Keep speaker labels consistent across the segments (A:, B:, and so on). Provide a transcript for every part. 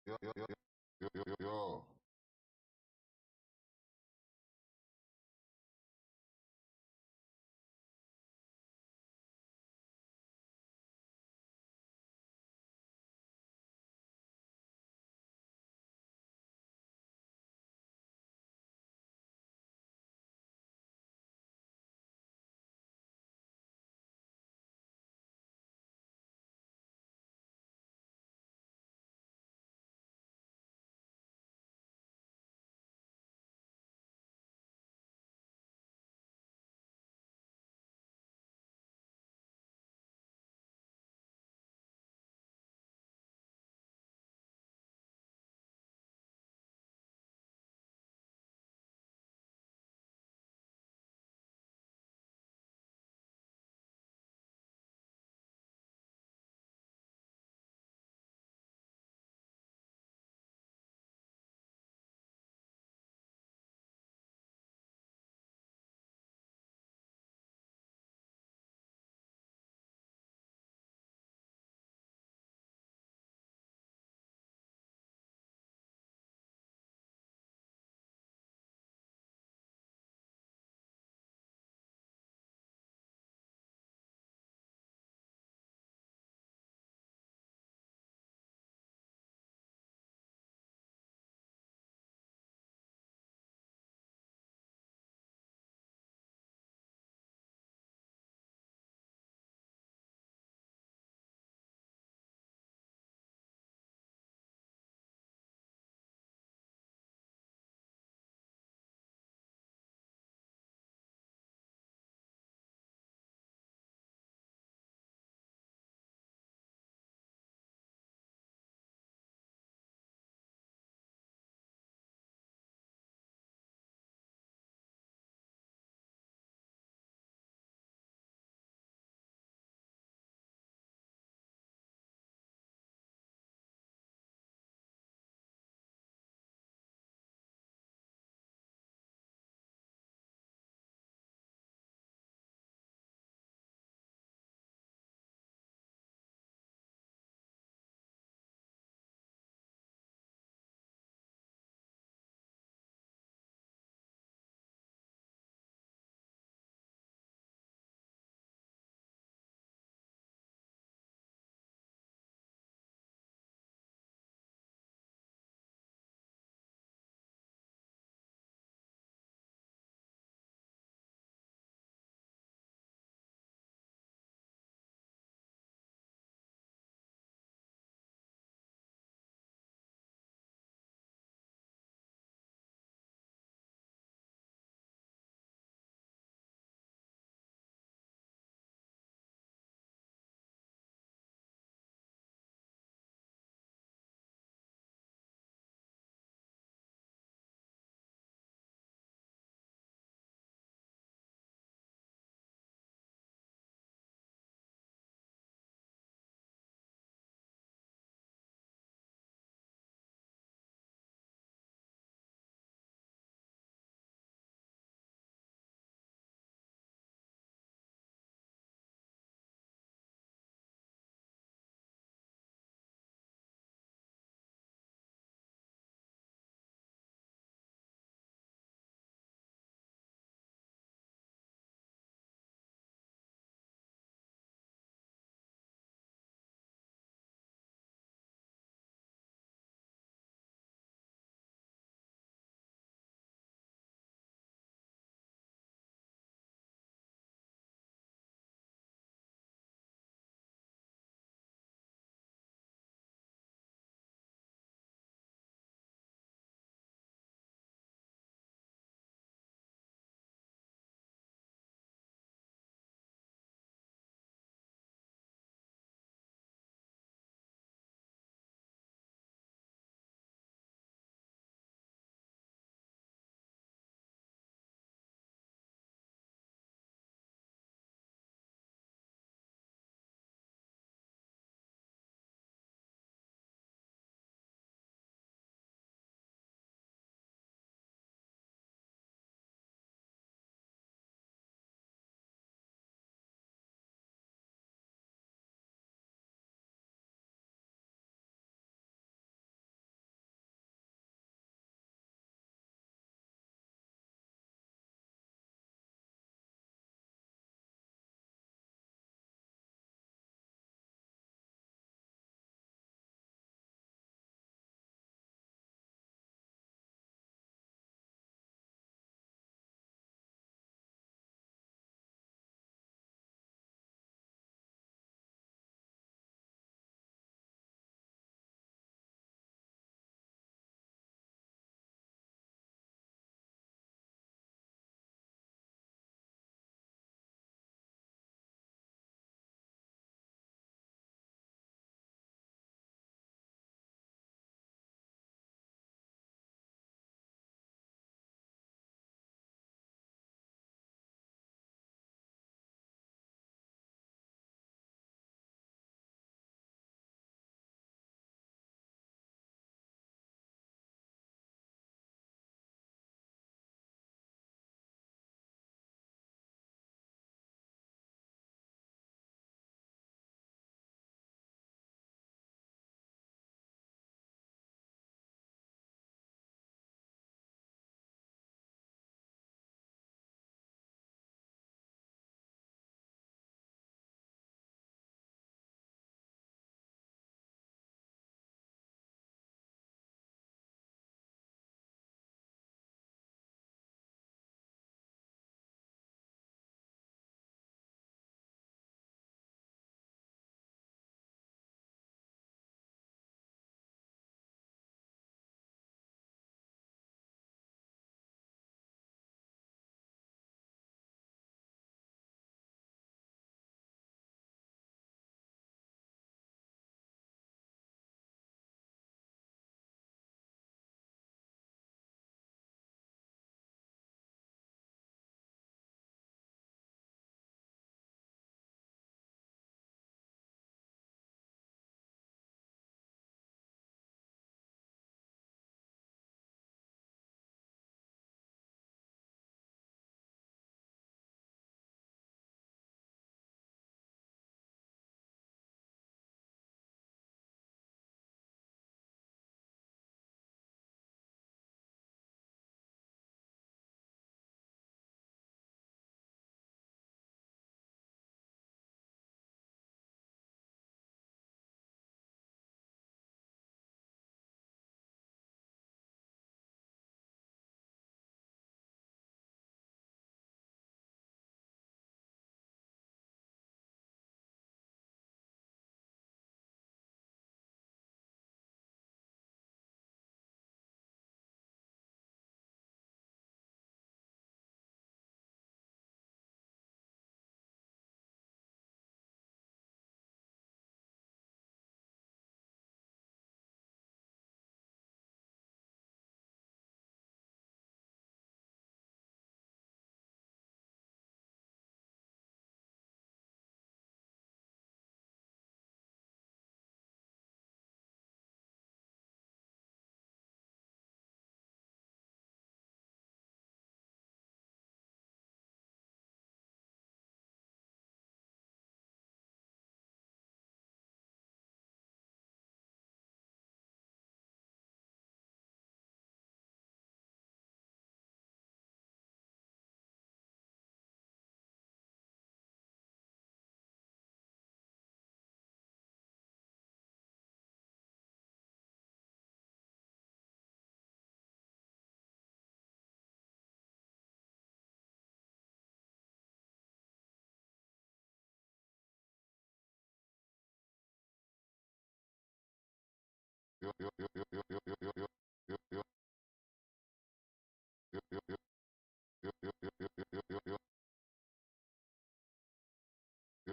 A: Yo.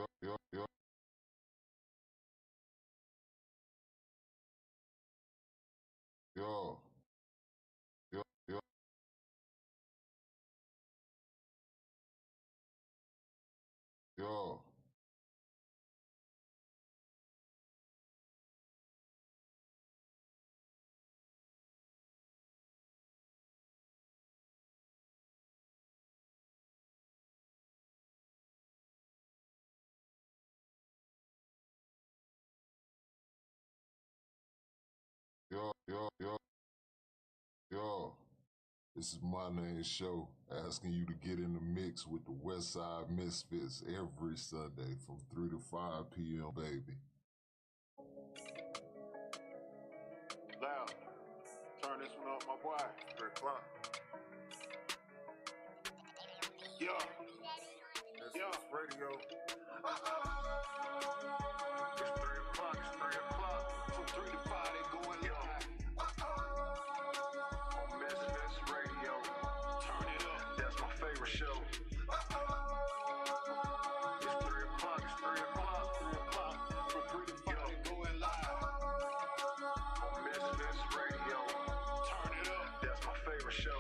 A: Yo, yo, yo, yo, yo. This is my name show, asking you to get in the mix with the Westside Misfits every Sunday from 3 to 5 p.m., baby.
B: Loud. Turn this one up, my boy. 3 o'clock. Yeah. Yeah. Radio. It's 3 o'clock. It's 3 o'clock. From 3 to 5, they going live. On Misfits Radio. Turn it up. That's my favorite show. It's 3 o'clock. It's 3 o'clock. 3 o'clock. From 3 to 5, they going live. On Misfits Radio. Turn it up. That's my favorite show.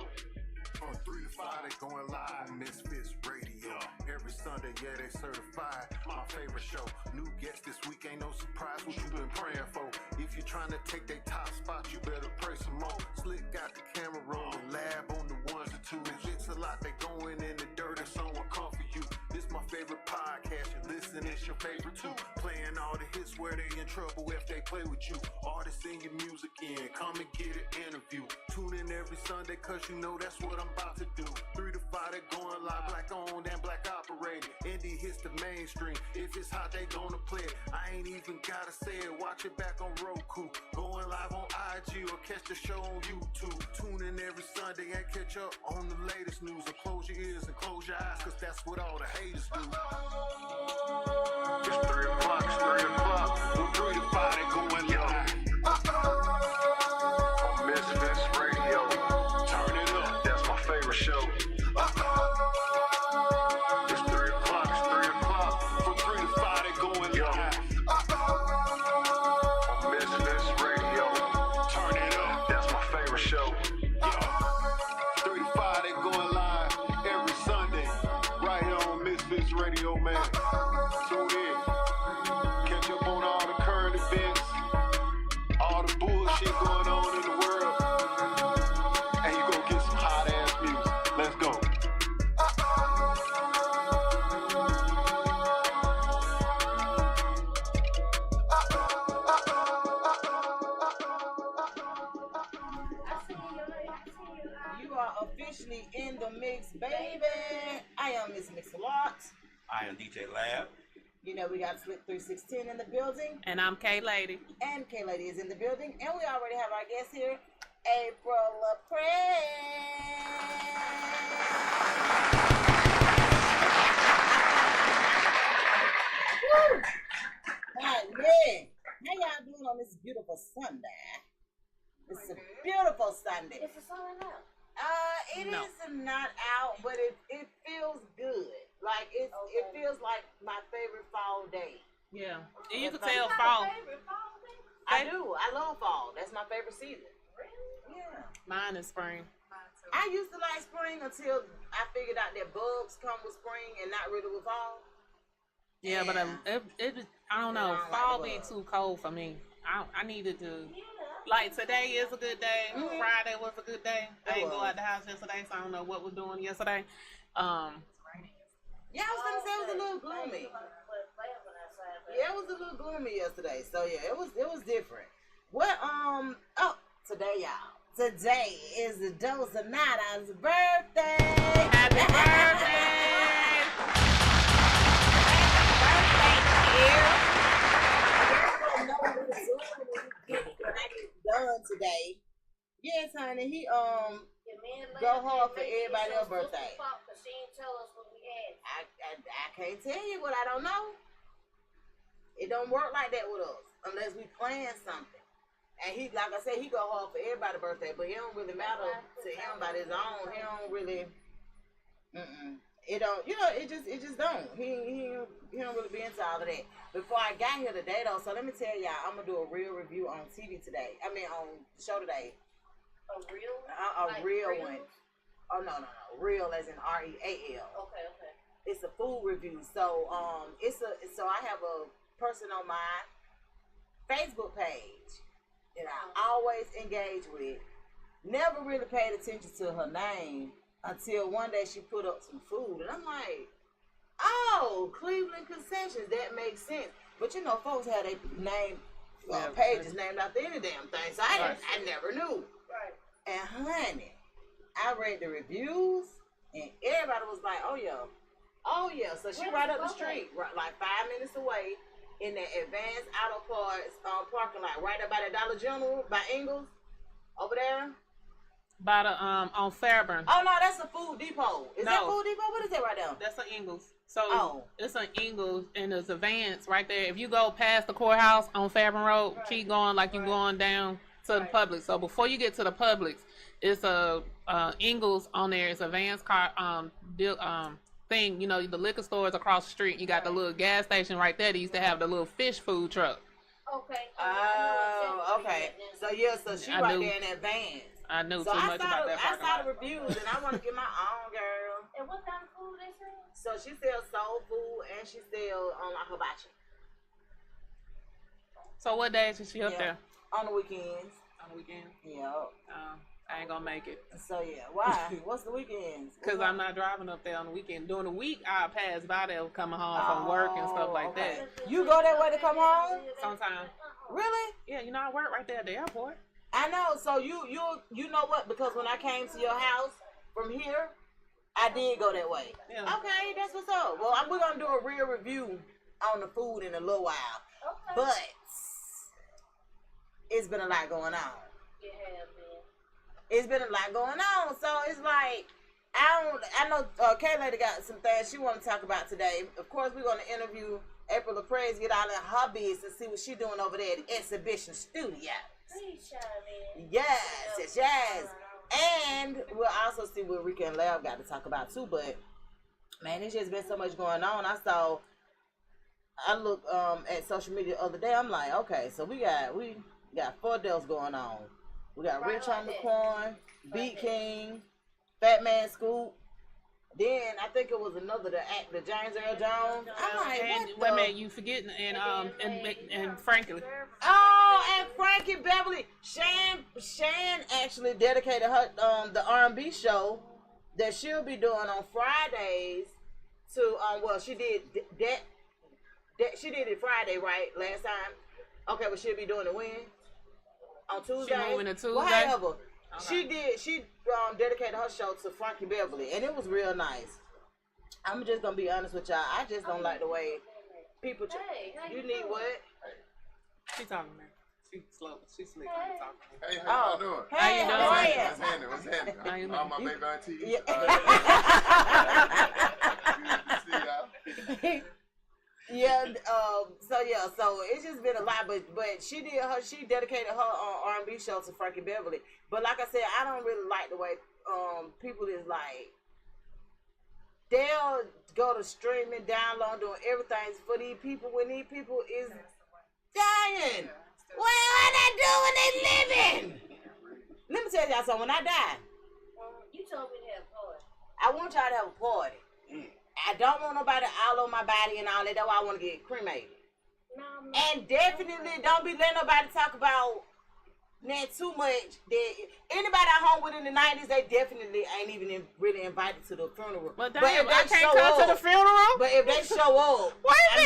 B: From 3 to 5, they going live on Misfits Radio. Every Sunday, yeah, they certified. My favorite show. New guests this week, ain't no surprise what you been praying for. If you trying to take their top spot, you better pray some more. Slick got the camera rolling, lab on the ones and twos. If it's a lot, they going in the dirt and someone come for you. This my favorite podcast, you listen, it's your favorite too. Playing all the hits where they in trouble if they play with you. Artists sing your music in, come and get an interview. Tune in every Sunday, cause you know that's what I'm about to do. 3 to 5, they going live, black owned and black operated. Indie hits the mainstream, if it's hot, they gonna play it. I ain't even gotta say it, watch it back on Roku. Going live on IG or catch the show on YouTube. Tune in every Sunday and catch up on the latest news. And close your ears and close your eyes, cause that's what all the haters do. It's 3 o'clock, it's 3 o'clock. From 3 to 5, they going live. On Misfits Radio. Turn it up, that's my favorite show. It's 3 o'clock, it's 3 o'clock. From 3 to 5, they going live. On Misfits Radio. Turn it up, that's my favorite show. 3 to 5, they going live every Sunday. Right here on Misfits Radio, man. Tune in. Catch up on all the current events. All the bullshit going on in the world. And you gonna get some hot ass music. Let's go.
C: You are officially in the mix, baby. I am Miss Mix-a-Lot.
D: I am DJ Lab.
C: You know, we got Slip 3610 in the building.
E: And I'm K-Lady.
C: And K-Lady is in the building. And we already have our guest here, April LaPrez. Woo! Man, how y'all doing on this beautiful Sunday? It's a beautiful Sunday.
F: It's a sun out.
C: It
E: No.
C: is not out, but it feels good. Like it feels like my favorite fall day.
E: Yeah. And you can
C: That's
E: tell
C: my
E: fall.
C: I do. I love fall. That's my favorite season. Yeah.
E: Mine is spring.
C: I used to like spring until I figured out that bugs come with spring and not really with fall.
E: Yeah, but I don't know.
C: I don't
E: Fall
C: like
E: be
C: the
E: too cold for me. I needed to. Like today is a good day.
C: Mhm.
E: Friday was a good day. I
C: It
E: didn't go
C: was.
E: out the house yesterday, so I don't know what we're doing yesterday.
C: Yeah, I was gonna say it was a little gloomy. Yeah, it was a little gloomy yesterday. So yeah, it was different. What today, y'all. Today is the Dosanada's birthday.
E: Happy birthday!
C: Done today. Yes, honey. He go hard for everybody else's birthday.
F: She didn't tell us what we had.
C: I can't tell you what I don't know. It don't work like that with us unless we plan something. And he, like I said, he go hard for everybody's birthday, but it don't really matter to him by his own. He don't really. it don't, it just don't. He don't really be into all of that. Before I got here today though, so let me tell y'all, I'm gonna do a real review on TV today. I mean on the show today.
F: A real one?
C: A real one. Oh no, real as in REAL.
F: Okay.
C: It's a food review. So so I have a person on my Facebook page that I always engage with. Never really paid attention to her name until one day she put up some food, and I'm like, oh, Cleveland Concessions, that makes sense. But folks have their name pages named after any damn thing, so I never knew.
F: Right.
C: And honey, I read the reviews, and everybody was like, oh yeah. So she right up the street, right, like 5 minutes away, in the Advanced Auto Parts parking lot, right up by the Dollar General by Ingles, over there.
E: By the on Fairburn.
C: Oh no, that's a Food Depot. Is that Food Depot? What is that right there?
E: That's an Ingles. So it's an Ingles and there's a Vance right there. If you go past the courthouse on Fairburn Road, keep going like you're going down to the Publix. So before you get to the Publix, it's a Ingles on there. It's a Vance car thing. The liquor stores across the street. You got the little gas station right there. They used to have the little fish food truck.
F: Okay.
C: Oh, okay. So she right there in that Vance.
E: I knew too much about that parking
C: I saw
E: lot.
C: the reviews and I want to get my own, girl.
F: And what kind of food they sell?
C: So she sells soul food and she sells hibachi.
E: So what days is she up there?
C: On the weekends.
E: On the weekend?
C: Yeah.
E: I ain't gonna make it.
C: So yeah, why? What's the weekends?
E: Because I'm not driving up there on the weekend. During the week, I'll pass by there coming home from work and stuff like that.
C: You go that way to come home?
E: Sometimes.
C: Really?
E: Yeah, I work right there at the airport.
C: I know. So you know what? Because when I came to your house from here, I did go that way.
E: Yeah.
C: Okay, that's what's up. Well, we're gonna do a real review on the food in a little while.
F: Okay.
C: But it's been a lot going on.
F: It has been.
C: It's been a lot going on. So it's like I know K-Lady got some things she want to talk about today. Of course, we're gonna interview April LaPrez, get out in her biz and see what she's doing over there at the Exhibition Studios.
F: Please chime in.
C: Yes. And we'll also see what Rika and Lab got to talk about too. But man, there's just been so much going on. I looked at social media the other day. I'm like, okay, so we got 4 deals going on. We got Rich on the Corn, Beat King, Fat Man Scoop. Then I think it was another the James Earl Jones. I'm like,
E: wait a minute, you forgetting and Frankie.
C: Oh, and Frankie Beverly. Shan actually dedicated her the R&B show that she'll be doing on Fridays to she did that she did it Friday, right? Last time. Okay, but she'll be doing it when? On Tuesday.
E: She moving to Tuesday.
C: Well, however, she dedicated her show to Frankie Beverly, and it was real nice. I'm just gonna be honest with y'all. I just don't like the way people. You need what?
E: She talking, man. She slow. She slick when she talking.
G: Hey, how y'all doing?
C: Hey, how are you?
G: What's happening? All my baby aunties.
C: Yeah. So it's just been a lot, but she dedicated her R&B show to Frankie Beverly. But like I said, I don't really like the way people is like, they'll go to streaming, download, doing everything for these people when these people is dying. What are they doing? They living. Let me tell y'all something. When I die,
F: You told me to have a party.
C: I want y'all to have a party. I don't want nobody all on my body and all that. That's why I want to get cremated.
F: No.
C: And definitely don't be letting nobody talk about that too much. That anybody I hung with in the 90s, they definitely ain't even really invited to the funeral.
E: But damn, I can't come to the funeral?
C: But if they show up,
E: Wait a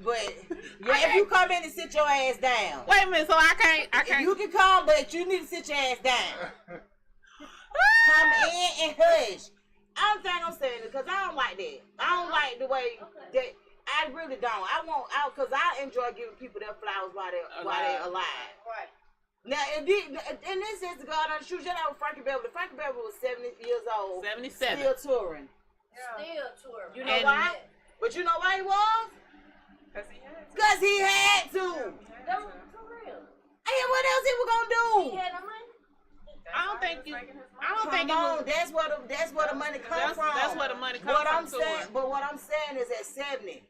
E: minute.
C: If you come in and sit your ass down.
E: Wait a minute, so I can't.
C: You can come, but you need to sit your ass down. Come in and hush. I don't think I'm saying it because I don't like that. I don't like the way that. I really don't. Because I enjoy giving people their flowers while they're alive.
F: Right.
C: Now, and this is to go out on the truth. You know, Frankie Beverly. Frankie Beverly was 70 years old.
E: 77.
C: Still touring.
F: Still touring.
C: You know why? But you know why he was? Because he had to.
F: That was for real.
C: Hey, what else he was going to do?
F: He had the money.
E: I don't think you. I don't think
C: Come on, that's where the money comes from.
E: That's where the money comes from.
C: But what I'm saying is at 70.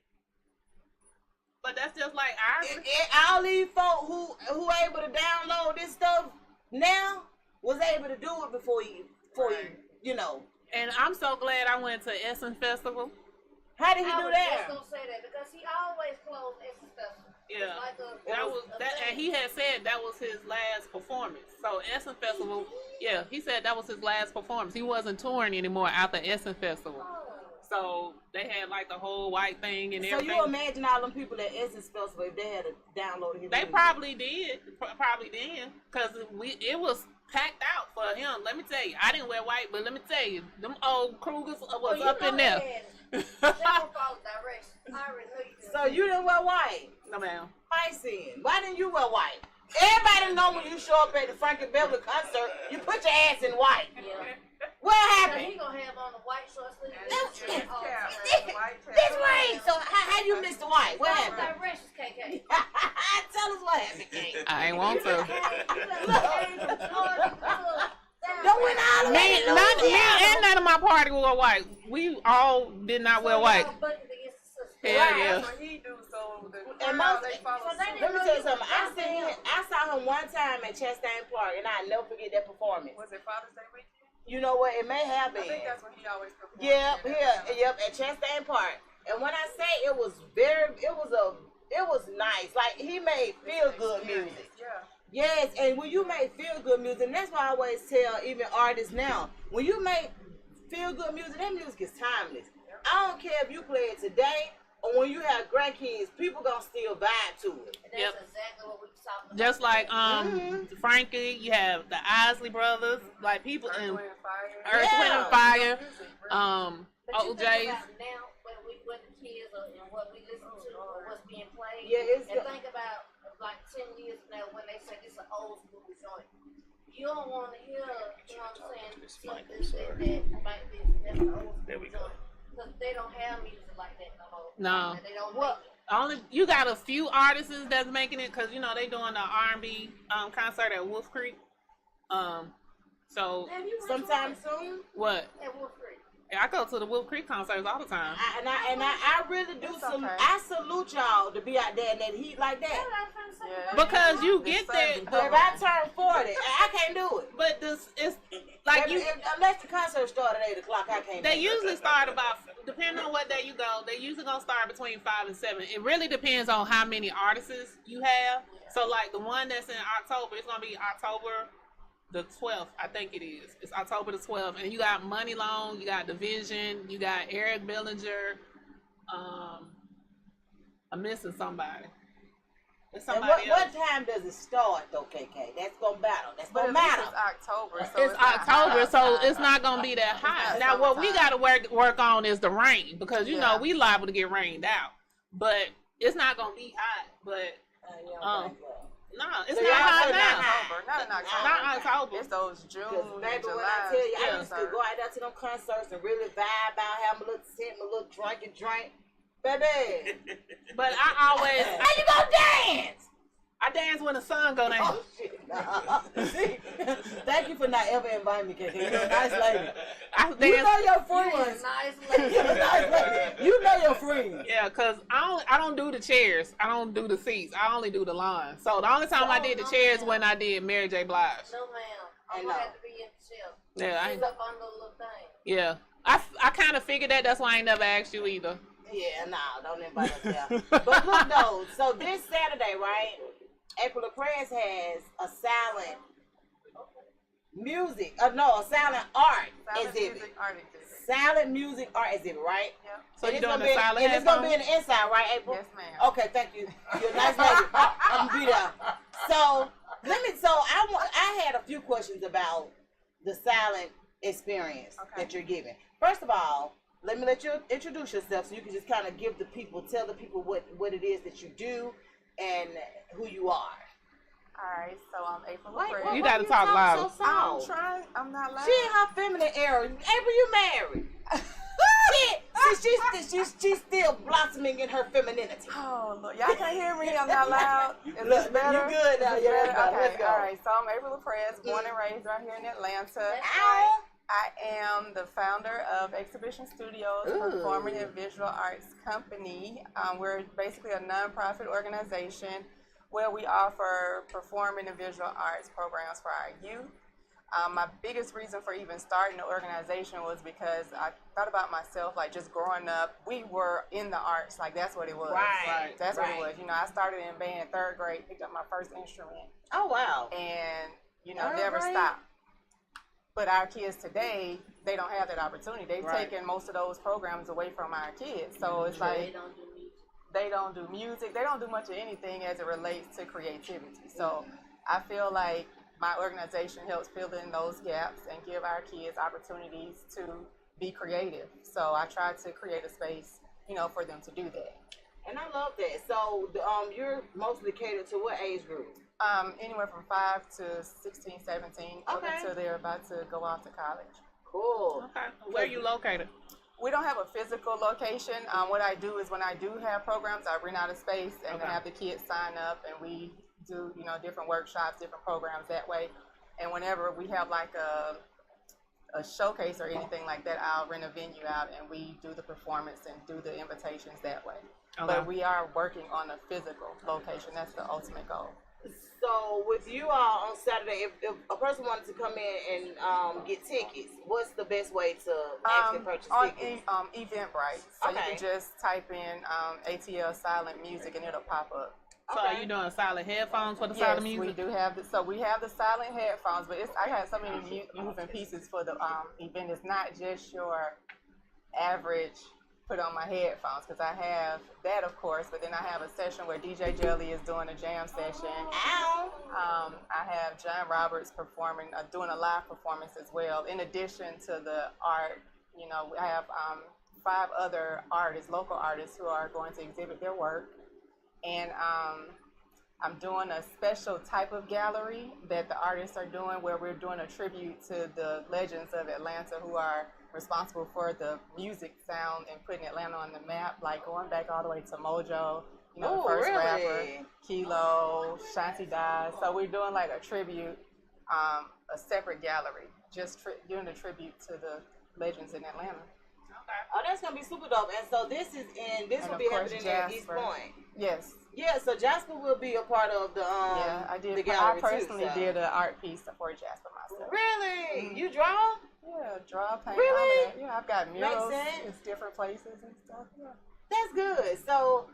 E: But that's just like
C: all these folk who able to download this stuff now was able to do it before you know.
E: And I'm so glad I went to Essence Festival.
C: How did he do that?
F: I was just gonna say that because he always closed Essence Festival.
E: Yeah, and he had said that was his last performance. So Essence Festival, yeah, he said that was his last performance. He wasn't touring anymore after Essence Festival. So they had like the whole white thing and everything.
C: So you imagine all them people at Essence Festival if they had downloaded his music.
E: Probably did, because it was packed out for him. Let me tell you, I didn't wear white, but let me tell you, them old Krugers was up in there.
C: So you didn't wear white?
E: No, ma'am.
C: I see. Why didn't you wear white? Everybody know when you show up at the Frankie Beverly concert, you put your ass in white.
F: Yeah.
C: What happened?
F: He gonna have on the white short sleeve.
C: This way. So how you missed the white? What happened?
F: Directions, KK.
C: Tell us what happened, Kate.
E: I ain't want to.
C: Don't win all the way.
E: And none of my party wore white. We all did not wear white. Hell yeah.
H: That's what he do. So
C: and most, let me tell you something. I saw him one time at Chastain Park, and I'll never forget that performance.
H: Was it Father's Day weekend?
C: You know what? It may have been.
H: I think that's when he always performed.
C: Yep, at Chastain Park. And when I say it was nice. Like he made feel good music.
H: Yeah.
C: Yes, and when you make feel good music, and that's why I always tell even artists now, when you make feel good music, that music is timeless. I don't care if you play it today or when you have grandkids, people gonna still vibe to it.
F: And that's exactly what we were talking about.
E: Just like Frankie, you have the Isley Brothers, like people in Earth, Wind and Fire, OJ's.
F: Now, what the kids are and what we listen to or what's being played.
C: Yeah,
F: and think about like 10 years from now when they say this is an old school joint. You don't want to hear, you know what I'm saying, that like this, that's an old school joint. Because they don't have music like that no more.
E: No.
F: They don't make it.
E: Only you got a few artists that's making it because you know they doing the R&B concert at Wolf Creek. So
C: sometime soon.
E: What?
F: At Wolf Creek.
E: Yeah, I go to the Wolf Creek concerts all the time.
C: I really do I salute y'all to be out there in that heat like that.
H: Yeah.
E: Because you get there.
C: If I turn 40, I can't do it.
E: But it's like
C: unless the concert started at 8 o'clock, I can't.
E: They usually start about, depending on what day you go, they usually gonna start between 5 and 7. It really depends on how many artists you have. So like the one that's in October, it's gonna be October the 12th, I think it is. It's October the 12th, and you got Money Long, you got Division, you got Eric Bellinger. I'm missing somebody. It's somebody
C: what time does it start though, KK? That's gonna battle. That's gonna matter.
H: It's October, so
E: it's October, so it's not gonna be that hot. Now, what we gotta work on is the rain because you know we liable to get rained out, but it's not gonna be hot. But no, it's not hot now.
H: Not in October.
E: Not October.
H: It's those June,
C: baby,
H: July.
C: when I tell you, I used to go out there to them concerts and really vibe out, have a little sip, a little drink. Baby.
E: But I always...
C: How you gonna dance?
E: I dance when the sun go down.
C: Oh, shit. See, thank you for not ever inviting me, KK. You're a nice lady. You know your friends.
F: Nice lady.
C: You're a nice lady. You know your friends.
E: Yeah, because I don't do the chairs. I don't do the seats. I only do the line. So the only time I did the chairs when I did Mary J. Blige.
F: No, ma'am. I'm going to have to be in the shelf.
E: Yeah,
F: She's up on the little thing.
E: Yeah. I kind of figured that. That's why I ain't never asked you either.
C: Yeah, no, don't invite us there. But look, though, so this Saturday, right, April LaPrez has a silent music, a silent art exhibit. Silent music art exhibit, right?
H: Yeah.
E: So you're doing the silent
C: and it's going to be in the inside, right, April?
H: Yes, ma'am.
C: Okay, thank you. You're a nice lady. I'm going to be there. So, I had a few questions about the silent experience that you're giving. First of all, let you introduce yourself so you can just kind of tell the people what it is that you do and who you are.
H: All right, so I'm April LaPrez.
E: You got to talk loud.
H: I'm trying. I'm not loud.
C: She in her feminine era. April, you married. she's still blossoming in her femininity.
H: Oh, Lord. Y'all can't hear me. I'm not loud. Is this better?
C: You good now. Yeah,
H: Okay,
C: let's go.
H: all right. So I'm April LaPrez, born and raised right here in Atlanta.
C: Ow.
H: I am the founder of Exhibit Studios, performing and visual arts company. We're basically a nonprofit organization where we offer performing and visual arts programs for our youth. My biggest reason for even starting the organization was because I thought about myself, like just growing up, we were in the arts, like that's what it was.
C: Right.
H: That's what it was. You know, I started in band in 3rd grade, picked up my first instrument.
C: Oh, wow.
H: And, you know, never stopped. But our kids today, they don't have that opportunity. They've taken most of those programs away from our kids. So it's like they don't do music. They don't do much of anything as it relates to creativity. So I feel like my organization helps fill in those gaps and give our kids opportunities to be creative. So I try to create a space, you know, for them to do that.
C: And I love that. So you're mostly catered to what age group?
H: Anywhere from 5 to 16, 17, up until they're about to go off to college.
C: Cool.
E: Okay. Where are you located?
H: We don't have a physical location. What I do is when I do have programs, I rent out a space and have the kids sign up, and we do, you know, different workshops, different programs that way. And whenever we have like a showcase or anything like that, I'll rent a venue out and we do the performance and do the invitations that way. Okay. But we are working on a physical location. That's the ultimate goal.
C: So with you all on Saturday, if a person wanted to come in and get tickets, what's the best way to actually purchase tickets?
H: On Eventbrite. So you can just type in ATL Silent Music and it'll pop up.
E: So are you doing silent headphones for the silent music?
H: Yes, we do have so we have the silent headphones, but I had so many moving pieces for the event. It's not just your average put on my headphones, because I have that, of course, but then I have a session where DJ Jelly is doing a jam session.
C: Ow!
H: I have John Roberts performing, doing a live performance as well. In addition to the art, you know, I have 5 other artists, local artists, who are going to exhibit their work. And I'm doing a special type of gallery that the artists are doing, where we're doing a tribute to the legends of Atlanta who are responsible for the music sound and putting Atlanta on the map, like going back all the way to Mojo, you know, the first rapper, Kilo, Shanti Dye. So we're doing like a tribute, a separate gallery, just doing a tribute to the legends in Atlanta.
C: Oh, that's gonna be super dope. And so this will be happening at East Point.
H: Yes.
C: Yeah, so Jasper will be a part of the
H: I did.
C: the gallery
H: I personally
C: too, so.
H: did an art piece for Jasper myself.
C: Really? You draw?
H: Yeah, draw, paint.
C: Really?
H: All that. Yeah, I've got murals
C: Makes sense.
H: in different places and stuff. Yeah.
C: That's good. So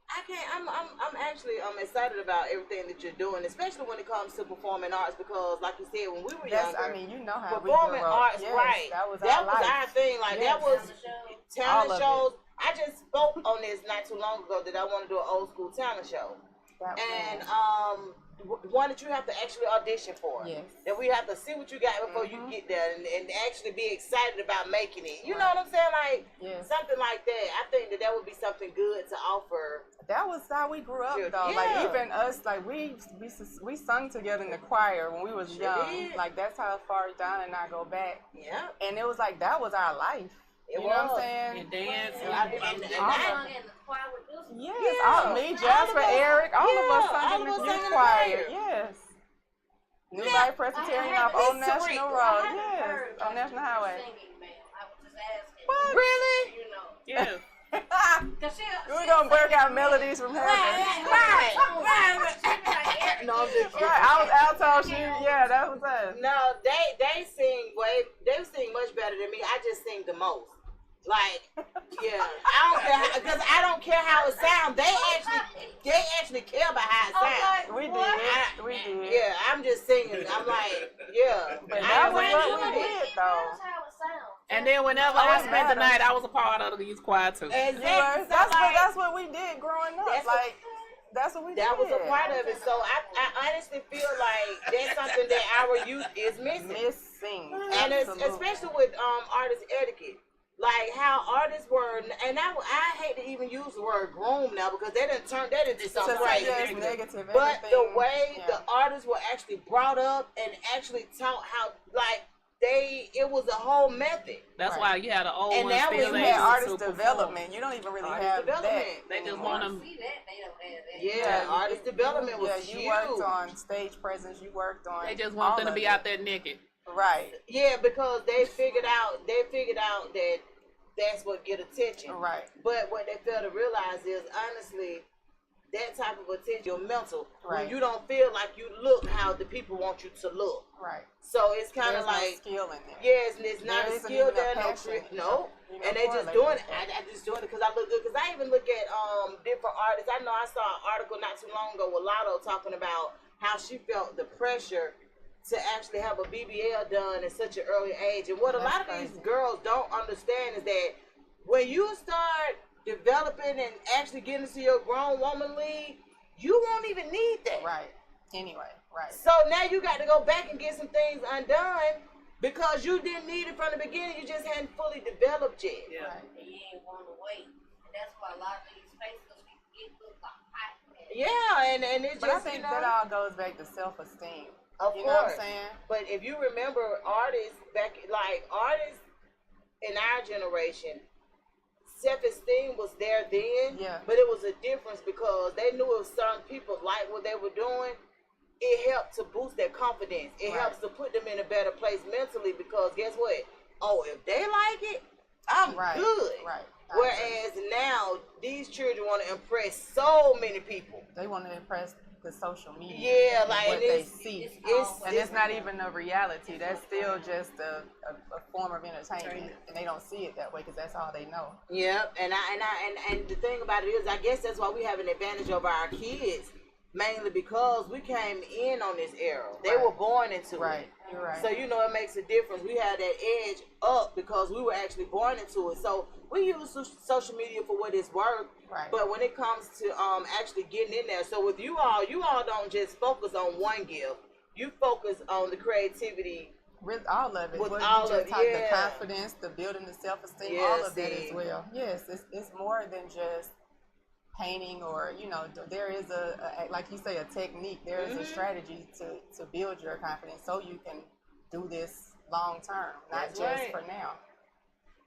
C: I'm actually excited about everything that you're doing, especially when it comes to performing arts, because like you said, when we were younger,
H: I mean, you know how
C: performing
H: we grew
C: arts,
H: yes,
C: right?
H: That was
C: our thing. Like that was talent shows. I just spoke on this not too long ago that I want to do an old school talent show, and one that you have to actually audition for.
H: Yes.
C: That we have to see what you got before you get there, and actually be excited about making it. You know what I'm saying? Like something like that. I think that would be something good to offer.
H: That was how we grew up, though.
C: Yeah.
H: Like even us, like we sung together in the choir when we was young. Like that's how far Donna and I go back.
C: Yeah.
H: And it was like that was our life. You know what I'm saying?
E: And dance.
H: Me, Jasper, Eric, all of us sung in the youth choir. Yes. Newbody Presbyterian off Old National Road. Yes. On National Highway.
C: What? Really?
E: Yes.
H: We're gonna work out melodies from heaven.
C: Right. No, I'm just kidding.
H: I was alto. That was us.
C: No, they sing much better than me. I just sing the most. Like, yeah, I don't care how it sounds. They actually care about how it sounds.
H: We did.
C: Yeah, I'm just singing. I'm like, yeah.
H: But that was what we did, though.
E: And then whenever I spent the night, I was a part of the youth choir too.
C: Exactly.
H: That's what we did growing up. That's what we did.
C: That was a part of it. So I honestly feel like that's something that our youth is missing. And it's, especially with artist etiquette. Like how artists were, and I hate to even use the word groom now, because they didn't do something crazy.
H: Negative.
C: But the way the artists were actually brought up and actually taught how, like, it was a whole method.
E: That's why you had an old
C: And
E: one
C: now
E: still
C: we
H: You
E: able
H: had
E: to
H: artist
E: perform.
H: development. You don't even really
C: Artist
H: have
C: development.
H: that.
E: They just
H: anymore.
E: want them.
F: See that? They don't have that.
C: Yeah, artist development was
H: you
C: huge.
H: worked on stage presence. You worked on.
E: They just want
H: all
E: them to
H: of
E: be
H: it.
E: out there naked.
H: Right.
C: Yeah, because they figured out that that's what get attention.
H: Right.
C: But what they fail to realize is, honestly, that type of attention, your mental, when
H: Right.
C: you don't feel like you look how the people want you to look.
H: Right.
C: So it's kind of
H: There's
C: like,
H: no skill in there.
C: yes, and it's not
H: There
C: a
H: isn't
C: skill
H: even a
C: there, no
H: passion,
C: trick, no.
H: you know,
C: And they just
H: correlated
C: doing
H: with
C: it.
H: that.
C: I just doing it because I look good. Because I even look at different artists. I know I saw an article not too long ago with Lotto talking about how she felt the pressure to actually have a BBL done at such an early age. And what a
H: That's
C: lot of
H: crazy.
C: these girls don't understand is that when you start developing and actually getting to your grown woman league, you won't even need that.
H: Right. Anyway. Right.
C: So now you got to go back and get some things undone because you didn't need it from the beginning. You just hadn't fully developed yet.
E: Yeah.
H: Right.
F: And you ain't want to wait. And that's why a lot of these faces get look like hot.
C: Yeah, and it just,
H: But I think that all goes back to self-esteem.
C: of
H: You
C: course.
H: know what I'm saying?
C: But if you remember artists artists in our generation, self-esteem was there then,
H: Yeah.
C: but it was a difference because they knew if certain people liked what they were doing, it helped to boost their confidence. It
H: Right.
C: helps to put them in a better place mentally because guess what? Oh, if they like it, I'm
H: Right.
C: good.
H: Right. I
C: Whereas now, these children want to impress so many people.
H: agree. They want to impress the social media.
C: Yeah,
H: and
C: like,
H: what
C: and
H: they
C: it's-
H: see.
C: it's-
H: And it's not even a reality. That's still just a form of entertainment, and they don't see it that way because that's all they know.
C: Yep, and the thing about it is, I guess that's why we have an advantage over our kids, mainly because we came in on this era. They
H: Right.
C: were born into it.
H: Right. You're right.
C: So it makes a difference. We had that edge up because we were actually born into it. So we use social media for what it's worth.
H: Right.
C: But when it comes to actually getting in there, so with you all don't just focus on one gift. You focus on the creativity.
H: With all of it,
C: With
H: what
C: all
H: you just
C: of it,
H: talked,
C: yeah.
H: the confidence, the building the self-esteem,
C: Yeah,
H: all of that
C: see.
H: as well. Yes, it's more than just painting or there is a like you say, a technique. There is a strategy to build your confidence so you can do this long term, not
C: That's
H: just
C: right.
H: for now.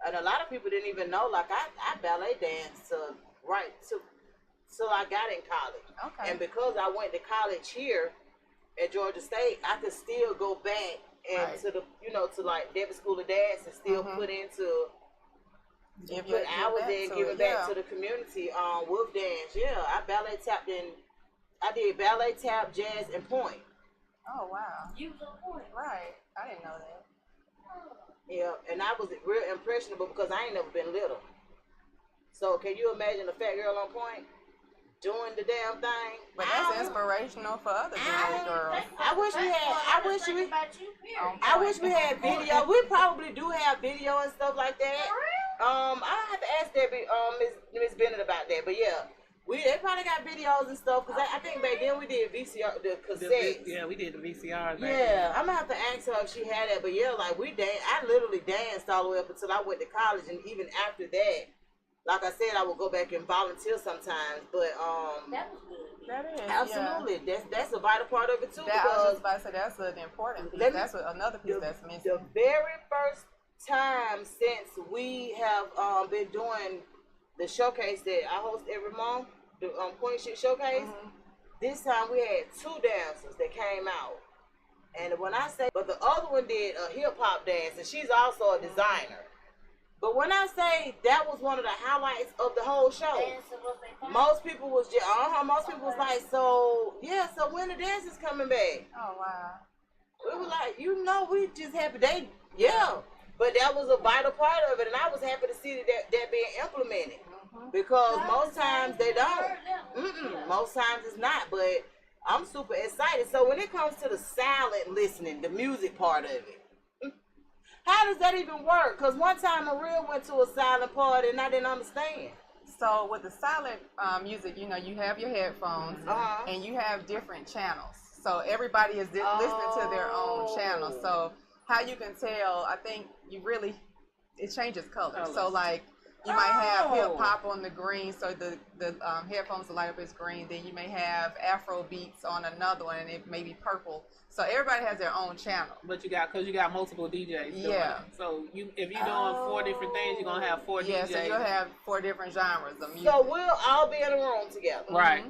C: And a lot of people didn't even know. Like I ballet danced till I got in college.
H: Okay.
C: And because I went to college here at Georgia State, I could still go back and
H: Right.
C: to the to like Debbie School of Dance and still
H: Mhm.
C: put into
H: Give
C: put hours
H: back
C: in
H: to
C: giving
H: it,
C: back
H: yeah.
C: to the community with dance. Yeah, I ballet tapped in. I did ballet tap, jazz, and point.
H: Oh wow.
F: You was on point.
H: Right. I didn't know that.
C: Yeah, and I was real impressionable because I ain't never been little. So can you imagine a fat girl on point doing the damn thing?
H: But that's inspirational for other young girls.
C: I wish we had. I wish we.
F: About you, period.
H: On
C: I
H: point.
C: wish we had video. We probably do have video and stuff like that. I have to ask Debbie, Miss Bennett about that. But yeah, they probably got videos and stuff. Cause I think back then we did VCR, the cassettes.
E: Yeah, we did the VCRs.
C: Yeah, I'm gonna have to ask her if she had that. But yeah, like I literally danced all the way up until I went to college, and even after that, like I said, I would go back and volunteer sometimes. But
F: That was good.
H: That is
C: absolutely, that's a vital part of it too.
H: Yeah. I was
C: because
H: just about to say that's an important piece.
C: Let me-
H: That's another piece that's missing.
C: the very first time since we have been doing the showcase that I host every month, the Queen Shit Showcase, this time we had 2 dancers that came out. And when I say, but the other one did a hip hop dance, and she's also a designer. But when I say that was one of the highlights of the whole show,
F: Dancing was they fun.
C: most people was just, most people was like, so when the dance is coming back?
H: Oh wow.
C: We were like, we just happy. But that was a vital part of it, and I was happy to see that being implemented. Because most times they don't. Most times it's not, but I'm super excited. So when it comes to the silent listening, the music part of it, how does that even work? Because one time Maria went to a silent party and I didn't understand.
H: So with the silent music, you have your headphones
C: Uh-huh.
H: and you have different channels. So everybody is listening to their own channel. So how you can tell, I think it changes colors. So like You might have hip hop on the green, so the headphones will light up as green. Then you may have Afro beats on another one, and it may be purple. So everybody has their own channel.
E: But you got multiple DJs.
H: Yeah.
E: So if you're doing 4 different things, you're gonna have 4 DJs.
H: Yeah, so you'll have 4 different genres of music.
C: So we'll all be in a room together.
E: Right.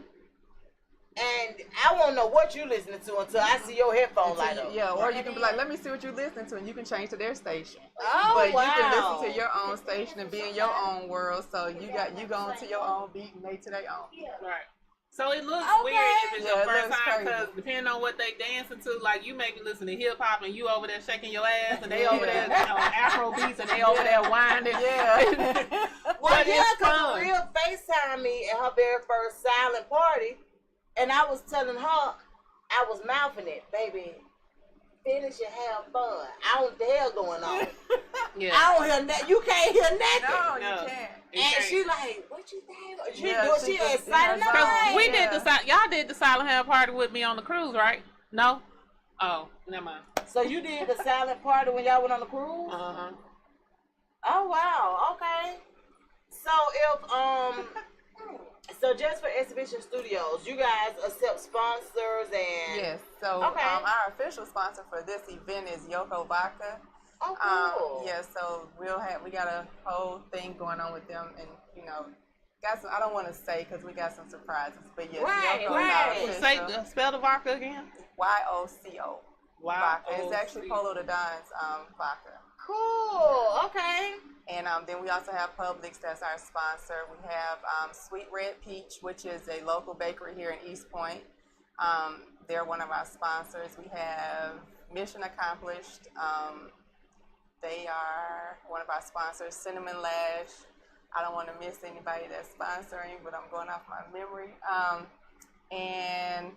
C: And I won't know what you listening to until I see your headphone light up.
H: Yeah, or you can be like, let me see what you're listening to, and you can change to their station.
C: Oh,
H: but
C: wow.
H: you can listen to your own station and be in your own world. So you going to your own beat and they to their own.
E: Right. So it looks weird if it's your first time because depending on what they dancing to, like you may be listening to hip hop and you over there shaking your ass and they over there, Afro beats and they over there winding.
C: Yeah. Well, yeah, because Real FaceTime me at her very first silent party. And I was telling her, I was mouthing it, baby, finish and have fun. I don't know what the hell going on.
E: Yeah.
C: I don't hear nothing. You can't hear nothing.
H: No, you can't.
C: And she like, what you think? She excited.
E: Because we did y'all did the silent hair party with me on the cruise, right? No? Oh, never mind.
C: So you did the silent party when y'all went on the cruise?
E: Uh-huh.
C: Oh, wow. Okay. So if, so just for Exhibition Studios, you guys accept sponsors and...
H: Yes. So our official sponsor for this event is Yoko Vodka.
C: Oh, cool.
H: Yeah, so we got a whole thing going on with them, and got some. I don't want to say because we got some surprises, but yes,
E: Say spell the vodka again.
H: YOCO. Vodka. It's actually Polo de Don's vodka.
C: Cool. Okay.
H: And then we also have Publix, that's our sponsor. We have Sweet Red Peach, which is a local bakery here in East Point. They're one of our sponsors. We have Mission Accomplished. They are one of our sponsors. Cinnamon Lash. I don't want to miss anybody that's sponsoring, but I'm going off my memory. And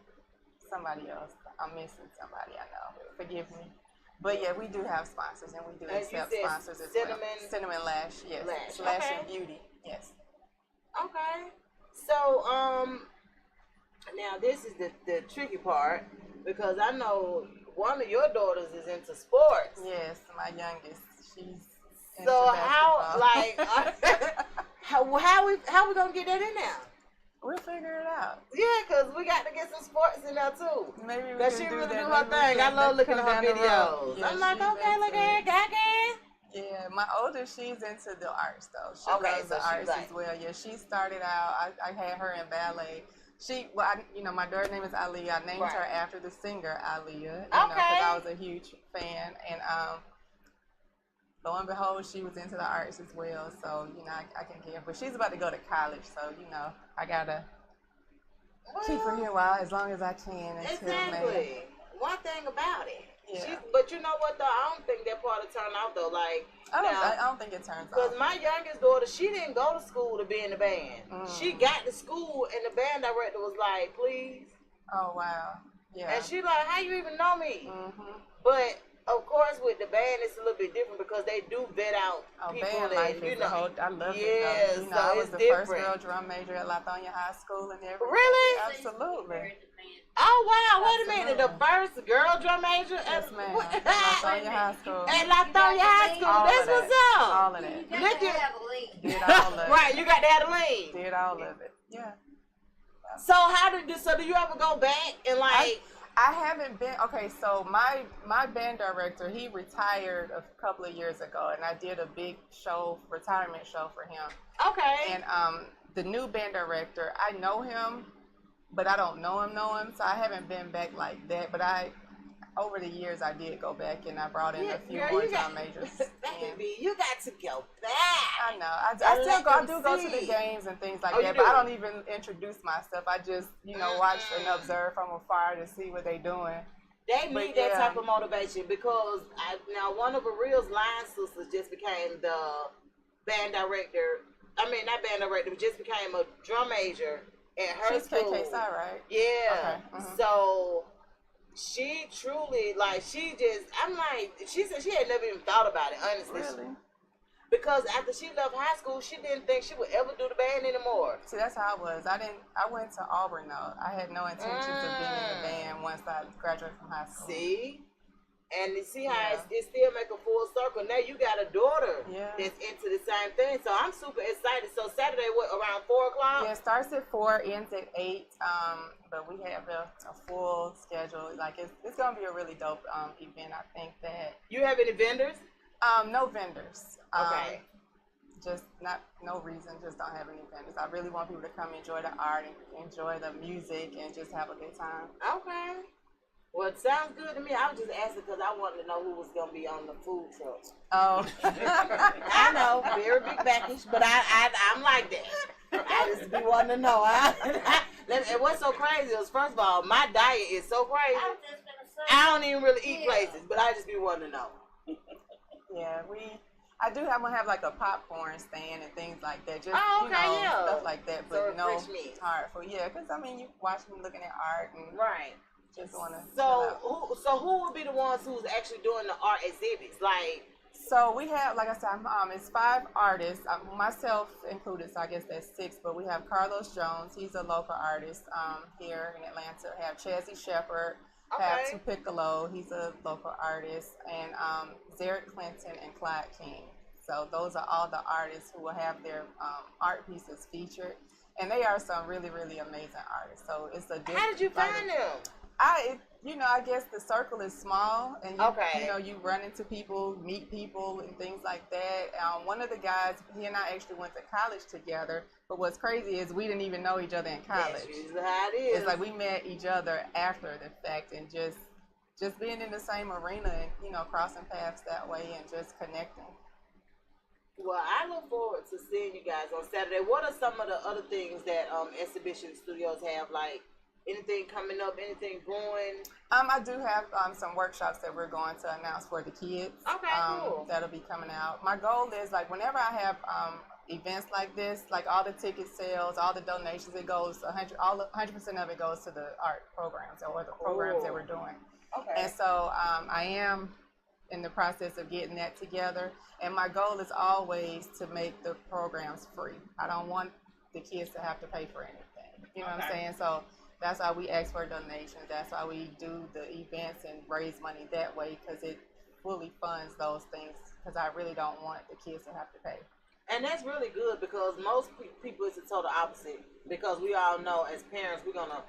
H: somebody else. I'm missing somebody, I know. Forgive me. But yeah, we do have sponsors, and we do accept sponsors as well. Cinnamon Lash, yes. Lash and Beauty, yes.
C: Okay. So, now this is the tricky part, because I know one of your daughters is into sports.
H: Yes, my youngest. She's into
C: so
H: basketball.
C: how we gonna get that in there?
H: We'll figure it out.
C: Yeah, because we got to get some sports in there too.
H: Maybe we
C: Because she really do her thing. I love looking at her videos. Yeah, I'm like, okay, look at her,
H: Yeah, my oldest, she's into the arts though. She loves the arts as well. Yeah, she started out. I had her in ballet. My daughter's name is Aaliyah. I named her after the singer Aaliyah. Because I was a huge fan, and lo and behold, she was into the arts as well. So I can get her. But she's about to go to college, so I gotta keep her here as long as I can until May.
C: One thing about it.
H: Yeah.
C: But you know what though? I don't think that part of turn off though. Like
H: I don't think it turns off.
C: Because my youngest daughter, she didn't go to school to be in the band. She got to school and the band director was like, please.
H: Oh wow. Yeah.
C: And she like, how you even know me? But of course, with the band, it's a little bit different because they do vet out people.
H: Band life is I love it. Though. I was the first girl drum major at Latonia High School and everything.
C: Really?
H: Absolutely.
C: Oh wow! Wait a minute, the first girl drum major
H: at Latonia High School.
C: At Latonia High School, that's what's up.
H: All of that.
F: You got to have a lead.
H: Did all of it.
C: Right, you got to have a lead.
H: Did all of it. Yeah.
C: So so do you ever go back and like?
H: I haven't been, so my band director, he retired a couple of years ago, and I did a big retirement show for him.
C: Okay.
H: And the new band director, I know him, but I don't know him, so I haven't been back like that, but over the years, I did go back, and I brought in a few more drum majors.
C: Baby, you got to go back.
H: I know. I do go to the games and things like that, but I don't even introduce myself. I just, watch and observe from afar to see what they're doing.
C: They need that type of motivation because now one of Ariel's line sisters just became the band director. I mean, not band director, but just became a drum major at her school.
H: She's KKSI, right?
C: Yeah. Okay. So she truly, she said she had never even thought about it, honestly.
H: Really?
C: Because after she left high school, she didn't think she would ever do the band anymore.
H: See, that's how I was. I went to Auburn, though. I had no intentions of being in the band once I graduated from high school.
C: See? And you see how it still make a full circle. Now you got a daughter that's into the same thing. So I'm super excited. So Saturday, what, around 4 o'clock?
H: Yeah, it starts at 4, ends at 8. But we have a full schedule. Like it's gonna be a really dope event. I think that.
C: You have any vendors?
H: No vendors.
C: Okay.
H: Just no reason. Just don't have any vendors. I really want people to come enjoy the art and enjoy the music and just have a good time.
C: Okay. Well, it sounds good to me. I was just asking because I wanted to know who was going to be on the food truck.
H: Oh.
C: I know, very big package, but I'm like that. I just be wanting to know. And what's so crazy is, first of all, my diet is so crazy. I don't even really eat places, but I just be wanting to know.
H: Yeah, I do have like a popcorn stand and things like that. Just, stuff like that, but
C: so
H: no hard food. Yeah, because, I mean, you watch me looking at art and...
C: Right.
H: Just wanna
C: so who will be the ones who's actually doing the art exhibits? Like,
H: so we have, like I said, it's 5 artists, myself included. So I guess that's 6. But we have Carlos Jones. He's a local artist here in Atlanta. We have Chazzy Shepherd. Have Two Piccolo. He's a local artist, and Zarek Clinton and Clyde King. So those are all the artists who will have their art pieces featured, and they are some really, really amazing artists. So it's a different.
C: How did you find them?
H: I guess the circle is small, and you run into people, meet people, and things like that. One of the guys, he and I actually went to college together. But what's crazy is we didn't even know each other in college.
C: That's usually how it is.
H: It's like we met each other after the fact, and just being in the same arena and crossing paths that way and just connecting.
C: Well, I look forward to seeing you guys on Saturday. What are some of the other things that Exhibit Studios have, like? Anything coming up? Anything brewing?
H: I do have some workshops that we're going to announce for the kids.
C: Okay, cool.
H: That'll be coming out. My goal is, like, whenever I have events like this, like all the ticket sales, all the donations, it goes 100% of it goes to the art programs or the programs that we're doing.
C: Okay.
H: And so I am in the process of getting that together. And my goal is always to make the programs free. I don't want the kids to have to pay for anything. You know what I'm saying? So that's why we ask for donations. That's why we do the events and raise money that way, because it fully funds those things, because I really don't want the kids to have to pay.
C: And that's really good, because most people, it's the total opposite. Because we all know as parents, we're going to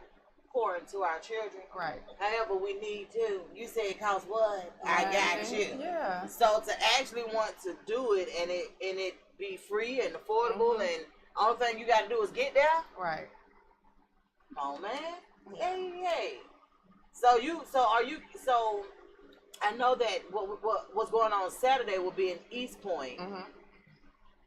C: pour into our children.
H: Right.
C: However, we need to. You say it costs what? I got you.
H: Yeah.
C: So to actually want to do it and it be free and affordable, and all thing you got to do is get there.
H: Right.
C: Come on, man.
H: Yeah.
C: Hey. So I know that what's going on Saturday will be in East Point.
H: Mm-hmm.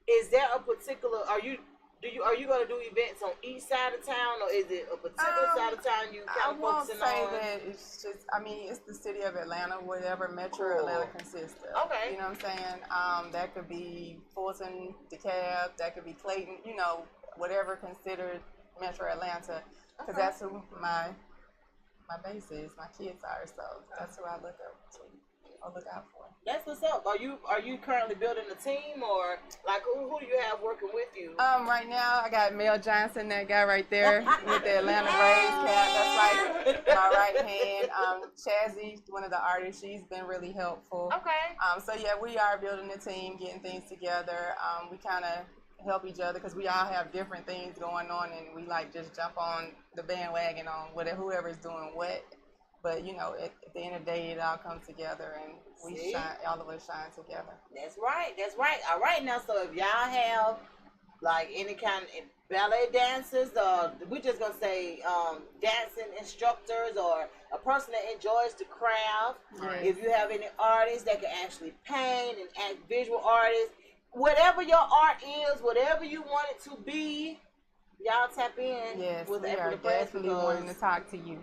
C: Is there a particular? Are you going to do events on each side of town, or is it a particular side of town you kind of focusing on?
H: I won't say that. It's just, it's the city of Atlanta, whatever Metro Atlanta consists of.
C: Okay.
H: You know what I'm saying? That could be Fulton, DeKalb, that could be Clayton. Whatever considered Metro Atlanta, because that's who my base is. My kids are, so that's who I look up to. I'll look out for.
C: That's what's up. Are you currently building a team, or like who do you have working with you?
H: Right now I got Mel Johnson, that guy right there with the Atlanta Braves cap. That's like my right hand. Chazzy, one of the artists, she's been really helpful.
C: Okay.
H: So yeah, we are building a team, getting things together. We kind of help each other because we all have different things going on, and we like just jump on the bandwagon on whoever's doing what. But at the end of the day, it all comes together, and we shine. All of us shine together.
C: That's right. All right, now, so if y'all have like any kind of ballet dancers, or we're just gonna say dancing instructors, or a person that enjoys the craft, if you have any artists that can actually paint and act, visual artists, whatever your art is, whatever you want it to be. Y'all tap in.
H: Yes,
C: with
H: we are definitely wanting to talk to you.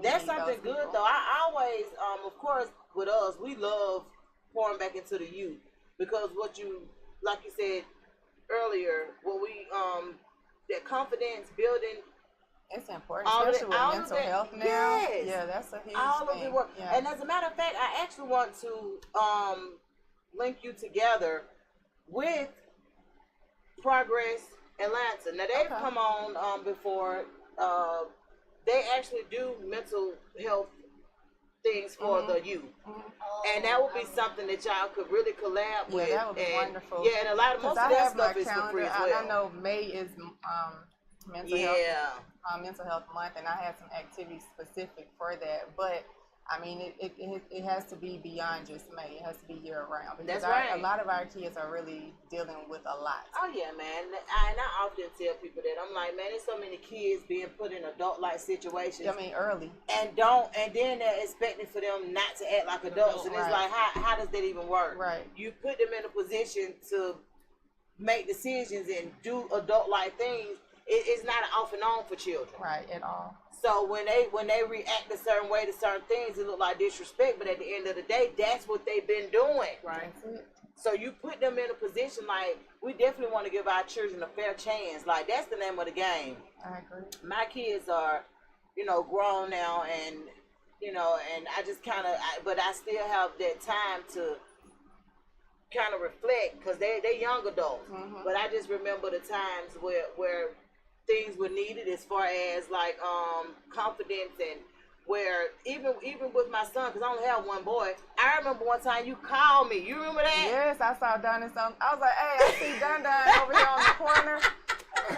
C: That's something good though. I always, of course, with us, we love pouring back into the youth, because what you, like you said earlier, what we, that confidence building.
H: It's important, especially with mental health now.
C: Yes.
H: Yeah, that's a huge
C: all
H: thing.
C: Of it work. Yeah. And as a matter of fact, I actually want to link you together with Progress Atlanta. Now they've come on before. They actually do mental health things for the youth. And that would be something that y'all could really collab with.
H: Yeah, that would be wonderful.
C: Yeah, and a lot of most of that stuff is for free as well.
H: I know May is mental health month, and I have some activities specific for that. But I mean, it has to be beyond just May. It has to be year round. Because
C: That's right.
H: A lot of our kids are really dealing with a lot.
C: Oh yeah, man. And I often tell people that I'm like, man, there's so many kids being put in adult-like situations.
H: I mean, early.
C: And then they're expecting for them not to act like adults. And it's like, how does that even work?
H: Right.
C: You put them in a position to make decisions and do adult-like things. It's not an off and on for children.
H: Right, at all.
C: So when they react a certain way to certain things, it look like disrespect. But at the end of the day, that's what they've been doing.
H: Right.
C: So you put them in a position like, we definitely want to give our children a fair chance. Like, that's the name of the game.
H: I agree.
C: My kids are, grown now, and and I just but I still have that time to kind of reflect, because they young adults.
H: Mm-hmm.
C: But I just remember the times where things were needed, as far as like confidence, and where even with my son, because I only have one boy. I remember one time you called me. You remember that?
H: Yes, I saw Don and something. I was like, hey, I see Don over here on the corner.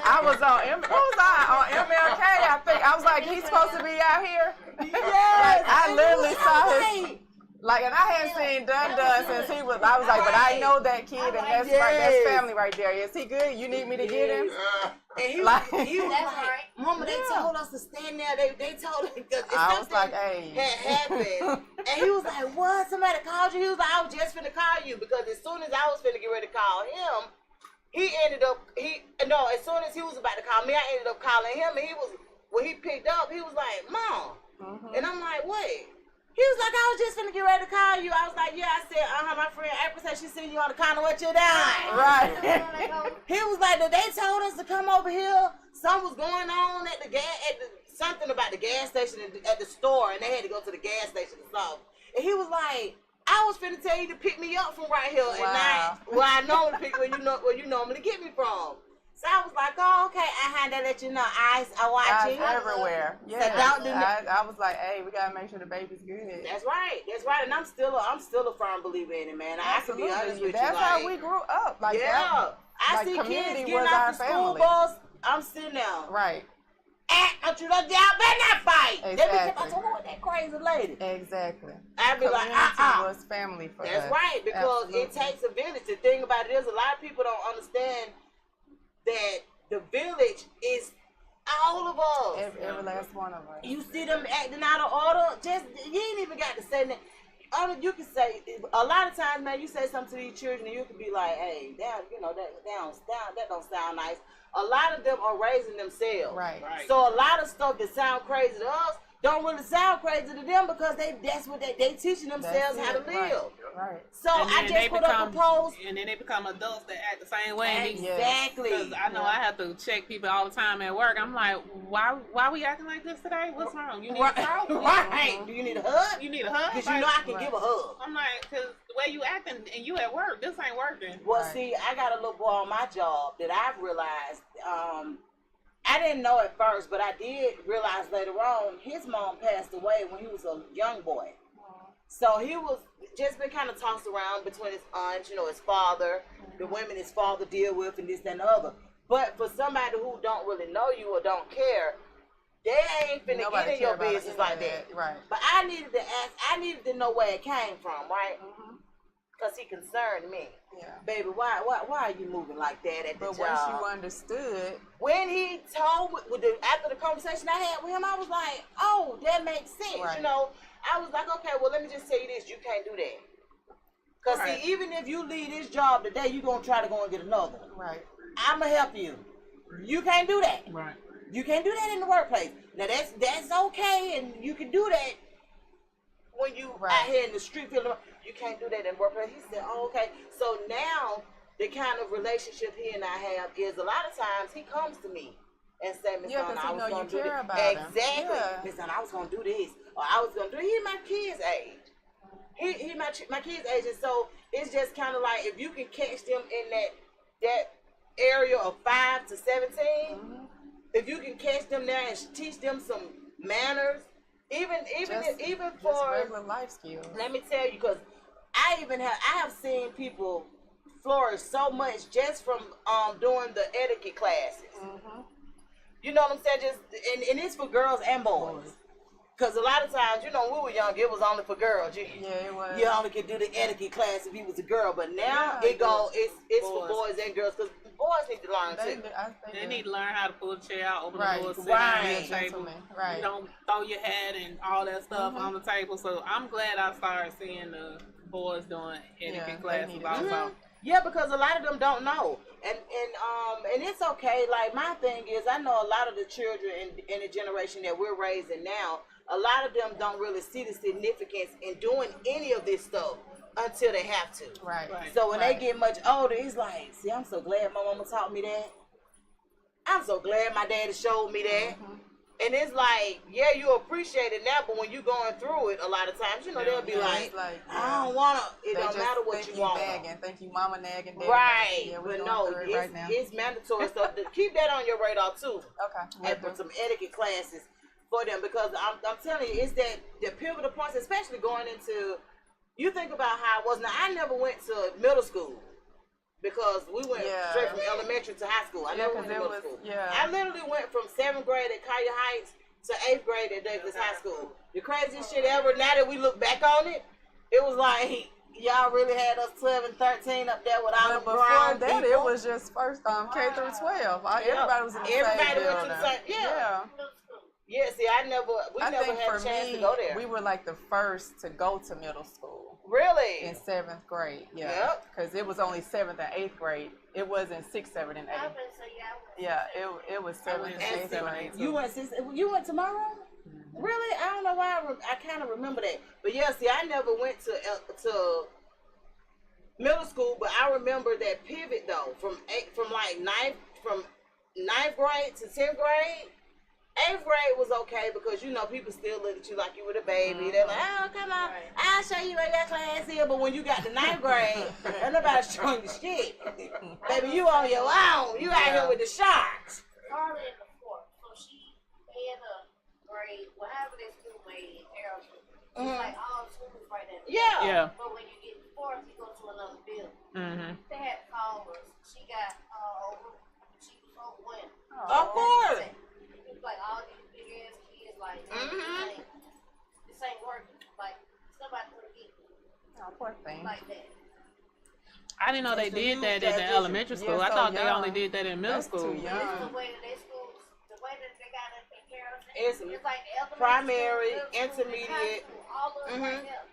H: I was on on MLK, I think. I was like, he's supposed to be out here.
C: Yes.
H: I literally saw his. And I hadn't seen Dun since he was. I was like, but I know that kid, and that's that's family right there. Is he good? You need me to get him?
C: And he was like, Mama, they told us to stand there. They told him, because
H: I was like,
C: hey, had happened. And he was like, what? Somebody called you? He was like, I was just finna call you, because as soon as I was finna get ready to call him, as soon as he was about to call me, I ended up calling him, and when he picked up, he was like, Mom. Mm-hmm. And I'm like, wait. He was like, I was just finna get ready to call you. I was like, yeah. I said, my friend April said she seen you on the corner with your dime.
H: Right.
C: He was like, they told us to come over here. Something was going on at something about the gas station at the store, and they had to go to the gas station or something. And he was like, I was finna tell you to pick me up from right here at night, where I normally pick where you normally get me from. So I was like, oh, okay. I had to let you know. Eyes are watching.
H: Eyes everywhere. Yeah.
C: So don't do that.
H: I was like, hey, we gotta make sure the baby's good.
C: That's right. And I'm still a firm believer in it, man. I can be honest with you.
H: That's how we grew up. I
C: see kids getting off the school bus. I'm sitting there.
H: Right.
C: Don't you know, y'all better not fight.
H: Exactly.
C: They be talking about that crazy lady.
H: Exactly.
C: I'd be like,
H: was family for us.
C: That's right, because it takes a village. The thing about it is, a lot of people don't understand that the village is all of us.
H: Every last one of us.
C: You see them acting out of order, you ain't even got to say that. All you can say, a lot of times, man, you say something to these children, and you can be like, hey, that don't sound nice. A lot of them are raising themselves.
H: Right.
C: So a lot of stuff that sound crazy to us don't really sound crazy to them, because that's what they teaching themselves how to live.
H: Right.
C: So I just put up a post.
E: And then they become adults that act the same way.
C: Exactly.
E: Because I know I have to check people all the time at work. I'm like, why we acting like this today? What's wrong? You need a hug?
C: Right. Do you need a hug?
E: You need a hug?
C: Because you know I can give a hug.
E: I'm like, because the way you acting and you at work, this ain't working.
C: Well, see, I got a little boy on my job that I've realized, I didn't know at first, but I did realize later on, his mom passed away when he was a young boy. So he was just been kind of tossed around between his aunts, his father, the women his father deal with, and this, that, and the other. But for somebody who don't really know you or don't care, they ain't finna get in your business like that.
H: Right.
C: But I needed to know where it came from, right? Because he concerned me.
H: Yeah.
C: Baby, why are you moving like that at the job?
H: But once you understood.
C: When he told, after the conversation I had with him, I was like, oh, that makes sense.
H: Right.
C: I was like, okay, well, let me just tell you this. You can't do that. Because, see, even if you leave this job today, you're going to try to go and get another one.
H: Right.
C: I'm going to help you. You can't do that.
E: Right.
C: You can't do that in the workplace. Now, that's okay, and you can do that when you out here in the street feeling. You can't do that in the workplace. He said, oh, okay. So now, the kind of relationship he and I have is, a lot of times, he comes to me and say, Miss Donna, I was going to do this. Exactly. Miss Donna, I was going to do this. Or I was going to do it. He's my kid's age. He my kid's age. And so it's just kind of like, if you can catch them in that area of 5 to 17, if you can catch them there and teach them some manners Even
H: Just
C: for
H: regular life skills.
C: let me tell you, because I have seen people flourish so much just from doing the etiquette classes.
H: Mm-hmm.
C: You know what I'm saying? Just and it's for girls and boys. Because a lot of times, you know, when we were young, it was only for girls.
H: Yeah, it was.
C: You only could do the etiquette class if you was a girl. But now it's for boys and girls, because boys need to learn too.
E: They need to learn how to pull the chair out, open the door, sit
C: Right.
E: down at the table.
H: Right.
E: You don't throw your hat and all that stuff on the table. So I'm glad I started seeing the boys doing etiquette classes also.
C: Yeah, because a lot of them don't know, and it's okay. Like my thing is, I know a lot of the children in the generation that we're raising now, a lot of them don't really see the significance in doing any of this stuff until they have to.
H: Right.
C: So when they get much older, it's like, see, I'm so glad my mama taught me that. I'm so glad my daddy showed me that. And it's like, yeah, you appreciate it now, but when you're going through it, a lot of times, you know, they'll be like, I don't want to, it don't matter what you want.
H: Thank you, mama nagging.
C: Right,
H: yeah,
C: but no, it's mandatory stuff. Keep that on your radar too.
H: Okay.
C: And put some etiquette classes for them, because I'm telling you, it's that the pivotal points, especially going into, you think about how it was. Now, I never went to middle school, because we went straight from elementary to high school. I never went to middle school. I literally went from 7th grade at Collier Heights to 8th grade at Douglas High School. The craziest shit ever. Now that we look back on it, it was like, y'all really had us 12 and 13 up there with all the grown people.
H: Before that, it was just first K through 12. Everybody was in the same
C: went to the same. Yeah, see, we never had a chance to go there.
H: We were like the first to go to middle school.
C: Really?
H: In 7th grade, because it was only 7th and 8th grade. It wasn't 6th, 7th, and 8th. Yeah, it was 7th and 8th grade.
C: You went tomorrow? Really? I don't know why. I kind of remember that. But yeah, see, I never went to middle school, but I remember that pivot though from 9th grade to 10th grade. 8th grade was okay, because you know people still look at you like you were the baby. They're like, oh, come on, I'll show you what that class is. But when you got to 9th grade, and nobody's showing you shit. Baby, you on your own. You out here with the sharks.
F: Carly in the 4th, so she had a grade, whatever that school made in Harrison. It's like all schools right there.
C: Yeah.
F: But when you get to 4th, you go to another building. They had callers. She got she was overwhelmed.
C: Of course.
F: Like all these big ass kids, like this ain't working. Like somebody put a kid.
H: Oh, poor thing.
F: Like that.
E: I didn't know they did that in the elementary school. I thought they only did that in middle school.
F: It's the way that they schools, the way that they got it taken care of. It's like the
C: primary, intermediate,
F: all of them right there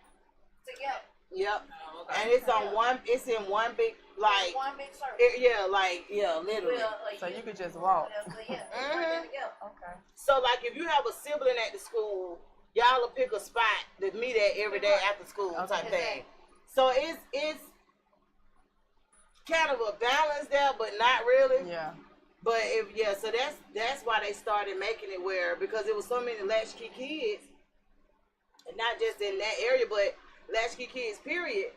F: together.
C: Yep. And it's in one big, like,
F: one big circle.
C: Literally.
H: So you could just walk.
F: Okay.
C: So like if you have a sibling at the school, y'all will pick a spot to meet at every day after school type thing. So it's kind of a balance there, but not really.
H: Yeah.
C: But so that's why they started making it where, because there was so many latchkey kids, and not just in that area, but latchkey kids, period.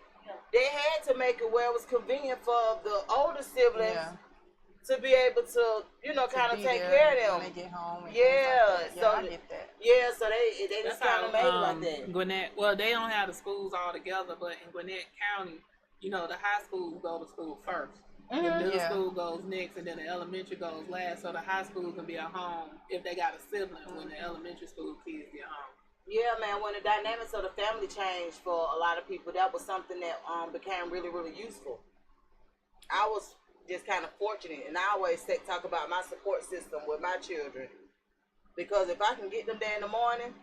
C: They had to make it where it was convenient for the older siblings to be able to, kind of take care of them.
H: When they get home.
C: So
H: I get that.
C: Yeah, so they just kind of made it like that.
E: Gwinnett, well, they don't have the schools all together, but in Gwinnett County, the high schools go to school first. The middle school goes next, and then the elementary goes last. So the high school can be at home if they got a sibling when the elementary school kids get home.
C: Yeah, man, when the dynamics of the family changed for a lot of people, that was something that became really, really useful. I was just kind of fortunate, and I always talk about my support system with my children, because if I can get them there in the morning,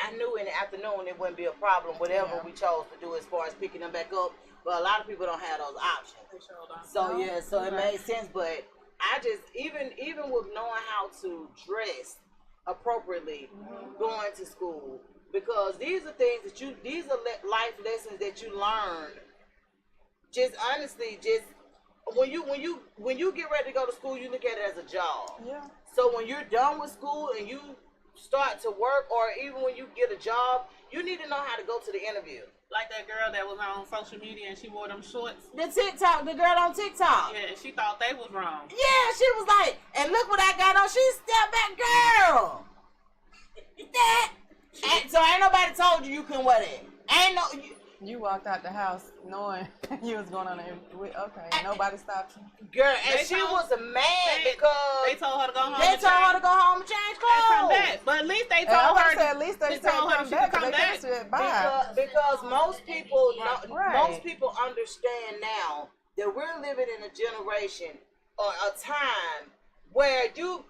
C: I knew in the afternoon it wouldn't be a problem, whatever we chose to do as far as picking them back up. But a lot of people don't have those options. So it made sense. But I just, even with knowing how to dress appropriately going to school, because these are things that these are life lessons that you learn. Just honestly, when you get ready to go to school, you look at it as a job.
H: Yeah.
C: So when you're done with school and you start to work, or even when you get a job, you need to know how to go to the interview.
E: Like that girl that was on social media and she wore them shorts.
C: The girl on TikTok.
E: Yeah, she thought they was wrong.
C: Yeah, she was like, and look what I got on. She's step back girl. That. And so ain't nobody told you couldn't wear that. Ain't no.
H: You walked out the house knowing you was going on there. Okay, nobody stopped you.
C: Girl, and she was mad because
E: they told her to go home.
C: They told her to go home and change clothes.
E: And come back. But at least they told her.
H: At least they told her to come back.
C: Because most people, most people understand now that we're living in a generation or a time where you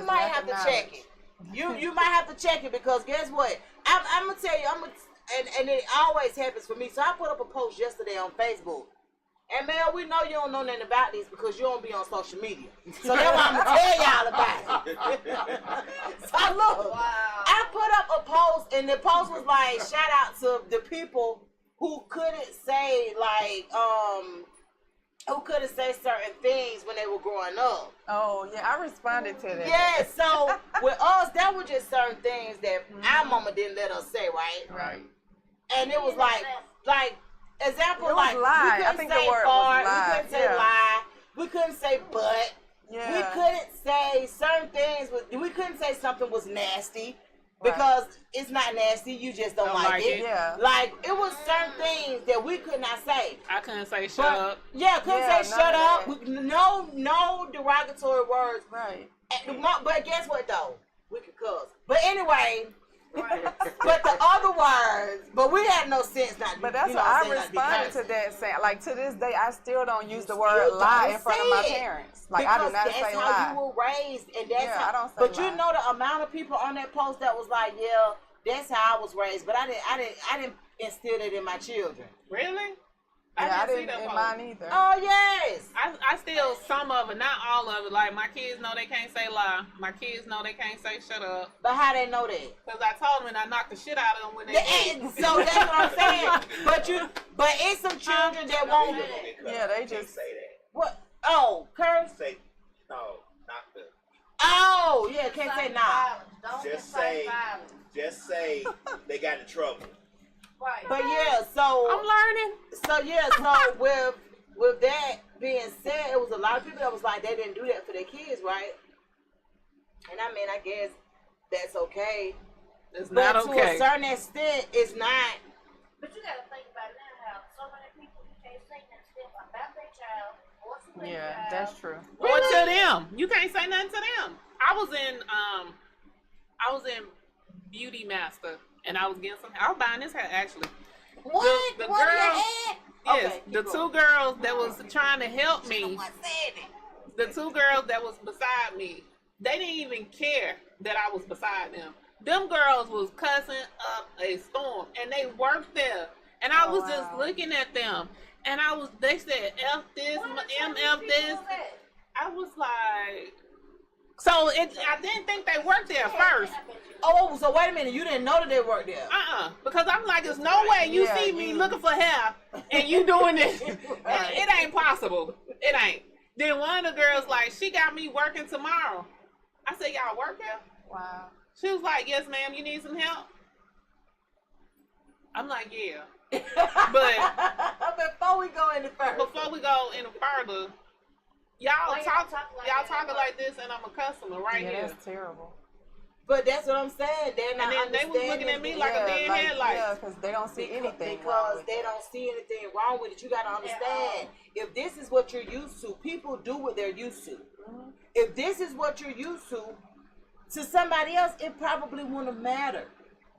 C: might have to check it. You might have to check it because guess what? I'm gonna tell you. And it always happens for me. So I put up a post yesterday on Facebook. And man, we know you don't know nothing about this because you don't be on social media. So that's why I'm gonna tell y'all about it. So look, I put up a post and the post was like, shout out to the people who couldn't say certain things when they were growing up.
H: Oh yeah, I responded to that.
C: Yeah, so with us, that were just certain things that our mama didn't let us say, right?
H: Right.
C: And it was like example,
H: it was lie.
C: We
H: I
C: couldn't
H: think
C: say
H: the word
C: fart,
H: was lie.
C: we couldn't say lie, we couldn't say butt,
H: yeah.
C: We couldn't say certain things. We couldn't say something was nasty because it's not nasty. You just don't like it.
H: Yeah.
C: Like it was certain things that we could not say.
E: I couldn't say shut up.
C: Yeah, couldn't say shut up. No derogatory words.
H: Right.
C: But guess what though? We could cuss. But anyway. But the other words, but we had no sense not.
H: But that's what I responded to that saying. Like to this day, I still don't use the word lie in front of my parents. Like I do not say lie.
C: That's how you were raised, and that's how.
H: I don't say
C: but
H: lie.
C: you know the amount of people on that post that was like, yeah, that's how I was raised. But I didn't instill it in my children.
E: Really?
H: I didn't in mine either.
C: Oh yes.
E: I still some of it, not all of it. Like my kids know they can't say lie. My kids know they can't say shut up.
C: But how they know that?
E: Because I told them and I knocked the shit out of them when they
C: So that's what I'm saying. But it's some children that won't.
H: Yeah, they just
D: say that.
C: What? Oh, curse.
D: Say no, not the.
C: Oh yeah, can't say nah.
D: Just say they got in trouble.
F: Right.
C: But yeah, so
E: I'm learning.
C: So with that being said, it was a lot of people that was like they didn't do that for their kids, right? And I mean, I guess that's okay.
E: It's not okay.
C: But to a certain extent, it's not.
F: But you gotta think about now how so many people can't say nothing about their child or to their child.
H: That's true.
E: Or to them. You can't say nothing to them. I was in Beauty Master. And I was getting I was buying this hair actually.
C: What?
E: The
C: what
E: girls, yes,
C: okay,
E: the two girls that was trying to help me. The two girls that was beside me, they didn't even care that I was beside them. Them girls was cussing up a storm, and they worked there. And I was just looking at them, and they said F this, MF this. I was like. So I didn't think they worked there first.
C: Oh, so wait a minute, you didn't know that they worked there?
E: Because I'm like, there's no way you see me looking for hair and you doing this. It ain't possible. It ain't. Then one of the girls like, she got me working tomorrow. I said, y'all work here?
H: Wow.
E: She was like, yes, ma'am, you need some help? I'm like, yeah. But
C: before we go any further,
E: y'all talking like this, and I'm a customer right here.
H: That's terrible.
C: But that's what I'm saying. They're not
E: and then they was looking at me like a dead headlight.
H: Yeah, because they don't see anything
C: because they don't see anything wrong with it. You got to understand, if this is what you're used to, people do what they're used to. Mm-hmm. If this is what you're used to somebody else, it probably wouldn't matter.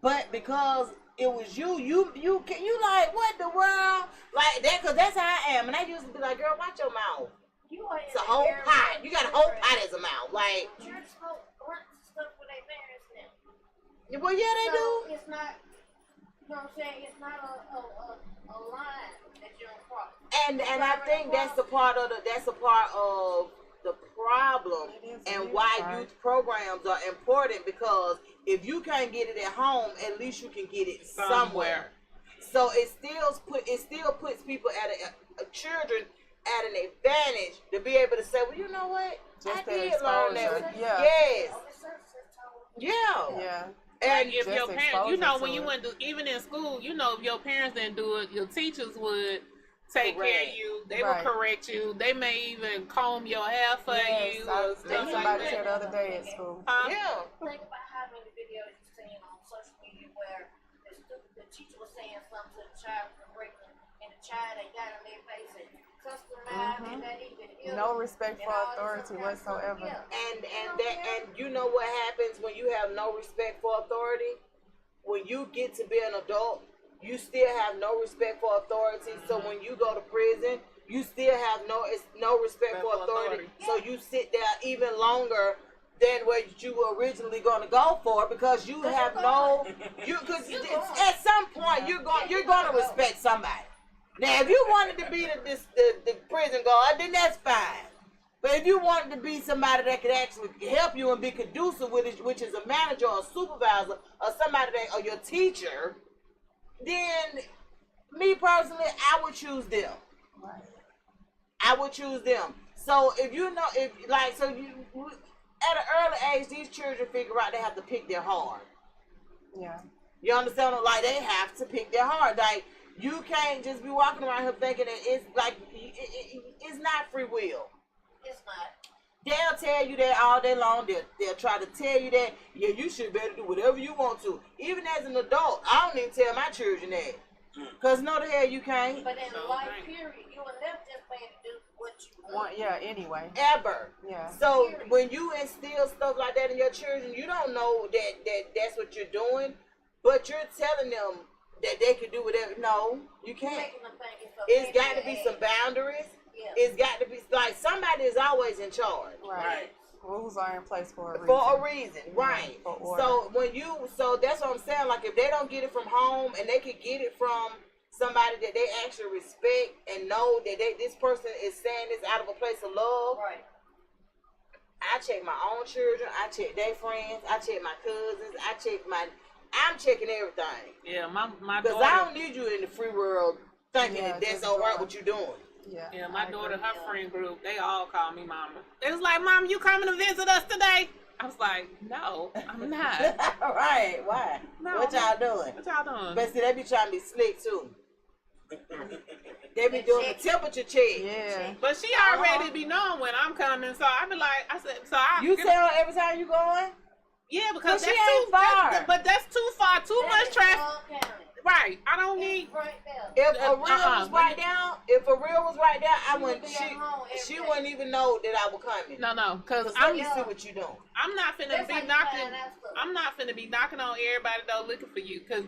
C: But because it was you like, what the world? Like that, because that's how I am. And I used to be like, girl, watch your mouth. It's a whole pot. You got a whole pot as a mouth. Like, well, yeah, they do.
F: It's not, you know what I'm saying? It's not a line that you're cross.
C: And I think that's a part of the problem and why youth programs are important, because if you can't get it at home, at least you can get it somewhere. So it still puts people at children at an advantage to be able to say, well, you know what? I did learn that. Yes. Yeah.
E: And if your parents, you know, when you went to, even in school, you know, if your parents didn't do it, your teachers would take care of you. They would correct you. They may even comb your hair for you.
H: I was telling somebody the other day at school.
F: Think about how many videos you where the teacher was saying something to the child from breaking, and the child they got on their face and cussed them out, and that even
H: no respect for authority whatsoever.
C: And you know what happens when you have no respect for authority? When you get to be an adult, you still have no respect for authority. So when you go to prison, you still have no respect for authority. So you sit there even longer than what you were originally going to go for, because you have no, because at some point you're going to respect somebody. Now, if you wanted to be the prison guard, then that's fine. But if you wanted to be somebody that could actually help you and be conducive with it, which is a manager or a supervisor or somebody or your teacher, then me personally, I would choose them.
H: Right.
C: I would choose them. So if you know, at an early age, these children figure out they have to pick their hard.
H: Yeah.
C: You understand? Like, they have to pick their hard. Like, you can't just be walking around here thinking that it's like, it's not free will.
F: It's not.
C: They'll tell you that all day long. They'll try to tell you that, yeah, you should better do whatever you want to. Even as an adult, I don't even tell my children that. Because no, the hell you can't.
F: But in life, period, you will never just be able to do what you want.
H: Yeah, anyway.
C: Ever.
H: Yeah.
C: So when you instill stuff like that in your children, you don't know that's what you're doing, but you're telling them that they can do whatever. No, you can't.
F: Making them think
C: It's got to be some boundaries.
F: Yeah.
C: It's got to be, like, somebody is always in charge.
H: Right. Rules are in place for a reason.
C: For a reason, right.
H: For order.
C: So that's what I'm saying. Like, if they don't get it from home and they can get it from somebody that they actually respect and know that this person is saying this out of a place of love.
F: Right.
C: I check my own children. I check their friends. I check my cousins. I'm checking everything.
E: Yeah, my
C: Because
E: daughter.
C: I don't need you in the free world thinking that that's all right what you're doing.
E: Yeah, my daughter, her friend group, they all call me mama. It was like, Mom, you coming to visit us today? I was like, no, I'm not.
C: Right, why?
E: No,
C: What y'all doing?
E: What y'all doing?
C: But see, they be trying to be slick too. They be doing the temperature check.
H: Yeah.
E: But she already be knowing when I'm coming, so I be like,
C: You tell her every time you going?
E: Yeah, because
C: But she ain't far.
E: but that's too far, too much traffic. Right, I don't need.
F: Right there.
C: If a real was right down, I wouldn't. She wouldn't even know that I was coming.
E: No, because
C: I'm used to see what you doing.
E: I'm not finna be knocking. I'm not finna be knocking on everybody though looking for you, because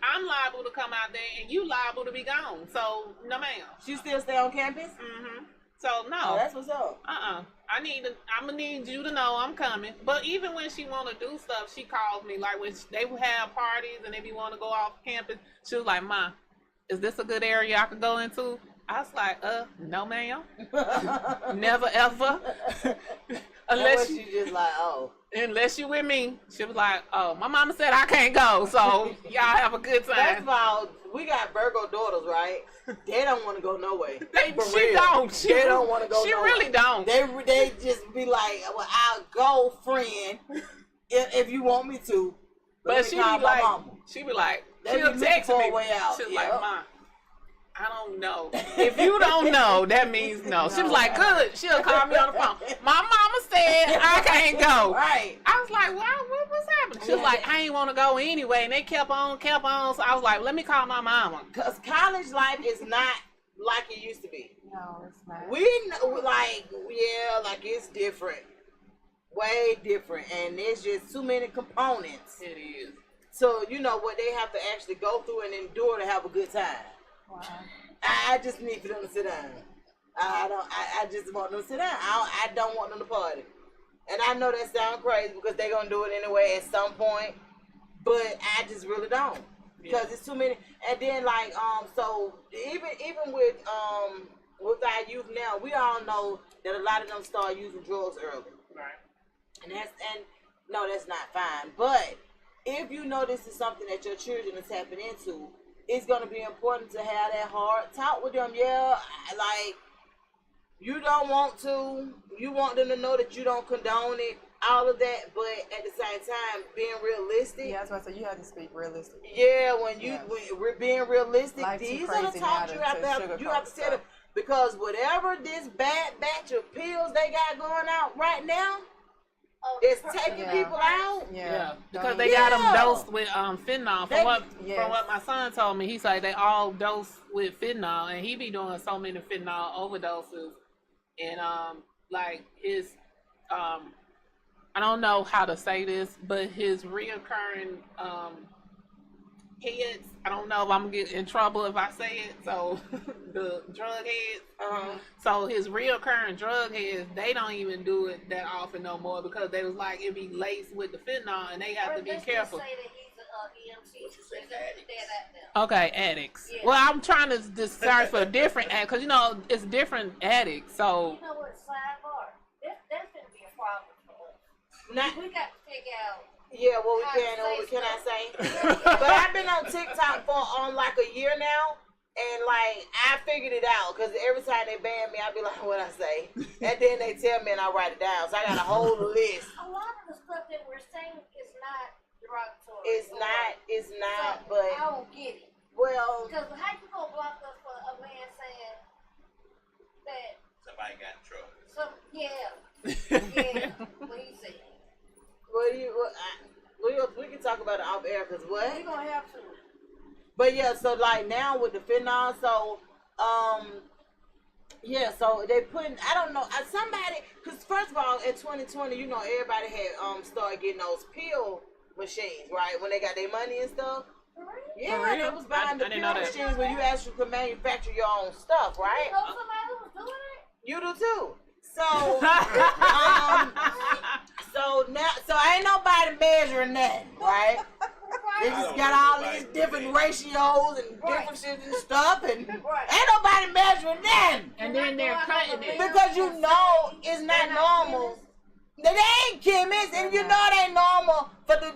E: I'm liable to come out there and you liable to be gone. So no, ma'am.
C: She still stay on campus?
E: Mhm. So no.
C: Oh, that's what's up.
E: I'm gonna need you to know I'm coming. But even when she wanna do stuff, she calls me. Like when they would have parties and they be wanna go off campus, she was like, "Ma, is this a good area I could go into?" I was like, no, ma'am. Never ever. Unless
C: she just like,
E: unless you with me. She was like, oh, my mama said I can't go, so y'all have a good time.
C: First of all, we got Virgo daughters, right? They don't want to go nowhere.
E: They don't
C: want to go
E: She
C: nowhere.
E: really don't.
C: They just be like, well, I'll go, friend, if you want me to.
E: But she be like, she'll text me. She's like, Ma, I don't know. If you don't know, that means no. She was like, good. She'll call me on the phone. My mama said I can't go.
C: Right.
E: I was like, wow, what's happening? She was like, I ain't want to go anyway. And they kept on. So I was like, let me call my mama.
C: Because college life is not like it used to be.
H: No, it's not.
C: We know, like it's different. Way different. And there's just too many components.
E: It is.
C: So, you know what they have to actually go through and endure to have a good time.
H: Wow.
C: I just need for them to sit down. I just want them to sit down. I don't want them to party. And I know that sounds crazy because they're going to do it anyway at some point. But I just really don't. Because it's too many. And then so even with our youth now, we all know that a lot of them start using drugs early.
E: Right.
C: And that's not fine. But if you know this is something that your children are tapping into, it's going to be important to have that hard talk with them. Yeah, like, you don't want to. You want them to know that you don't condone it, all of that. But at the same time, being realistic.
H: Yeah, that's why I said you have to speak realistic.
C: Yeah, when we're being realistic,
H: Life
C: these
H: too
C: are the
H: crazy
C: talks
H: now
C: you have to have. You have to tell them. Because whatever this bad batch of pills they got going out right now, It's taking people out.
E: Yeah, because they got them dosed with fentanyl. From what my son told me, he said they all dosed with fentanyl, and he be doing so many fentanyl overdoses, and like his I don't know how to say this, but his reoccurring heads, I don't know if I'm gonna get in trouble if I say it, so the drug heads, so his reoccurring drug heads, they don't even do it that often no more because they was like, it be laced with the fentanyl and they have to be careful. Okay, addicts. Yeah. Well, I'm trying to just search for a different addict, because, you know, it's different addicts, so.
F: You know what, sidebar, that's going to be a problem for us.
C: Not,
F: we got to figure out.
C: Yeah, what we can and what we cannot say. But I've been on TikTok for like a year now, and like I figured it out because every time they ban me, I be like, "What I say?" And then they tell me, and I write it down. So I got a whole list.
F: A lot of the stuff that we're saying is not derogatory.
C: It's not.
F: So,
C: but
F: I don't get it.
C: Well,
F: because how you gonna block us for a man saying that
D: somebody got in trouble?
F: Yeah. What he said.
C: We can talk about it off air because what?
F: We gonna have to.
C: But yeah, so like now with the fentanyl, so yeah, so they putting, I don't know, somebody, because first of all in 2020, you know, everybody had started getting those pill machines, right? When they got their money and stuff. Yeah, they was buying the pill machines where you actually could manufacture your own stuff, right?
F: You know somebody who was doing it?
C: You do too. So, so ain't nobody measuring nothing, right? They just got all these different ratios and different shit and stuff, and ain't nobody measuring nothing.
E: And then they're cutting it.
C: Because you know it's not normal. They ain't chemists, and you know it ain't normal for the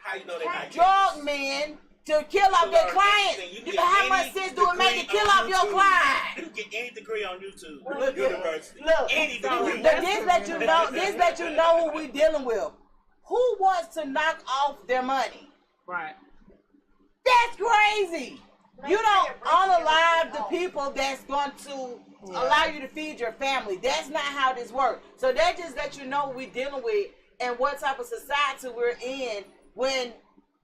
D: how you know they not
C: drug men to kill off their client. How much sense do it make to kill off your client?
D: You can get any degree on YouTube, university.
C: Look,
D: any degree.
C: This let you know who we dealing with. Who wants to knock off their money?
E: Right.
C: That's crazy. You don't unalive the people that's going to allow you to feed your family. That's not how this works. So that just let you know what we're dealing with and what type of society we're in when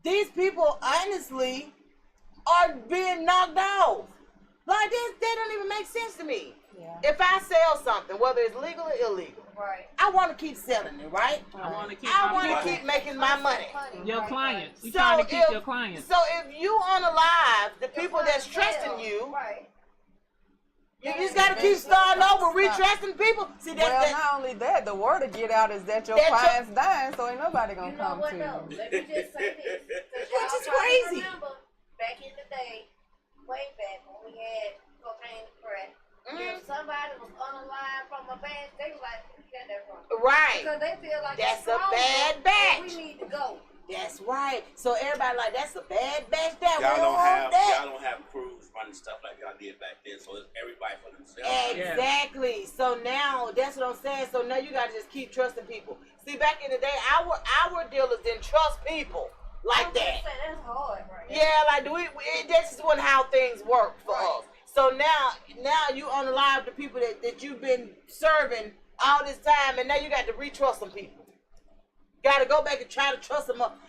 C: these people honestly are being knocked off. Like this, that don't even make sense to me. Yeah. If I sell something, whether it's legal or illegal, I want to keep selling it, right?
E: I want to keep
C: making my money.
E: Your clients. You're trying to keep your clients.
C: So if you unalive the people that's trusting you, you just got to keep starting over, retrusting people. See, that's
H: not only that, the word to get out is that your client's dying, so ain't nobody going to come to you.
F: Let me just say this.
C: Which is crazy.
F: Remember, back in the day, way back when we had cocaine and crack, if somebody was unalive from a batch, they was like, where you got that from?
C: Right.
F: Because they feel like
C: that's a bad batch.
F: We need to go.
C: That's right. So everybody like, that's a bad batch.
D: Y'all don't have crews running stuff like y'all did back then. So it's everybody for themselves.
C: Exactly. Yeah. So now that's what I'm saying. So now you gotta just keep trusting people. See, back in the day, our dealers didn't trust people like that.
F: That's hard, right?
C: Yeah, like this is how things work for us. So now you unalive the people that you've been serving all this time, and now you got to retrust some people. Got to go back and try to trust them up.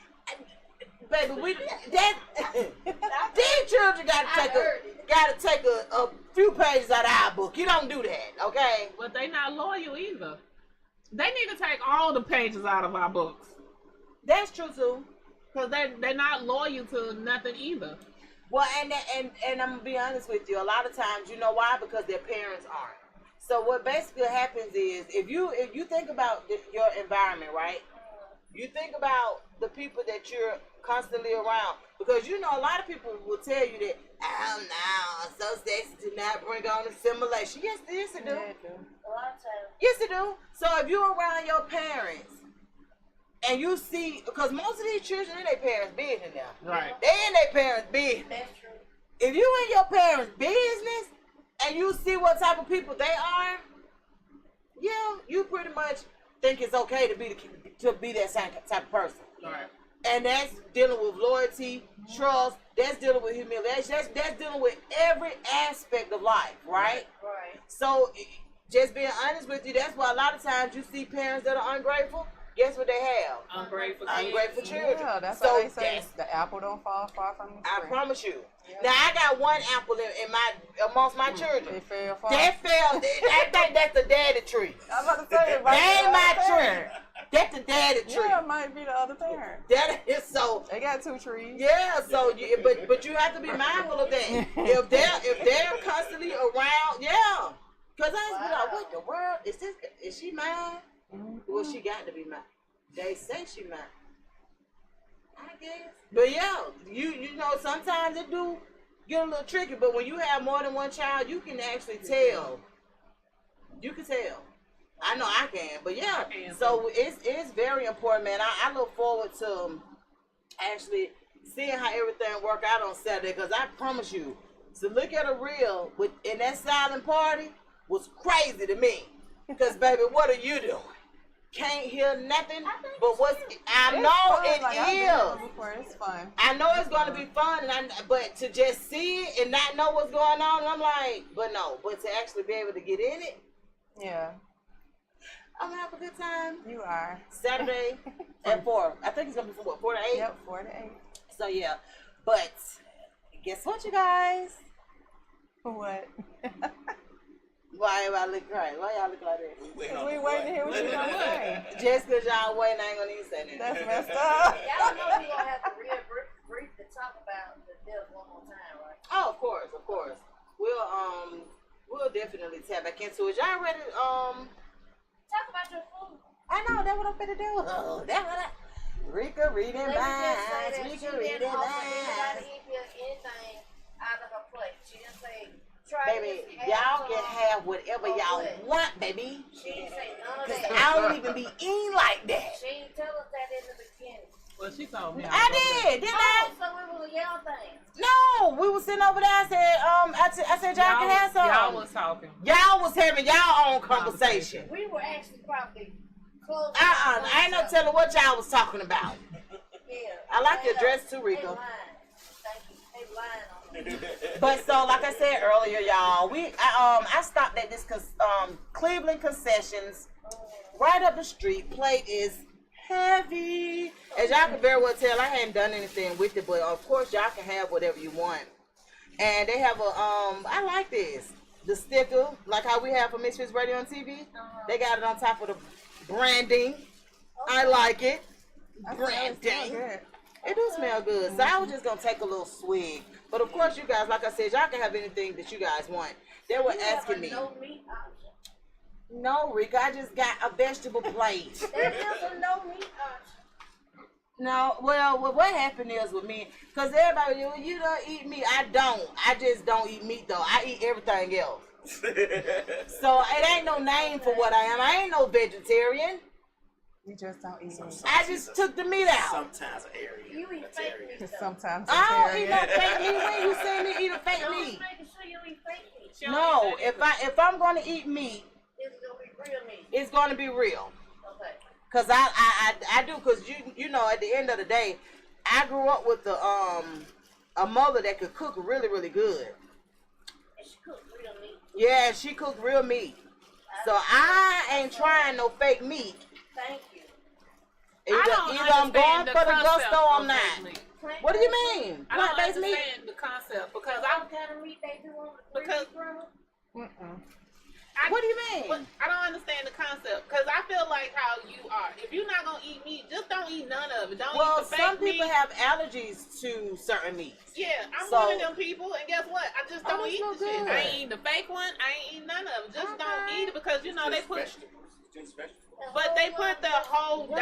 C: Baby, these children got to take a few pages out of our book. You don't do that, okay?
E: But they not loyal either. They need to take all the pages out of our books.
C: That's true too.
E: Because they're not loyal to nothing either.
C: Well, and I'm gonna be honest with you. A lot of times, you know why? Because their parents aren't. So what basically happens is, if you think about your environment, right? You think about the people that you're constantly around, because you know a lot of people will tell you that, oh no, associations do not bring on assimilation. Yes, it do.
F: A lot of times.
C: Yes, it do. So if you're around your parents, and you see, because most of these children in their parents' business now.
E: Right.
C: They in their parents' business.
F: That's true.
C: If you in your parents' business and you see what type of people they are, yeah, you pretty much think it's okay to be that same type of person.
E: Right.
C: And that's dealing with loyalty, trust. That's dealing with humiliation. That's dealing with every aspect of life, right?
F: Right.
C: So just being honest with you, that's why a lot of times you see parents that are ungrateful. Guess what they have? Ungrateful children.
H: Yeah, that's
C: so
H: why they say the apple don't fall far from the tree.
C: I promise you. Yeah. Now I got one apple in my amongst my children.
H: They fell far.
C: That fell. I think that's the daddy tree.
H: I'm about to say it.
C: That ain't my tree. That's the daddy tree.
H: Yeah, it might be the other parent.
C: That is so.
H: They got 2 trees.
C: Yeah, so but you have to be mindful of that. If they're constantly around, yeah. Cause I just be like, what the world is this? Is she mine? Mm-hmm. Well, she got to be mine. They say she mine. I guess. But yeah, you know sometimes it do get a little tricky. But when you have more than one child, you can actually tell. You can tell. I know I can, but yeah. So it's very important, man. I look forward to actually seeing how everything work out on Saturday, because I promise you, to look at a reel in that silent party was crazy to me. Because baby, what are you doing? Can't hear nothing but what's. I know it is.
H: It's fun.
C: I know it's going to be fun, but to just see it and not know what's going on, I'm like, but to actually be able to get in it.
H: Yeah.
C: I'm gonna have a good time.
H: You are.
C: Saturday at 4. I think it's gonna be from 4 to 8.
H: Yep, 4 to 8.
C: So yeah, but guess what, you guys?
H: What?
C: Why everybody look crazy? Why y'all look like that?
H: We waiting to hear what you're gonna say.
C: Just because y'all waiting, I ain't gonna even say that.
H: That's messed up.
F: Y'all know we gonna have to brief to talk about the death one more time, right?
C: Oh, of course. We'll definitely tap back into it. Y'all ready?
F: Talk about your food.
C: I know, that's what I'm finna do. Oh, that's what Rika reading minds. Rika reading minds.
F: Anything out of her plate. She didn't say,
C: baby, y'all can have whatever y'all want, baby.
F: She didn't say none of that.
C: Because I don't even be eating like that.
F: She didn't tell us that in the beginning.
E: Well, she told me.
C: I did, didn't I?
F: So it was a y'all thing.
C: No, we was sitting over there. I said y'all can have some.
E: Y'all was talking.
C: Y'all was having y'all own conversation.
F: We were actually probably close.
C: I ain't no telling what y'all was talking about.
F: Yeah.
C: I like your dress too, Rico.
F: Thank you. They lying on me.
C: But so, like I said earlier, y'all, I stopped at this Cleveland Concessions right up the street. Plate is heavy. As y'all can very well tell, I hadn't done anything with it, but of course y'all can have whatever you want. And they have I like this. The sticker, like how we have for Misfits Radio on TV. They got it on top of the branding. I like it. Branding. It do smell good. So I was just gonna take a little swig. But of course you guys, like I said, y'all can have anything that you guys want. They were asking me.
F: No meat option.
C: No, Rick, I just got a vegetable plate.
F: There is a no meat option.
C: No, well, what happened is with me, because everybody, you don't eat meat. I don't. I just don't eat meat, though. I eat everything else. So it ain't no name for what I am. I ain't no vegetarian.
H: You just don't eat meat.
C: I just took the meat out.
D: Sometimes an area.
F: You eat fake meat.
H: Sometimes
C: I don't eat no fake meat. When you see me eat a fake meat?
F: Making sure you eat fake meat.
C: No, if I'm going to eat meat,
F: It's gonna be real meat.
C: it's going to be real.
F: Okay.
C: Cause I do, cause you know, at the end of the day, I grew up with a mother that could cook really, really good.
F: And she cooked real meat.
C: Yeah, she cooked real meat. So I ain't trying no fake meat.
F: Thank you.
C: Either I'm going for the gusto or I'm not. What do you mean?
E: I don't
C: Plant-based meat?
E: understand the concept because
F: What kind of meat they do on the grill?
C: What do you mean?
E: I don't understand the concept because I feel like how you are. If you're not gonna eat meat, just don't eat none of it. Don't eat the fake
C: some people
E: meat.
C: have allergies to certain meats.
E: Yeah, I'm one of them people, and guess what? I just don't eat
C: no
E: the shit.
C: good.
E: I ain't eating the fake one. I ain't eating none of it. Just don't eat it because you know they put.
D: Just vegetables.
E: But they put the whole dye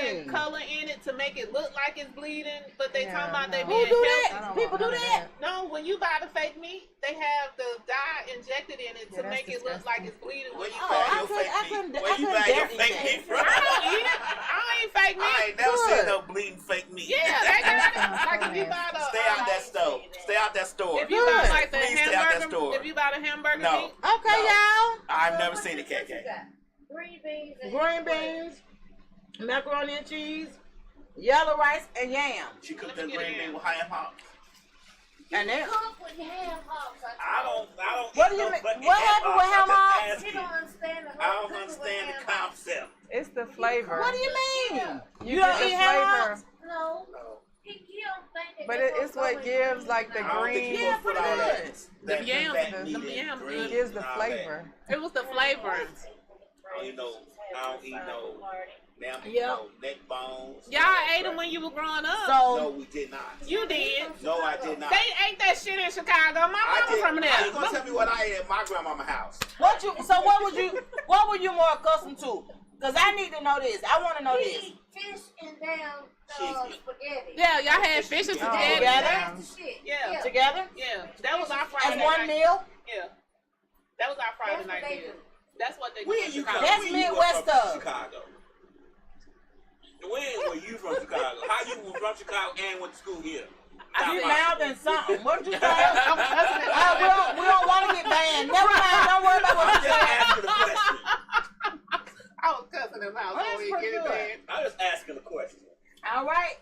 E: and
C: Wondering.
E: color in it to make it look like it's bleeding, but they talking about they
C: Who
E: being
C: do
E: healthy.
C: that? People do that?
E: No, when you buy the fake meat, they have the dye injected in it to
H: Yeah,
E: make
H: that's
E: it look like it's bleeding.
D: Where you
C: Oh,
D: buy
C: I
D: your
C: couldn't- I
D: fake
C: couldn't-
D: meat?
C: I
D: Where you
C: couldn't
D: buy your
C: dare eat
D: fake
C: that.
D: meat from?
E: I don't eat it. I don't eat fake meat.
D: I ain't never
C: Good.
D: seen no bleeding fake meat.
E: Yeah, they got it. Like if you buy the
D: Stay out that store. Stay out that store.
E: if you buy
C: Good.
E: like the
D: Please stay out that
E: hamburger,
D: store.
E: if you buy the hamburger
D: No.
E: meat,
C: Okay,
D: No.
C: y'all.
D: I've never seen a
F: What you
D: KK.
F: got? Green beans. And
C: Green beans, macaroni and cheese, yellow rice, and yam.
D: She cooked
E: Let
D: them
E: me get
D: green
E: it
D: beans
E: in.
D: with ham hocks.
C: And then,
F: Cook with ham hocks.
D: I don't
C: what
D: eat
C: do you
D: no
C: mean?
D: fucking
C: What happened with ham hocks?
F: He don't understand the
D: I don't understand the concept.
H: It's the flavor.
C: What do you mean?
F: Yeah.
C: You don't eat ham hocks?
F: No. He don't think that
H: But
F: they're
H: it's
F: gonna
H: what
F: go
H: gives
F: in
H: like the
F: now.
D: I don't think
H: green.
D: you
C: Yeah,
D: gonna put
C: put it
D: all
C: in.
D: that
E: Yams,
D: fat
E: the
D: meat
E: yams,
D: green
H: It gives the
D: and all
H: flavor.
E: It was the flavor.
D: I don't eat no damn
C: Yeah.
D: no neck bones.
E: Y'all ate them when you were growing up.
D: No,
C: So,
D: we did not.
E: You did.
D: No, I did not.
E: They ate that shit in Chicago. My
D: I
E: mama
D: did.
E: from
D: How you gonna
E: there.
D: tell me what I ate at my grandmama's house?
C: what were you more accustomed to? Because I need to know this. I want to know
F: He
C: this.
F: eat fish and damn
D: Chicken.
F: spaghetti.
E: Yeah, y'all had fish and
H: Oh,
E: spaghetti.
C: yeah.
F: That's the shit.
E: Yeah.
C: Together?
E: Yeah, that was our Friday
C: As one
E: night.
C: meal?
E: Yeah, that was our Friday
F: That's what
E: night
F: they
E: deal.
F: do.
E: That's what they do
D: Where
E: in
D: you
E: Chicago.
D: come?
C: That's
D: Where you
C: Midwest
D: come from?
C: stuff.
D: Chicago. When were you from Chicago? How you were from Chicago and went to school here?
C: You
D: Stop
C: mouthing something. What did you say?
E: I'm cussing it out.
C: We don't want to get banned. Never mind. Don't worry about what
D: I'm
C: you
D: just
C: say.
D: asking a question.
E: I was cussing him out
C: That's
E: so he
C: pretty
E: get it
C: good.
E: bad.
D: I'm just asking a question.
C: All right.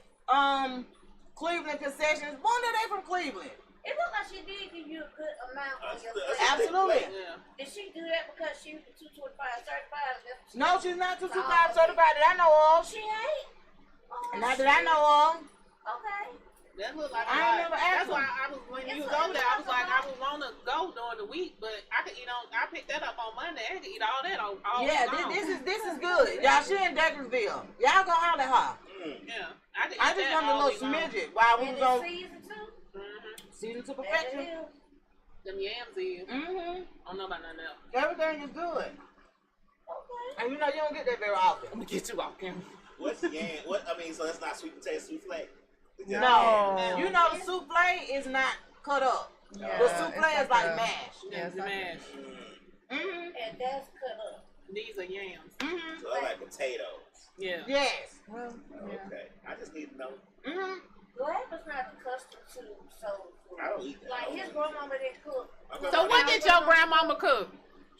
C: Cleveland concessions. Wonder they from Cleveland.
F: It looked like she did give you a good amount on your
D: That's
F: plate.
C: Absolutely.
E: Yeah.
F: Did she do that because she was 225 certified? That's what she
C: No,
F: did?
C: she's not 225 certified that I know of.
F: She ain't. Oh,
C: Not that I know of.
F: Okay.
E: That looked like
C: I ain't never asked
E: That's why
C: him.
E: I was when you was over there. I was like, I would want to go during the week, but I could eat on. I picked that up on Monday. I could eat all that on all
C: Yeah,
E: week long.
C: this is good. Y'all, she in Douglasville. Y'all go holler at her.
E: Yeah, I could eat
C: I just
E: that
C: wanted a
E: all
C: little
E: week long.
C: smidget while we
F: And
C: was on
F: it's season too?
C: season to
F: That
C: perfection.
F: it is.
E: Them yams is. I don't know about nothing else.
C: Everything is good.
F: Okay.
C: And you know you don't get that very often.
E: I'm gonna get you off camera.
D: What's yam? What I mean, so that's not sweet potato souffle. It's just
C: No,
D: yam.
C: you know the souffle is not cut up.
H: Yeah,
C: The
H: it's
C: souffle is like
H: a-
C: mashed.
H: Yeah, it's
E: the
H: like
E: mash.
F: And that's cut up.
E: These are yams.
D: So they're like potatoes.
E: Yeah.
C: Yes.
H: well, yeah.
D: Okay, I just need to know.
F: Glad was not accustomed to soul food.
D: I don't eat that.
F: Like his grandmama didn't cook.
E: So what did your grandmama cook?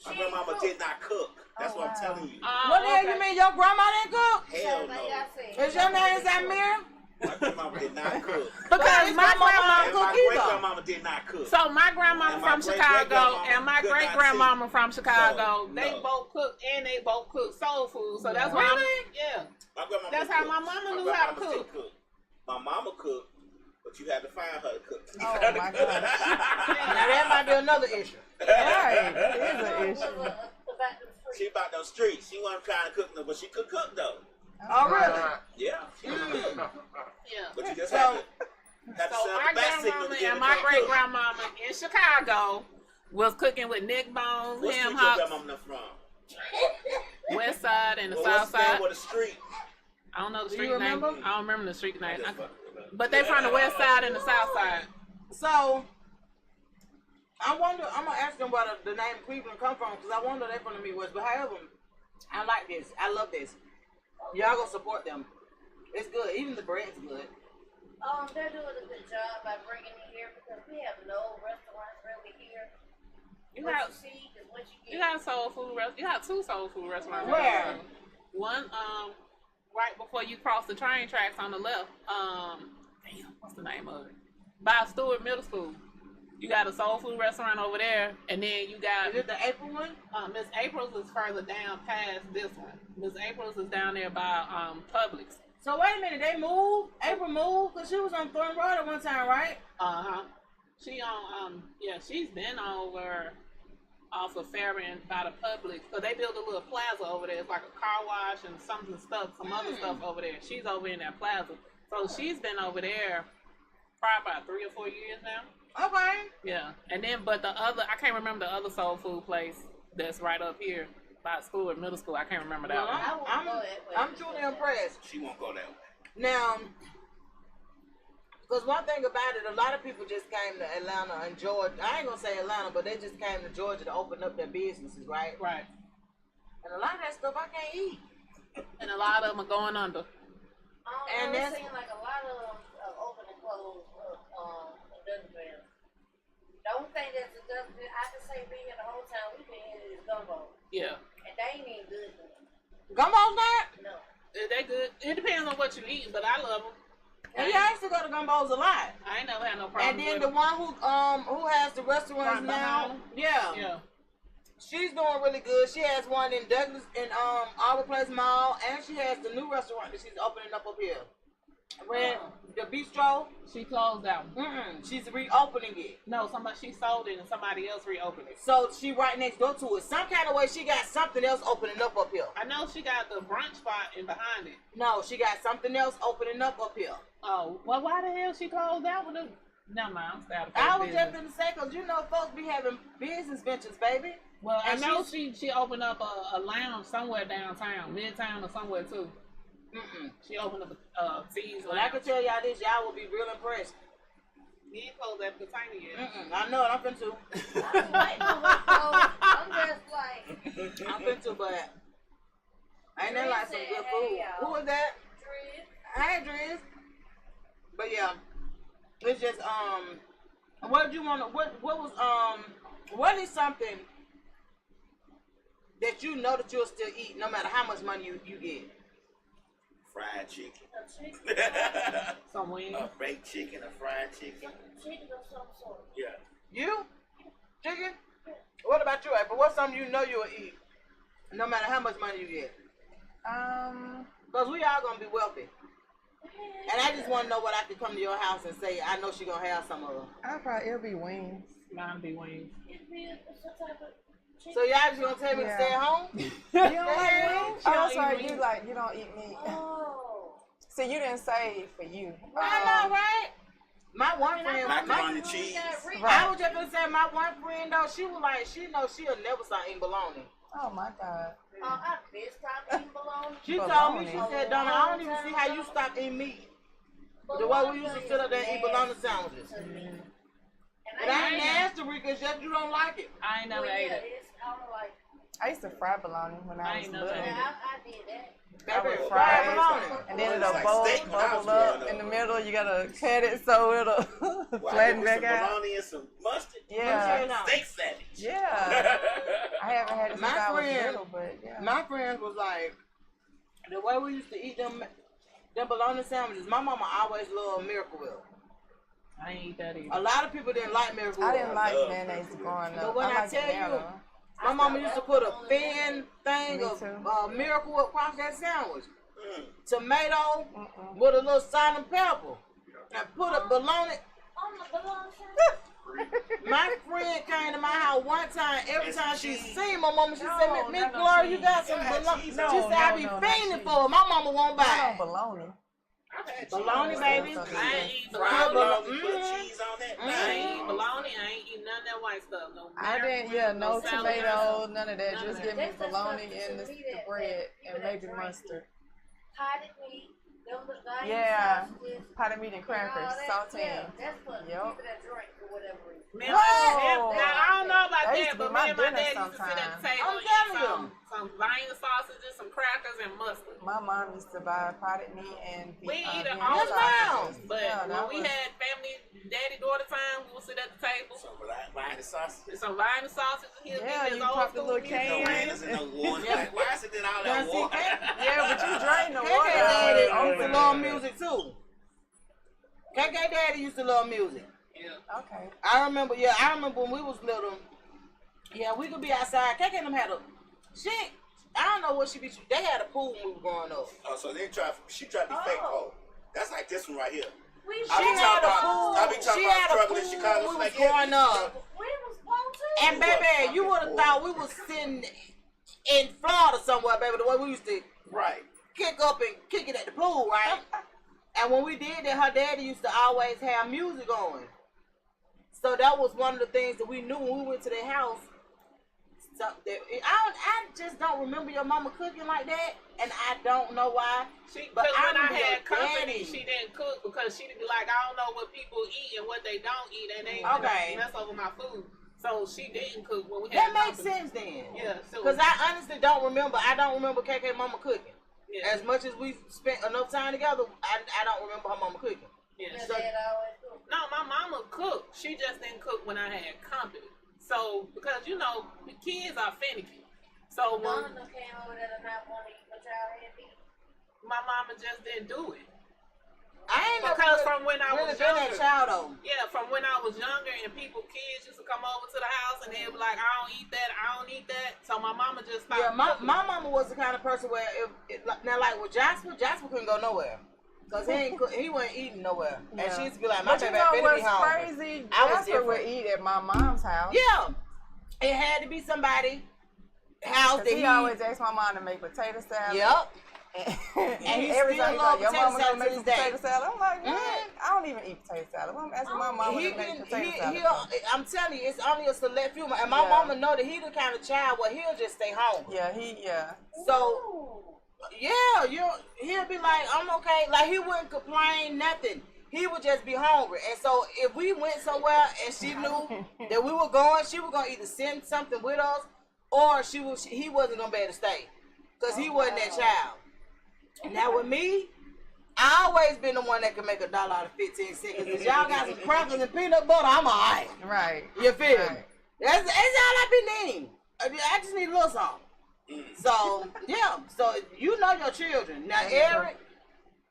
D: My grandmama did not cook. That's what I'm telling you.
C: What the hell you mean your grandma didn't cook?
D: Hell
F: Like
D: no.
F: I said.
C: Is your name Zamir?
D: My grandmama did not cook.
E: Because
C: his
E: my
C: grandma
E: grandma.
D: And
C: cook
D: my
C: either.
D: great grandmama did not cook.
E: So my grandmama
D: And my
E: from Chicago
D: great-great-grandmama
E: and my
D: could
E: great
D: not
E: grandmama
D: see.
E: from Chicago,
D: So,
E: they
D: no.
E: both cook and they both cook soul food. So that's why
C: Really?
E: yeah.
D: My grandmama
E: That's
D: could
E: how
D: cook.
E: my mama
D: My
E: knew how to
D: grandmama
E: cook.
D: still My mama cooked, but you had to find her to cook.
H: Oh my gosh.
C: Now that might be another issue.
H: Right, it is an issue.
F: About them streets.
D: She about those streets. She wasn't trying to cook no, but she could cook though.
C: Oh really?
D: Yeah, she could cook.
E: Yeah.
D: But you just
C: So-
D: have to send
E: So my
D: the back signal
E: grandmama
D: to get
E: and
D: her
E: my
D: to
E: great
D: cook.
E: grandmama in Chicago was cooking with neck bones,
D: What
E: ham
D: street your
E: hocks,
D: grandmama from?
E: west side and the
D: Well,
E: south
D: what's the name
E: side.
D: of the street?
E: I don't know the
C: Do
E: street
C: you
E: name.
C: remember?
E: I don't remember the street name.
D: Just fucking with her.
E: But they from the west side and the south side.
C: So I wonder. I'm gonna ask them where the name Cleveland come from because I wonder they from the Midwest. But however, I like this. I love this. Y'all gonna support them. It's good. Even the bread's good.
F: They're doing a good job by bringing it here because we have no restaurants really here.
E: You
F: What
E: got
F: you see is what you
E: you
F: get.
E: got soul food restaurants. You got two soul food restaurants.
C: Where?
E: One right before you cross the train tracks on the left. Damn, what's the name of it? By Stewart Middle School. You got a soul food restaurant over there, and then you got
C: Is it the April one?
E: Miss April's is further down past this one. Miss April's is down there by Publix.
C: So wait a minute. They moved. April moved because she was on Thorn Road at one time, right?
E: She on yeah, she's been over off of Fairbanks by the Publix. So they built a little plaza over there. It's like a car wash and some other stuff over there. She's over in that plaza. So she's been over there probably about 3 or 4 years now.
C: Okay.
E: Yeah. And then but the other I can't remember the other soul food place that's right up here by school or middle school. I can't remember that
C: Well,
E: one.
F: I won't
C: I'm
F: go that way.
C: I'm truly impressed.
D: She won't go that way.
C: Now, because one thing about it, a lot of people just came to Atlanta and Georgia. I ain't gonna say Atlanta, but they just came to Georgia to open up their businesses, right?
E: Right.
C: And a lot of that stuff I can't eat.
E: And a lot of them are going under.
C: And
F: And
C: that's-
F: it seems like a lot of them open and close industrial. The only thing that's industrial, I can say being here the whole time we've been here is gumbo.
E: Yeah.
F: And they ain't even good for me.
C: Gumbo's not?
F: No.
E: They good. It depends on what you eat, but I love them.
C: And yeah, I used to go to Gumbo's a lot.
E: I ain't never had no problem
C: And then
E: with
C: the
E: them.
C: one who has the restaurants
E: Right
C: now,
E: behind 'em?
C: yeah,
E: Yeah.
C: She's doing really good. She has one in Douglas in Arbor Place Mall, and she has the new restaurant that she's opening up here. The bistro.
E: She closed that one.
C: She's reopening it.
E: No, she sold it and somebody else reopened it.
C: So she right next door to it. Some kind of way she got something else opening up here.
E: I know she got the brunch spot in behind it.
C: No, she got something else opening up here.
E: Oh, well, why the hell she closed that one? Never mind, I'm starting.
C: I was just going to say, because you know folks be having business ventures, baby.
E: Well, and I know she opened up a lounge somewhere downtown, midtown or somewhere too. She opened up a Z's
C: Well, I can tell y'all this, y'all will be real impressed.
E: You ain't closed that container yet.
C: I know it, I'm finna to.
F: I'm just like.
C: I'm finna to, but ain't that like some good food? Who was that?
F: Driz.
C: Hey, Driz. But yeah, it's just, what did you want to, what is something that you know that you'll still eat no matter how much money you get?
D: Fried chicken.
E: Some wings.
D: A baked chicken, a fried chicken.
F: Chicken of some sort.
D: Yeah.
C: You? Chicken? What about you, April? What's something you know you'll eat no matter how much money you get? Because we all going to be wealthy. And I just want to know what I can come to your house and say, I know she going to have some of them.
H: It'll be wings.
E: Mine be wings.
F: It'd be some type of chicken.
C: So y'all just going to tell me to stay at home?
H: You don't like wings?
E: She
H: Oh,
E: don't
H: sorry,
E: eat
H: you don't eat meat.
F: Oh.
H: See, you didn't say for you.
C: I know, right? My one friend,
D: Macaroni and cheese.
C: I was just going to say, my one friend, though, she was like, she knows she'll never stop eating bologna.
H: Oh, my God.
F: I been stopped eating bologna.
C: She told me, she said, Donna, I don't even see how you stop eating meat. The way we used to sit up there and eat bologna sandwiches. And I ain't nasty, because just you don't like it.
E: I ain't never ate it.
F: I don't like it.
H: I used to fry bologna when I was little.
F: I did that.
H: I would
C: Baby,
H: fry
C: fried
H: it,
C: bologna.
H: and then
D: It's
H: it'll
D: like steak when I was
H: bubble up
D: growing
H: in the
D: up.
H: middle. You gotta cut it so it'll flatten back
D: some
H: out.
D: bologna and some mustard.
H: Yeah.
D: Steak sandwich.
H: Yeah. I haven't had it since
C: My
H: I was
C: friend-
H: little, but yeah.
C: My friends was like, the way we used to eat them bologna sandwiches, my mama always loved Miracle Whip.
E: I ain't eat that either.
C: A lot of people didn't like Miracle Whip.
H: I didn't like mayonnaise growing
C: But
H: up.
C: when I
H: like
C: tell
H: it now,
C: you,
H: though.
C: my mama used to put a thin thing
H: Me
C: of
H: too.
C: Miracle Whip across that sandwich. Tomato with a little salt and pepper. And put a bologna.
F: On the bologna.
C: My friend came to my house one time. Every
D: It's
C: time she
D: cheese.
C: seen my mama, she
H: No,
C: said, Miss
H: not no
C: Gloria, you
H: cheese.
C: got some
D: It had
C: bologna.
D: cheese
C: She
D: on
C: said,
D: it.
C: I be
H: not
C: fiending
H: cheese.
C: for it. My mama won't
H: I
C: buy
H: don't
C: it.
H: bologna.
C: Bologna, baby.
E: I ain't eat
D: Fried
E: bologna.
D: bologna, put cheese on that.
E: I ain't eat bologna. I ain't eat none of that white stuff. No.
H: I didn't, no
E: salad
H: tomato, none of that.
E: None
H: Just
E: of
H: give me
F: that. That's
H: bologna
F: the
H: and the
F: stuff to me
H: bread
F: that
H: and maybe
F: drink.
H: mustard.
F: Potted meat. Them lasagna
H: Yeah.
F: sausages.
H: Potted meat and crackers, saltine.
F: That's for people that drink for whatever reason.
E: Man,
H: Whoa.
E: I don't know about
H: That used
E: that,
H: to be
E: but
H: my
E: me and my
H: dinner
E: dad used to sit at the
H: sometimes.
E: table
C: I'm
E: and
C: telling
E: eat some Vienna sausages, some crackers, and mustard.
H: My mom used to buy potted meat and
E: We eat it
H: Vienna
E: all the time,
H: sausages.
E: but
H: Yeah, that
E: when we
H: was-
E: had family, daddy-daughter time, we would sit at the table.
D: Some Vienna sausage.
E: Some Vienna sausages. He'll
H: Yeah,
E: give
H: you
E: his old
H: pop the
E: school
H: little
E: music.
H: can.
D: No mayonnaise and no water. Like, why is it in all that
C: Now, see,
D: water?
H: Yeah, but you drain the
C: KK
H: water.
C: Daddy
H: out.
C: used to love music too. KK Daddy used to love music.
E: Yeah.
H: Okay.
C: I remember when we was little. Yeah, we could be outside. KK and them had I don't know what they had a pool when we were growing up.
D: Oh, so she tried to be fake pole. That's like this one right here.
F: We
D: I be talking about struggle in Chicago.
C: We was
D: Like,
C: growing up.
F: We was born too.
C: And baby, you would have thought we was sitting in Florida somewhere, baby, the way we used to
D: Right.
C: kick up and kick it at the pool, right? And when we did that, her daddy used to always have music on. So that was one of the things that we knew when we went to their house. So I just don't remember your mama cooking like that, and I don't know why.
E: Because when I
C: remember your
E: had company,
C: daddy.
E: she didn't cook because she'd be like, I don't know what people eat and what they don't eat, and they
C: Okay.
E: mess over my food. So she didn't cook when we
C: That
E: had
C: makes
E: company.
C: sense then.
E: Yeah. So,
C: Because I honestly don't remember. I don't remember KK mama cooking.
E: yeah.
C: As much as we spent enough time together, I don't remember her mama cooking.
E: yeah.
F: Your
C: So-
F: dad always cooked.
E: No, my mama cooked. She just didn't cook when I had company. So, because, the kids are finicky. So, when
F: Donna came over there and not want to eat what y'all had to eat.
E: my mama just didn't do it.
C: I ain't never
E: Because
C: really-
E: from when I
C: really
E: was
C: been that
E: younger.
C: child though.
E: Yeah, from when I was younger and kids used to come over to the house and they'd be like, I don't eat that, I don't eat that. So my mama just stopped.
C: Yeah, my mama was the kind of person where now like with Jasper couldn't go nowhere. Cause he wasn't eating nowhere, and she used to be like, "My baby finna be home."
H: Crazy?
C: Jasper
H: would eat at my mom's house.
C: Yeah, it had to be somebody house that
H: he always asked my mom to make potato salad.
C: Yep.
H: And he every time he's like, "Your mama gonna make some potato salad?" I'm like, "What? I don't even eat potato salad. I'm asking my mama to make potato salad."
C: I'm telling you, it's only a select few, and my mama know that he the kind of child where he'll just stay home.
H: Yeah.
C: So. Yeah, he'll be like, I'm okay. Like, he wouldn't complain, nothing. He would just be hungry. And so if we went somewhere and she knew that we were going, she was going to either send something with us or he wasn't going to be able to stay because he wasn't that child. Now, with me, I always been the one that can make $1 out of 15 seconds. If y'all got some crackers and peanut butter, I'm all right.
H: Right.
C: You feel me? That's all I been needing. I just need a little something. So, yeah. So, you know your children. Now, Eric,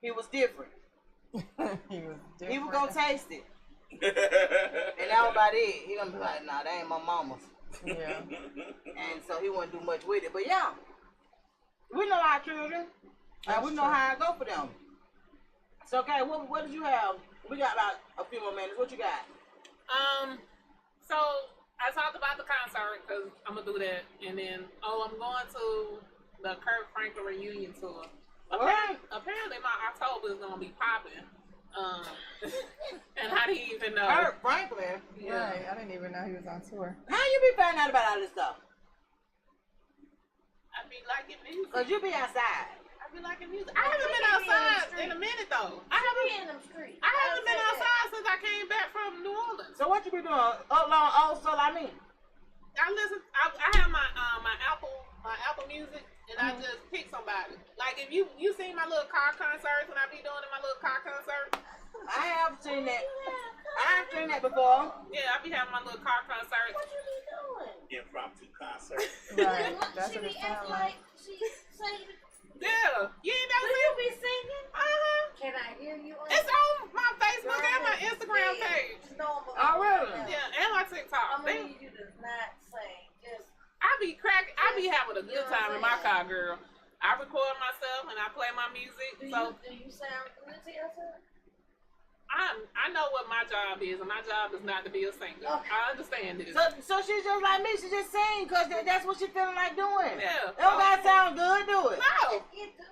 C: he was different. He was going to taste it. And that was about it. He going to be like, nah, that ain't my mama's.
H: Yeah.
C: And so, he wouldn't do much with it. But, yeah. We know our children. And we know how it go for them. So, okay, what did you have? We got about a few more minutes. What you got?
E: So I talked about the concert because I'm gonna do that, and then I'm going to the Kurt Franklin reunion tour. Apparently my October is gonna be popping. And how do you even know?
C: Kurt Franklin.
H: Yeah. Right. I didn't even know he was on tour.
C: How you be finding out about all this stuff?
E: I be liking music.
C: Cause you be outside.
E: I be liking music. I haven't been outside in a minute though. I haven't been outside since I came back from New Orleans.
C: So what you be doing? Upload old stuff like me?
E: I listen. I have my Apple Music, and I just pick somebody. Like if you seen my little car concerts when I be doing my little car concert.
C: I have seen that. I've seen that before.
E: Yeah, I be having my little car concerts.
F: What you be doing?
D: Impromptu concert.
H: Right. That's
F: She
H: what
F: be
H: it sounds
F: acting
H: like.
F: like she singing.
E: Yeah, you ain't never
F: Do
E: seen
F: you be singing? Can I hear you?
E: It's on my Facebook and my Instagram page.
F: Normal.
C: Oh, really?
E: Yeah, and my TikTok.
F: I'm gonna need you to not sing. Just
E: I be having a good time in my car, girl. I record myself and I play my music.
F: do you sound good to yourself?
E: I know what my job is, and my job is not to be a singer.
F: Okay.
E: I understand this.
C: So she's just like me. She just sing because that's what she feeling like doing.
E: Yeah.
C: It don't gotta sound good, do it?
E: No.
F: It does.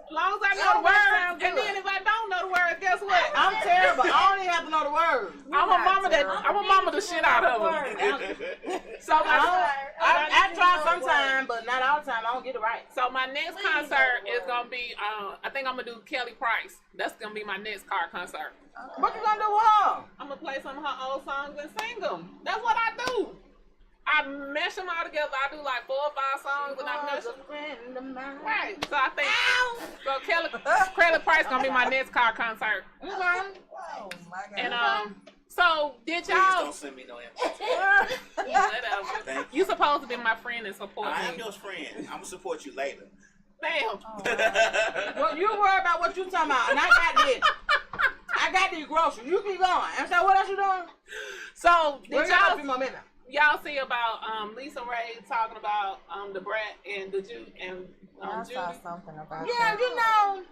E: As long as I know the words, and then if I don't know the words, guess what?
C: I'm terrible. I don't even have to know the words.
E: I'm a mama the shit out of them. So
C: I try sometimes, but not all the time. I don't get it right.
E: So my next concert is gonna be I think I'm gonna do Kelly Price. That's gonna be my next car concert.
C: What you gonna do with her?
E: I'm gonna play some of her old songs and sing them. That's what I do. I mesh them all together. I do like 4 or 5 songs and I mesh them. Right. So I think so Kelly Price gonna be my next car concert.
C: Okay.
H: Oh my God.
E: And so did
D: Please
E: y'all?
D: don't send me no invitation.
E: Whatever. You supposed to be my friend and support
D: I am
E: me.
D: your friend. I'm gonna support you later.
E: Damn.
C: Well, you worry about what you talking about, and I got this. I got these groceries. You keep going. And so what else you doing?
E: So did y'all see about Lisa Ray talking about the Brat and the Judy and
H: I
E: Judy?
H: saw something about
C: Yeah,
H: that.
C: you know.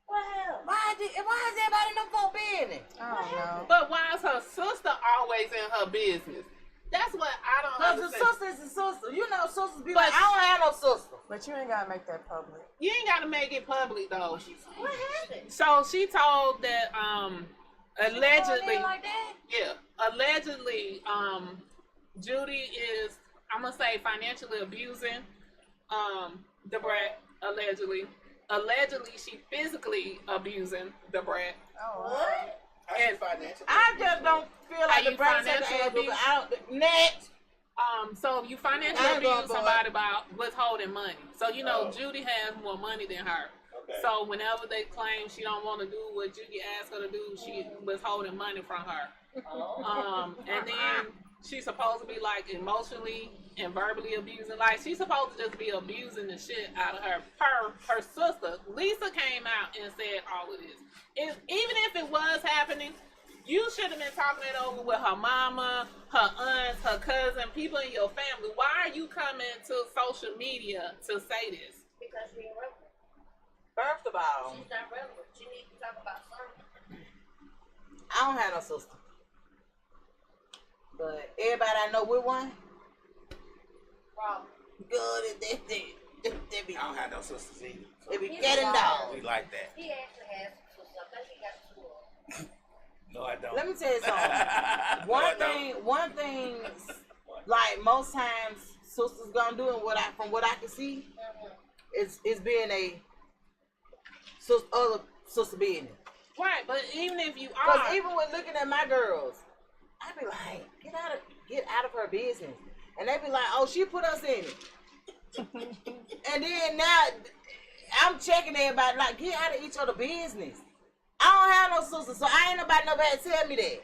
F: What hell?
C: Why is everybody in them folk business?
H: I don't know.
E: But why is her sister always in her business? That's what I don't
C: Because the
E: understand.
C: sister is the sister. You know, sisters be
E: But-
C: like, I don't have no sister.
H: But you ain't gotta make that public.
E: You ain't got to make it public though.
F: What happened?
E: So she told that allegedly,
C: Like that?
E: yeah, allegedly Judy is, I'm gonna say, financially abusing the Brat. Allegedly she physically abusing the Brat.
H: Oh,
F: What?
E: And
C: I just don't feel
E: Are
C: like the
E: you
C: brother
E: financially
C: said
E: abused?
C: next.
E: So you financially
C: I ain't gonna
E: abuse
C: go
E: somebody about withholding money. So you know
D: Oh.
E: Judy has more money than her.
D: Okay.
E: So whenever they claim she don't want to do what Judy asked her to do, she withholding money from her. And then she's supposed to be like emotionally and verbally abusing. Like she's supposed to just be abusing the shit out of her. Her sister Lisa came out and said all of this. Even if it was happening, You should have been talking it over with her mama, her aunts, her cousin, people in your family. Why are you coming to social media to say this?
F: Because she ain't relevant.
C: First of all,
F: She's not relevant. She needs to talk about something.
C: I don't have no sister. But everybody I know with one,
F: Problem.
C: good at that thing. They be,
D: I don't have no sisters either. So
C: they be
F: He's
C: getting
F: wild.
C: dogs.
D: we like that.
F: He actually has some stuff. I think he got two of them.
D: No, I don't.
C: Let me tell you something. One thing, like most times sisters gonna do, and from what I can see, is being a other sister business.
E: Right, but even if you
C: Because
E: are,
C: even when looking at my girls, I be like, get out of her business, and they be like, oh, she put us in it. And then now I'm checking everybody like, get out of each other business. I don't have no sister, so I ain't nobody tell me that.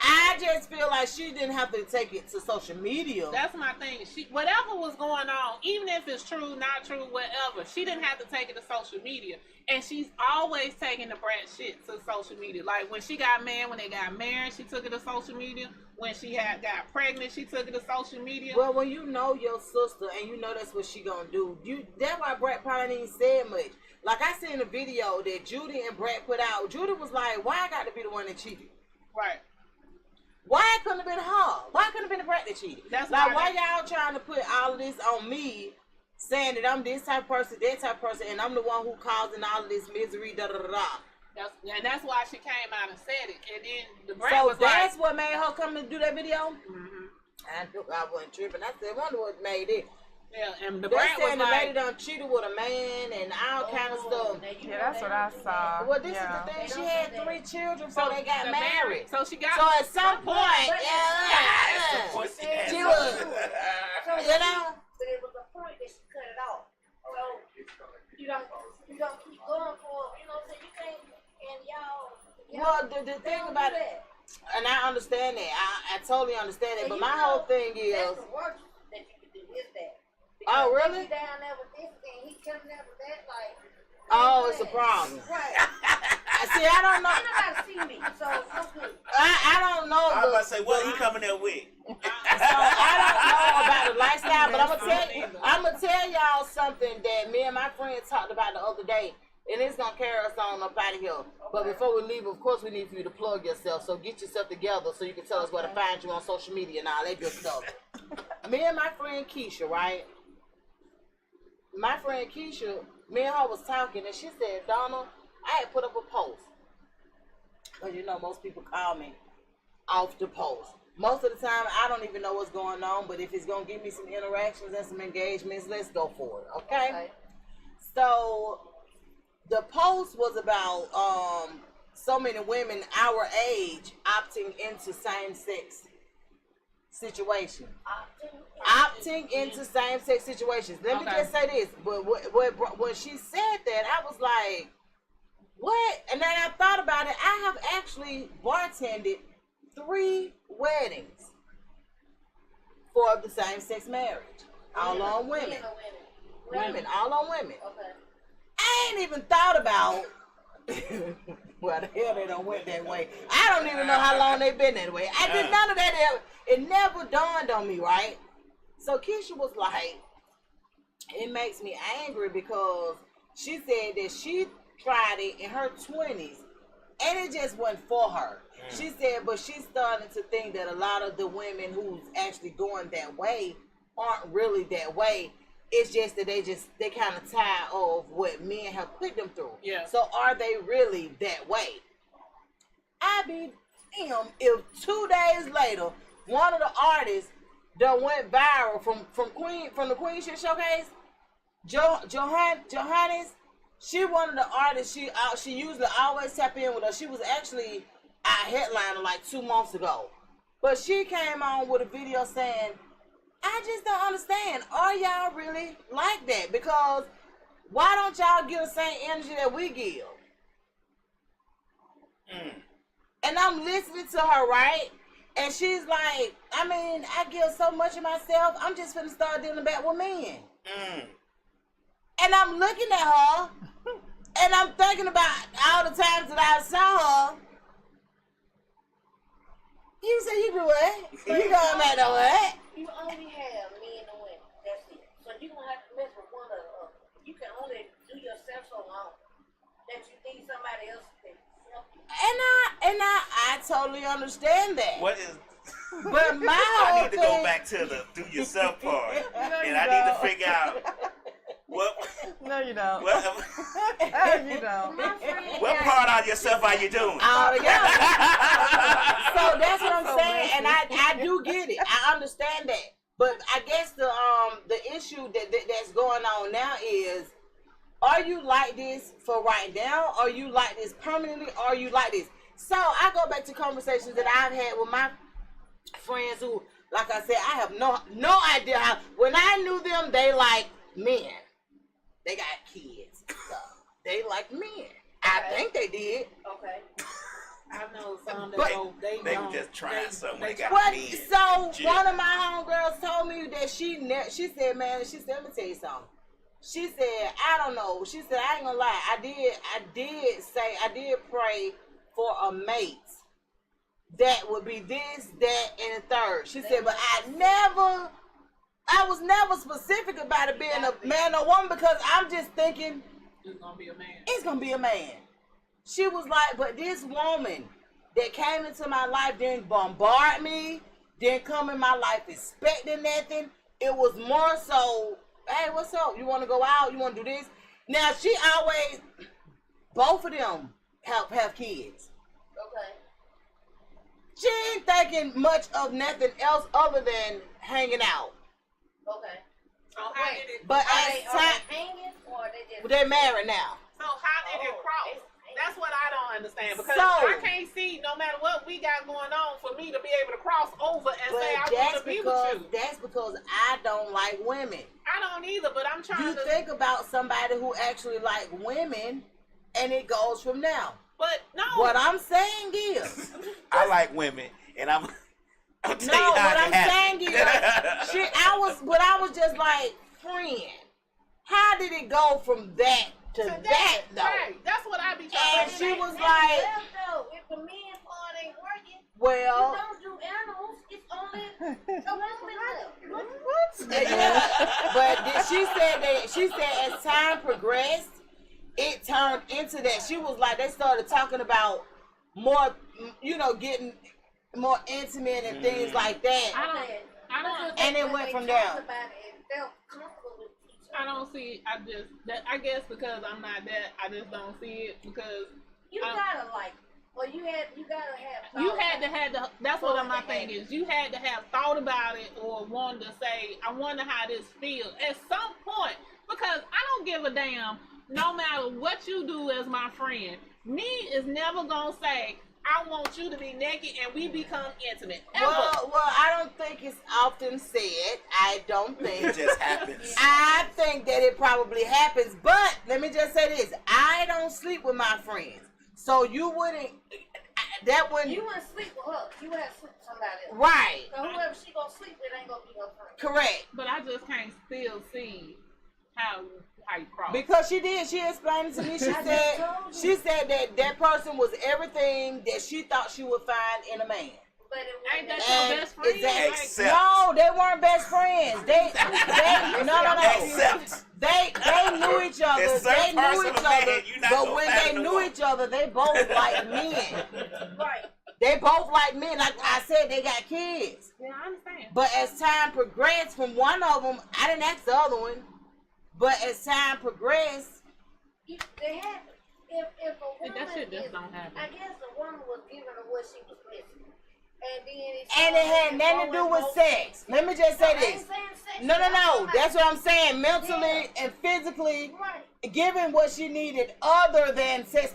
C: I just feel like she didn't have to take it to social media.
E: that's my thing. Whatever was going on, even if it's true, not true, whatever, she didn't have to take it to social media. And she's always taking the brat shit to social media. Like when she got married, when they got married, she took it to social media. When she got pregnant, she took it to social media.
C: Well, when you know your sister and you know that's what she gonna do, that's why Brat probably ain't said much. Like I seen a video that Judy and Brat put out. Judy was like, why I got to be the one that cheated?
E: Right.
C: Why it couldn't have been her? Why couldn't have been the Brat that cheated?
E: That's
C: like, why
E: why
C: y'all trying to put all of this on me, saying that I'm this type of person, that type of person, and I'm the one who causing all of this misery, da da da da.
E: That's why she came out and said it. And then the Brat
C: So
E: was
C: that's
E: like,
C: what made her come and do that video?
E: mm-hmm.
C: I wasn't tripping. I said, wonder what made it.
E: Yeah, and the
C: They
E: Brat was
C: saying the lady
E: like,
C: done cheated with a man and all kind of stuff.
H: Yeah, that's what I saw.
C: Well, this
H: Yeah.
C: is the thing. She had 3 children before they got married.
E: So she got.
C: So at some point, she was, you know.
F: But it was a point that she cut it off. So you don't keep going for, you know what I'm saying? You can't, and y'all.
C: Well, the thing about it, and I understand that. I totally understand it. But my whole thing is.
F: That's the worst that you can do is that.
C: Oh, really?
F: He down there with this and he coming there with that, like.
C: Oh, it's a problem.
F: Right.
C: See, I don't know.
F: Nobody see me, so I'm good.
C: I don't know.
D: I was about to say, what he coming there with?
C: So I don't know about the lifestyle, but I'm gonna tell y'all something that me and my friend talked about the other day, and it's gonna carry us on up out of here. But before we leave, of course, we need for you to plug yourself. So get yourself together so you can tell us where to find you on social media and all that good stuff. Me and my friend Keisha, right? My friend Keisha, me and her was talking, and she said, Donna, I had put up a post. Because, you know, most people call me off the post. Most of the time, I don't even know what's going on, but if it's going to give me some interactions and some engagements, let's go for it, okay? So, the post was about so many women our age opting into same-sex situations. Opting into same-sex situations. Let me just say this, but when she said that, I was like, what? And then I thought about it. I have actually bartended 3 weddings for the same-sex marriage. All on women. Women, all on women.
F: Okay.
C: I ain't even thought about well, the hell they done went that way. I don't even know how long they been that way. I did none of that. It never dawned on me, right? So Keisha was like, it makes me angry because she said that she tried it in her 20s and it just wasn't for her. She said, but she's starting to think that a lot of the women who's actually going that way aren't really that way. It's just that they kind of tired of what men have put them through.
E: Yeah.
C: So are they really that way? I be damn if 2 days later, one of the artists done went viral from the Queen Shit Showcase. Johannes, she one of the artists. She usually always tap in with us. She was actually our headliner like 2 months ago, but she came on with a video saying, I just don't understand. Are y'all really like that? Because why don't y'all give the same energy that we give? And I'm listening to her, right? And she's like, I mean, I give so much of myself. I'm just finna start dealing back with men. And I'm looking at her, and I'm thinking about all the times that I saw her You say you do what? You going back to what?
F: You only have men and women. That's it. So you gonna have to mess with one or the other. You can only do yourself so long that you need somebody else to help you.
C: And I totally understand that.
I: What is?
C: But my
I: I
C: whole
I: need to
C: thing,
I: go back to the do yourself part,
H: No,
I: and
H: you
I: I
H: don't.
I: need to figure out what
H: No, you don't.
I: what
H: You don't.
F: My friend
I: what part of yourself are you doing?
C: all together. So that's what I'm
H: So
C: saying, and
H: messy.
C: I do get it. I understand that. But I guess the issue that's going on now is, are you like this for right now? Are you like this permanently? Or are you like this? So I go back to conversations that I've had with my friends who, like I said, I have no idea how. When I knew them, they like men. They got kids. So they like men. I think they did.
F: Okay.
E: I know some that
C: But-
E: go,
I: They
E: don't.
I: were just trying something when they got
C: But
I: me.
C: so
I: Legit.
C: one of my homegirls told me that she said, man, she said, let me tell you something. She said, I don't know. She said, I ain't gonna lie. I did pray for a mate that would be this, that, and the third. She said, but I was never specific about it being a man or woman, because I'm just thinking
E: It's gonna be a man.
C: it's gonna be a man. She was like, but this woman that came into my life didn't bombard me, didn't come in my life expecting nothing. It was more so, hey, what's up? You want to go out? You want to do this? Now, she always, both of them have kids.
F: Okay.
C: She ain't thinking much of nothing else other than hanging out.
F: Okay.
E: So how did it?
C: But
F: Are
C: as
F: they
C: time,
F: hanging or are they just?
C: they're married now.
E: So how did it cross? That's what I don't understand, because
C: So-
E: I can't see, no matter what we got going on, for me to be able to cross over and
C: But
E: say I want
C: that's
E: to be
C: because
E: with you.
C: that's because I don't like women.
E: I don't either, but I'm trying
C: You
E: to.
C: think about somebody who actually like women, and it goes from now.
E: But no.
C: What I'm saying is,
I: I like women, and I'm
C: no,
I: tell you how
C: what
I: it
C: I'm
I: can
C: saying is, like, I was just like, friend, how did it go from that to that though?
E: Right. That's what I be trying
C: And
E: to
C: she
E: say.
C: was like,
F: If the men part ain't working,
C: well,
F: you don't do animals. It's only the woman left.
C: yeah, but she said as time progressed, it turned into that. She was like, they started talking about more, getting more intimate and things like that.
E: I don't.
C: And it went from there.
F: Felt comfortable with each
E: I
F: other.
E: don't see. I guess because I'm not that. I just don't see it because
F: You gotta like. Well, you gotta have.
E: you had to. That's what my thing is. You had to have thought about it or wanted to say, I wonder how this feels at some point, because I don't give a damn. No matter what you do as my friend, me is never gonna say, I want you to be naked and we become intimate. Ever.
C: Well, I don't think it's often said. I don't think.
I: It just happens.
C: I think that it probably happens, but let me just say this: I don't sleep with my friends, so you wouldn't. That wouldn't.
F: You wouldn't sleep with her. You would have sleep with somebody else.
C: Right.
F: So whoever she gonna sleep with ain't gonna be her friend.
C: Correct.
E: But I just can't still see how you cross.
C: Because she did. She explained it to me. She said that person was everything that she thought she would find in a man.
F: But it
E: Ain't
F: wasn't.
E: that your best friend?
C: Exactly.
I: Except-
C: No, they weren't best friends. They no.
I: Except
C: They knew each other.
I: It's
C: They
I: certain
C: knew
I: person
C: each
I: of man,
C: other.
I: you not
C: But
I: gonna
C: when
I: find
C: they
I: no
C: knew
I: more.
C: each other, they both like men.
F: Right.
C: They both like men. Like I said, they got kids.
E: Yeah, I understand.
C: But as time progressed, from one of them, I didn't ask the other one. But as time progressed,
F: They had. If a woman
E: That shit just
F: is-
E: don't happen.
F: I guess the woman was giving her what she was missing.
C: and it had nothing to do with sex. Let me just say this. No. That's what I'm saying. Mentally and physically,
F: Right.
C: giving what she needed other than sex.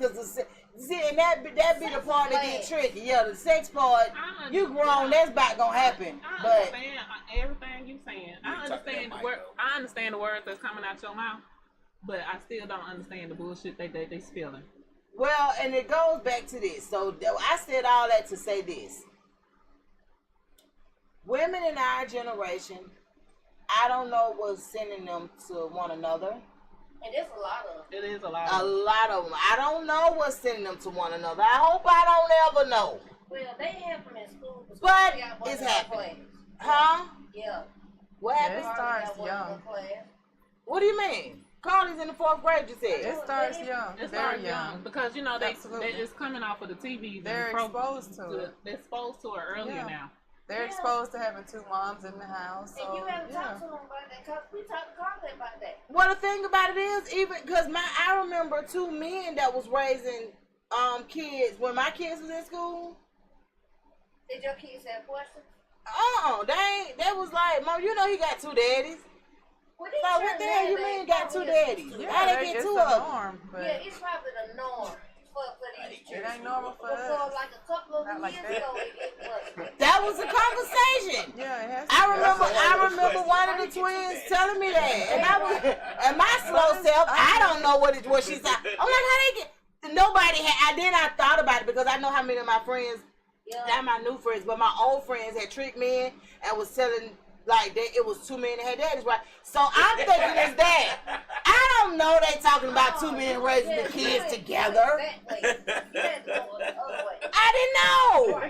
C: See, and that be the part that get tricky. Yeah, the sex part, you grown, that's about gonna happen.
E: I
C: But
E: understand everything you saying. I understand the word. I understand the words that's coming out your mouth, but I still don't understand the bullshit they spilling.
C: well, and it goes back to this. So I said all that to say this. Women in our generation, I don't know what's sending them to one another.
F: And there's a lot of.
E: It is a lot.
C: A lot of them. I don't know what's sending them to one another. I hope I don't ever know.
F: Well, they have them in school.
C: But it's happening. Huh?
F: Yeah.
C: What
H: Yeah,
C: happened?
H: it starts young.
C: What do you mean? Carly's in the 4th grade, you said.
H: It starts young.
E: It
H: Very
E: starts young because they it's coming off of the TV.
H: They're exposed to it.
E: They're exposed to it earlier now.
H: They're exposed to having 2 moms in the house. So,
F: and you haven't talked to them about that because we talked to Carly about that.
C: Well, the thing about it is, even because I remember 2 men that was raising kids when my kids was in school.
F: Did your kids have questions?
C: They was like, Mom, you know he got 2 daddies.
F: Well,
C: so what the hell you mean got 2 daddies? How they get 2 of them?
F: Yeah, it's probably the norm. For these
H: it ain't normal for
F: Before,
H: us.
F: like a couple of years ago, it was.
C: That was a conversation.
H: Yeah, it has to
C: I remember one of the twins telling me that, and my slow self, I don't know what she said. I'm like, how they get? Nobody had. Then I thought about it because I know how many of my friends, not my new friends, but my old friends had tricked me in and was telling. Like it was 2 men that had daddies, right? So I'm thinking it's that. I don't know they talking about 2 men raising the kids together. I didn't know.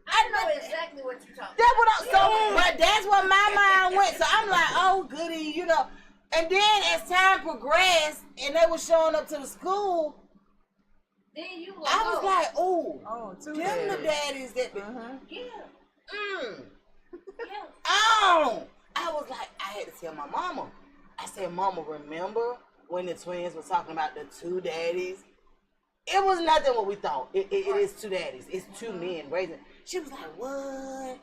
F: I know exactly what you're talking about.
C: But that's what my mind went. So I'm like, oh goody, you know. And then as time progressed and they were showing up to the school,
F: then you
C: I was like,
H: oh, 2
C: them the daddies that
F: Yeah.
C: Oh, I was like, I had to tell my mama. I said, Mama, remember when the twins were talking about the 2 daddies? It was nothing what we thought. It is 2 daddies. It's 2 men raising. She was like, what?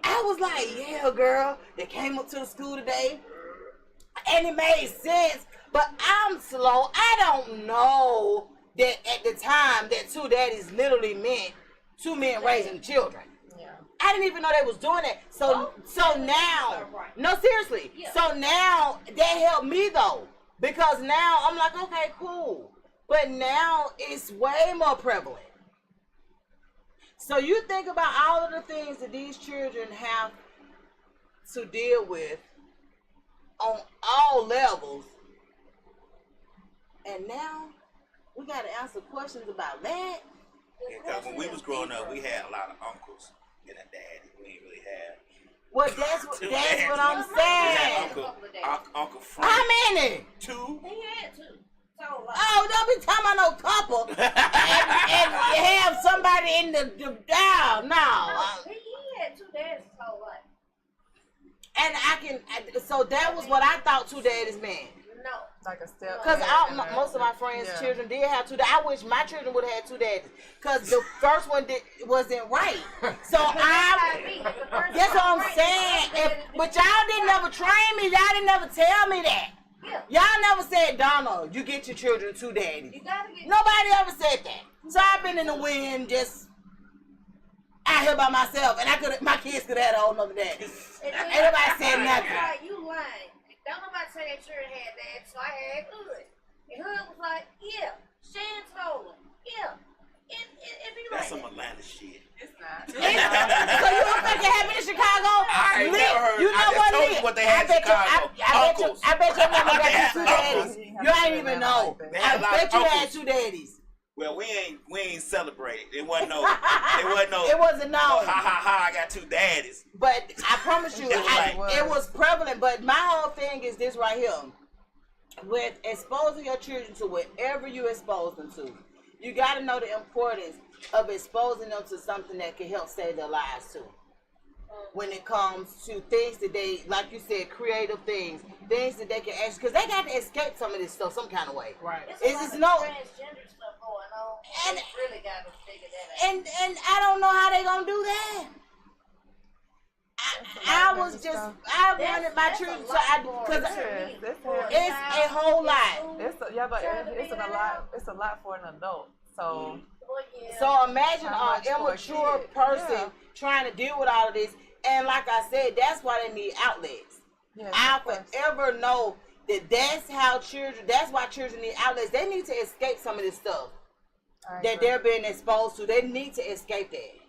C: I was like, yeah, girl. They came up to the school today, and it made sense. But I'm slow. I don't know that at the time that 2 daddies literally meant 2 men raising children. I didn't even know they was doing that. So now, no, seriously. So now that helped me though, because now I'm like, okay, cool. But now it's way more prevalent. So you think about all of the things that these children have to deal with on all levels, and now we got to answer questions about that.
I: Because when we was growing up, we had a lot of uncles. And a daddy, we ain't really have.
C: Well, that's what I'm saying.
I: Uncle Frank.
C: How many?
I: 2.
F: He had 2.
C: Oh, don't be talking about no couple and have somebody in the down. No.
F: He had 2 daddies his whole life.
C: And so that was what I thought 2 daddies meant.
F: No.
H: Like a step.
C: Because most of my friends' children did have 2 daddies. I wish my children would have had 2 daddies. Because the first one wasn't right. So that's what I'm saying. But y'all didn't never train me. Y'all didn't never tell me that.
F: Yeah.
C: Y'all never said, Donald, you get your children 2 daddies. Nobody ever said that. So I've been in the wind just out here by myself. And my kids could have had a whole nother daddy. Ain't nobody said nothing.
F: You lying. Don't nobody say that children had that, so I had Hood. And Hood was like, yeah. Shan told him, yeah. It be
I: That's
F: like
I: some Atlanta shit.
H: It's not.
C: So you don't think it happened in Chicago?
I: I ain't never heard.
C: You know
I: I just told
C: Lee?
I: you what they had in Chicago. Uncles.
C: I bet your mama got
I: They
C: 2
I: had
C: daddies. You ain't even know.
I: They had a lot
C: I bet
I: of
C: you had
I: uncles.
C: 2 daddies.
I: Well, we ain't celebrated. It wasn't no.
C: It wasn't known.
I: Ha ha ha! I got 2 daddies.
C: But I promise you, it was prevalent. But my whole thing is this right here. With exposing your children to whatever you expose them to, you got to know the importance of exposing them to something that can help save their lives too. When it comes to things that they, like you said, creative things that they can actually, because they got to escape some of this stuff some kind of way.
E: Right.
F: it's
C: just
F: no
C: transgender
F: stuff going on.
C: And
F: they really got to figure that out.
C: And I don't know how they gonna do that. I wanted my children to, because it's a whole lot.
H: It's a lot for an adult. So.
C: So imagine an immature person trying to deal with all of this, and like I said, that's why they need outlets. I forever know that's why children need outlets. They need to escape some of this stuff that they're being exposed to. They need to escape that.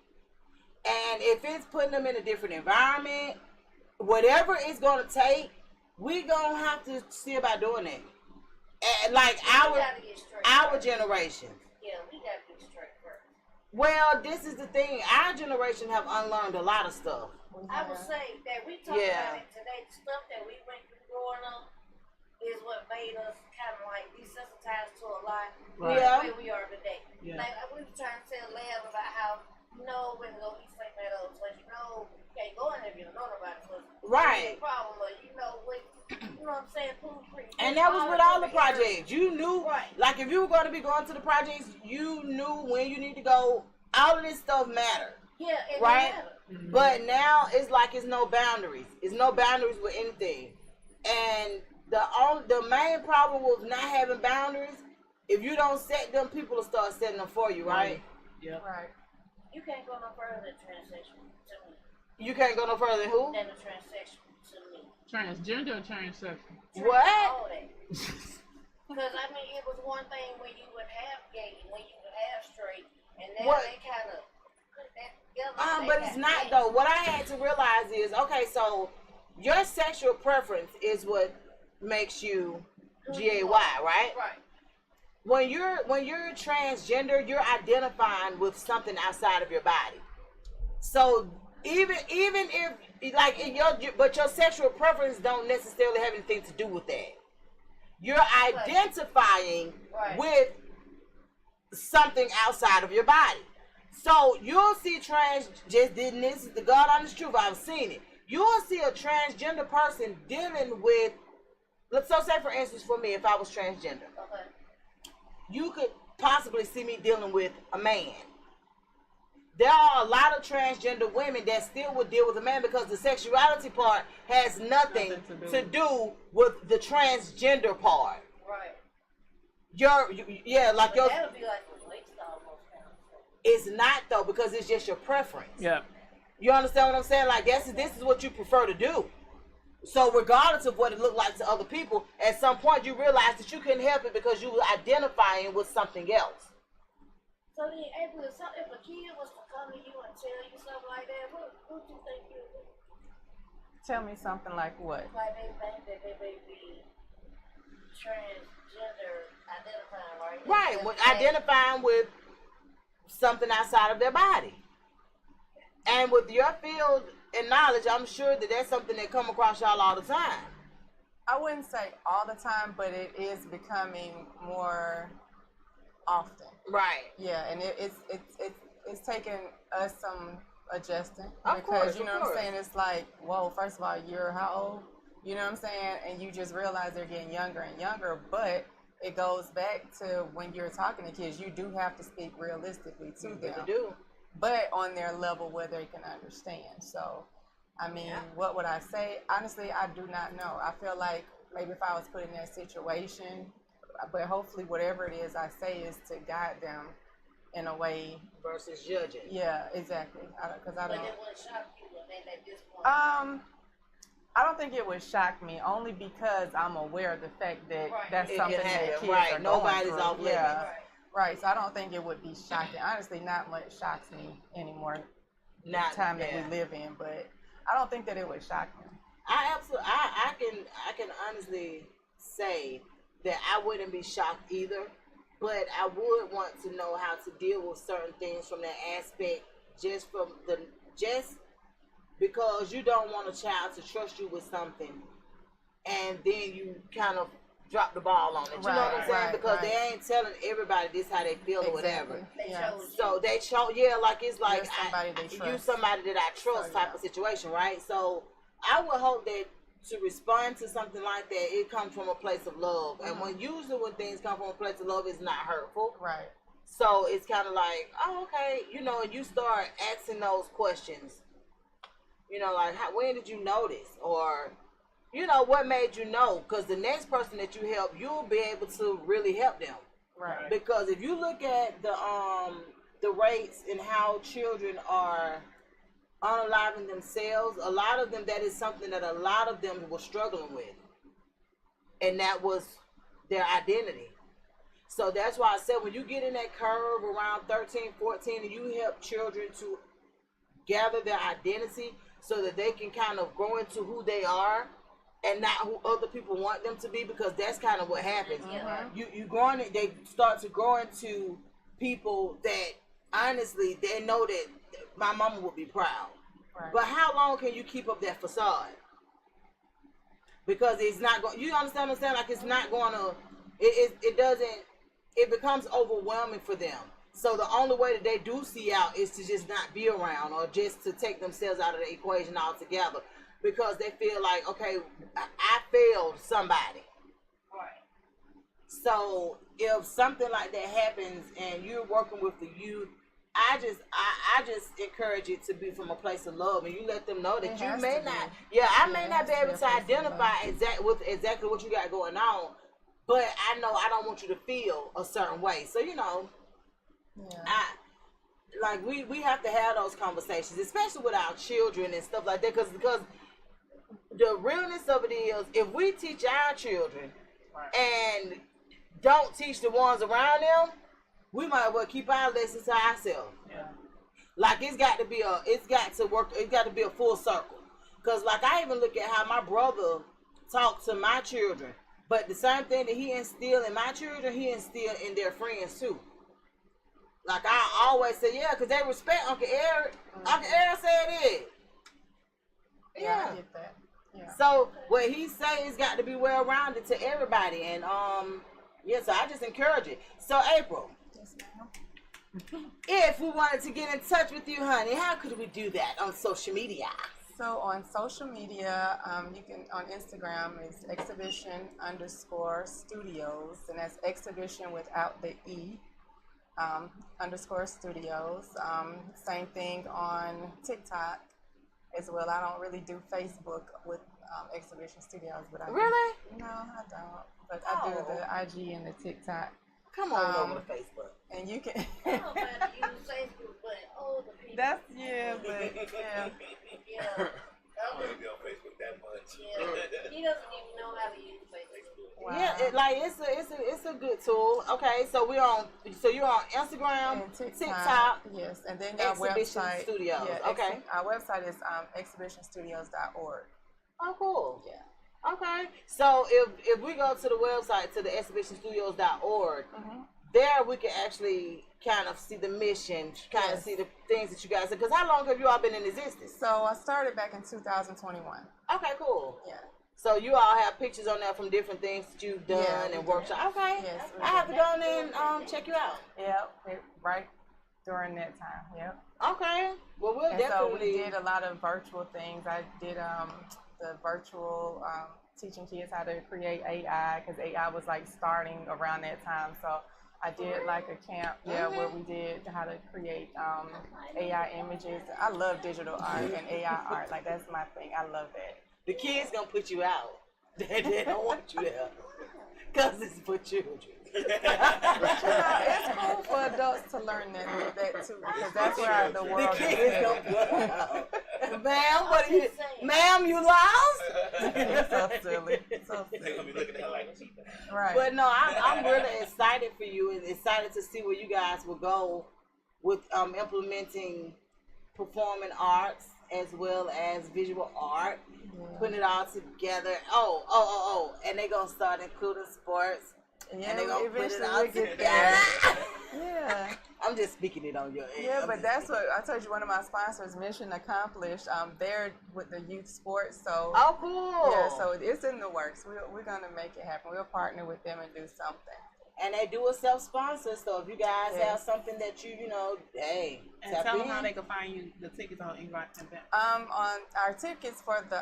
C: And if it's putting them in a different environment, whatever it's going to take, we're going to have to see about doing that. And like our generation.
F: Yeah, we got to get straight first.
C: Well, this is the thing. Our generation have unlearned a lot of stuff.
F: I would say that we talk about it today. The stuff that we went through growing up is what made us kind of like desensitized to a lot.
C: Right.
F: The way we are today.
E: Yeah.
F: Like we were trying to tell Lev about how when to go eat steak at those places, you can't go in there if you don't know nobody.
C: Right.
F: Problem, but what, you know what I'm saying? Food free.
C: And that was with all the projects. You knew,
F: right.
C: Like if you were going to be going to the projects, you knew when you need to go. All of this stuff mattered.
F: Yeah, it
C: right?
F: mattered.
C: But now it's like it's no boundaries. It's no boundaries with anything. And the main problem with not having boundaries, if you don't set them, people will start setting them for you, right?
E: Yeah.
H: Right.
F: You can't go no further than transsexual to me.
C: You can't go no further than who?
F: Than the transsexual to me.
E: Transgender or transsexual?
C: What?
F: All that. Because, it was one thing when you would have gay, when you would have straight, and now they kind of put that together.
C: But it's not, though. What I had to realize is, okay, so your sexual preference is what makes you GAY, right?
F: Right.
C: When you're transgender, you're identifying with something outside of your body. So even if but your sexual preference don't necessarily have anything to do with that. You're identifying with something outside of your body. So you'll see this is the God honest truth. I've seen it. You'll see a transgender person dealing with. So say for instance, for me, if I was transgender.
F: Okay.
C: You could possibly see me dealing with a man. There are a lot of transgender women that still would deal with a man because the sexuality part has nothing to do with the transgender part.
F: Right.
C: That'll be like the
F: lifestyle most times.
C: It's not though, because it's just your preference.
E: Yeah.
C: You understand what I'm saying? Like this is what you prefer to do. So regardless of what it looked like to other people, at some point you realize that you couldn't help it because you were identifying with something else.
F: So then, April, if a kid was to come to you and tell you something like that, what do you think you would do?
H: Tell me something like what?
F: Like they think that they may be transgender identifying, right?
C: Right, identifying with something outside of their body. And with your field and knowledge, I'm sure that that's something that come across y'all all the time.
H: I wouldn't say all the time, but it is becoming more often.
C: Right.
H: Yeah, and it's taking us some adjusting
C: Of course,
H: you know what I'm saying. It's like, whoa, first of all, you're how old? You know what I'm saying? And you just realize they're getting younger and younger, but it goes back to when you're talking to kids, you do have to speak realistically to them.
C: You do.
H: But on their level where they can understand. So, what would I say? Honestly, I do not know. I feel like maybe if I was put in that situation, but hopefully whatever it is I say is to guide them in a way.
C: Versus judging.
H: Yeah, exactly. Because I don't.
F: But it would shock you at this point.
H: I don't think it would shock me, only because I'm aware of the fact that that's something that kids are
C: Nobody's
H: going
C: off
H: through.
C: limits.
H: Yeah. Right, so I don't think it would be shocking. Honestly, not much shocks me anymore.
C: Not
H: the time that we live in, but I don't think that it would shock me.
C: I can honestly say that I wouldn't be shocked either, but I would want to know how to deal with certain things from that aspect, just because you don't want a child to trust you with something, and then you kind of drop the ball on it. You know what I'm saying? Because they ain't telling everybody this how they feel or whatever. So they show, like it's like you somebody that I trust type of situation, right? So I would hope that to respond to something like that, it comes from a place of love. And usually when things come from a place of love, it's not hurtful.
H: Right.
C: So it's kind of like, oh, okay, and you start asking those questions. Like, when did you notice? Or, what made you know? Because the next person that you help, you'll be able to really help them.
H: Right.
C: Because if you look at the rates and how children are unaliving themselves, a lot of them, that is something that a lot of them were struggling with. And that was their identity. So that's why I said when you get in that curve around 13, 14, and you help children to gather their identity so that they can kind of grow into who they are and not who other people want them to be, because that's kind of what happens. You growing it, they start to grow into people that honestly, they know that my mama would be proud.
H: Right.
C: But how long can you keep up that facade? Because it's not going. You understand what I'm saying? Like it's not going to. It doesn't. It becomes overwhelming for them. So the only way that they do see out is to just not be around, or just to take themselves out of the equation altogether, because they feel like, okay, I failed somebody.
F: Right.
C: So if something like that happens and you're working with the youth, I just encourage it to be from a place of love, and you let them know that you may not. Yeah, I may not be able to identify exactly what you got going on, but I know I don't want you to feel a certain way. So we have to have those conversations, especially with our children and stuff like that, because the realness of it is, if we teach our children and don't teach the ones around them, we might as well keep our lessons to ourselves.
H: Yeah.
C: Like it's got to be a full circle. Cause like I even look at how my brother talked to my children, but the same thing that he instilled in my children, he instilled in their friends too. Like I always say, yeah, cause they respect Uncle Eric. Uncle Eric said it.
H: Yeah, I get that. Yeah.
C: So what he say is got to be well rounded to everybody, and so I just encourage it. So April.
H: Yes, ma'am.
C: If we wanted to get in touch with you, honey, how could we do that on social media?
H: So on social media, you can, on Instagram, is exhibition_studios, and that's exhibition without the E, _studios. Same thing on TikTok as well. I don't really do Facebook with Exhibition Studios, but I
C: Really?
H: No, I don't. But I do the IG and the TikTok.
C: Come on over to Facebook.
H: And you can.
F: Nobody use Facebook, but older people.
H: That's but yeah.
F: Yeah.
I: I don't be on Facebook that much.
F: Yeah. He doesn't even know how to use Facebook.
H: Wow.
C: Yeah, it's a good tool. Okay, so you're on Instagram,
H: And
C: TikTok.
H: Yes, and then our
C: Exhibition
H: website.
C: Studios.
H: Yeah,
C: Okay.
H: Our website is exhibitionstudios.org.
C: Oh, cool.
H: Yeah.
C: Okay, so if we go to the website, to the exhibitionstudios.org, there we can actually kind of see the mission, kind of see the things that you guys do. Because how long have you all been in existence?
H: So I started back in 2021.
C: Okay, cool.
H: Yeah.
C: So you all have pictures on there from different things that you've done and workshops. Okay.
H: Yes.
C: I have to go in and check you out.
H: Yep. Right during that time. Yep.
C: Okay. Well, we'll
H: And
C: definitely.
H: so we did a lot of virtual things. I did the virtual teaching kids how to create AI, because AI was like starting around that time. So I did like a camp, where we did how to create AI images. I love digital art and AI art. Like that's my thing. I love that.
C: The kids gonna put you out. They don't want you there, cause it's for children.
H: It's cool for adults to learn that too, because that's where the world
C: The kids gonna put you out. Ma'am, what are you? Ma'am, you lost?
H: So silly. So
I: They're
H: silly.
I: gonna be looking at her like,
H: Right.
C: But no, I'm really excited for you, and excited to see where you guys will go with implementing performing arts as well as visual art, putting it all together. And they gonna start including sports.
H: Yeah,
C: And they gonna put it
H: eventually
C: all
H: we'll get
C: together.
H: Yeah.
C: I'm just speaking it on your end.
H: Yeah, but that's what I told you. One of my sponsors, Mission Accomplished. They're with the youth sports, so
C: Oh, cool.
H: yeah, so it's in the works. We're gonna make it happen. We'll partner with them and do something.
C: And they do a self-sponsor, so if you guys have something that hey,
E: And
C: tap
E: tell them
C: in.
E: how they can find you, the tickets on Invite Event.
H: On our tickets for the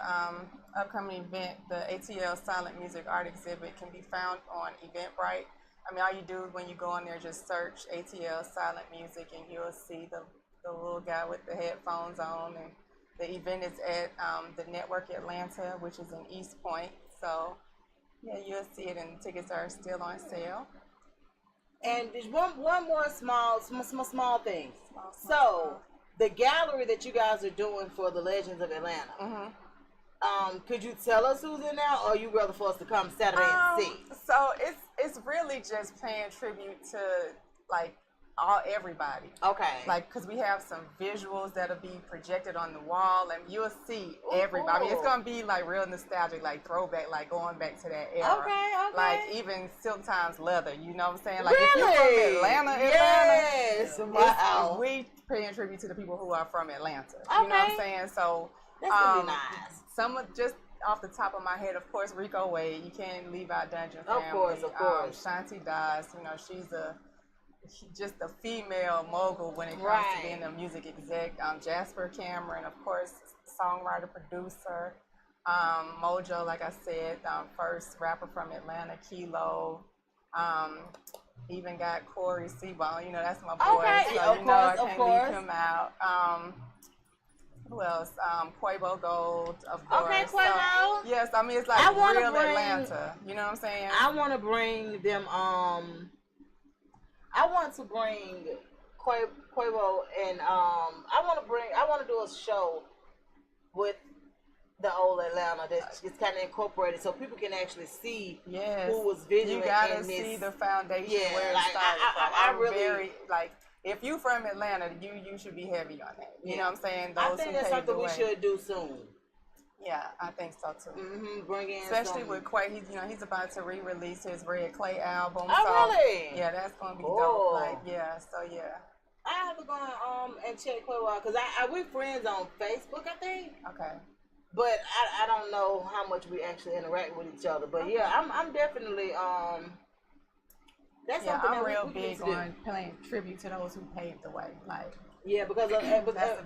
H: upcoming event, the ATL Silent Music Art Exhibit can be found on Eventbrite. I mean, all you do when you go on there, just search ATL Silent Music, and you'll see the little guy with the headphones on. And the event is at the Network Atlanta, which is in East Point. So yeah, you'll see it, and tickets are still on sale.
C: And there's one more small thing. So the gallery that you guys are doing for the Legends of Atlanta. Could you tell us who's in there, or you rather for us to come Saturday and see?
H: So it's really just paying tribute to like everybody.
C: Okay.
H: Like, because we have some visuals that'll be projected on the wall, and you'll see everybody. I mean, it's gonna be like real nostalgic, like throwback, like going back to that era.
C: Okay.
H: Like even Silk Times leather. You know what I'm saying? Like
C: Really?
H: if you're from Atlanta,
C: Yes. Wow.
H: we paying tribute to the people who are from Atlanta.
C: Okay.
H: You know what I'm saying? So
C: That's gonna be nice.
H: some of just off the top of my head, of course, Rico Wade. You can't leave out Dungeon Family.
C: Of course.
H: Shanti Das. You know, she's just a female mogul when it comes to being a music exec. Jasper Cameron, of course, songwriter, producer. Mojo, like I said, first rapper from Atlanta, Kilo. Even got Corey Seabone. You know, that's my boy.
C: Okay,
H: So, I
C: of
H: can't
C: course.
H: leave him out. Who else? Quavo Gold, of course.
C: Okay, Quavo.
H: So, yes, I mean, it's like real Atlanta. You know what I'm saying?
C: I want to bring them, I want to bring Quavo and, I want to do a show with the old Atlanta that's kind of incorporated so people can actually see who was vigilant.
H: You gotta
C: in this.
H: See the foundation where
C: like,
H: it started from.
C: I really,
H: very, like, if you from Atlanta, you should be heavy on that. You know what I'm saying?
C: I think that's something we should do soon.
H: Yeah, I think so too.
C: Mm-hmm. Bring in
H: especially with Quay, he's about to re-release his Red Clay album.
C: Oh,
H: so,
C: really?
H: Yeah, that's gonna be dope. Like, so
C: I have to go and check Quay out because we friends on Facebook, I think.
H: Okay.
C: But I don't know how much we actually interact with each other. But I'm definitely that's something
H: I'm
C: that
H: real
C: we
H: big on paying tribute to those who paved the way. Like
C: because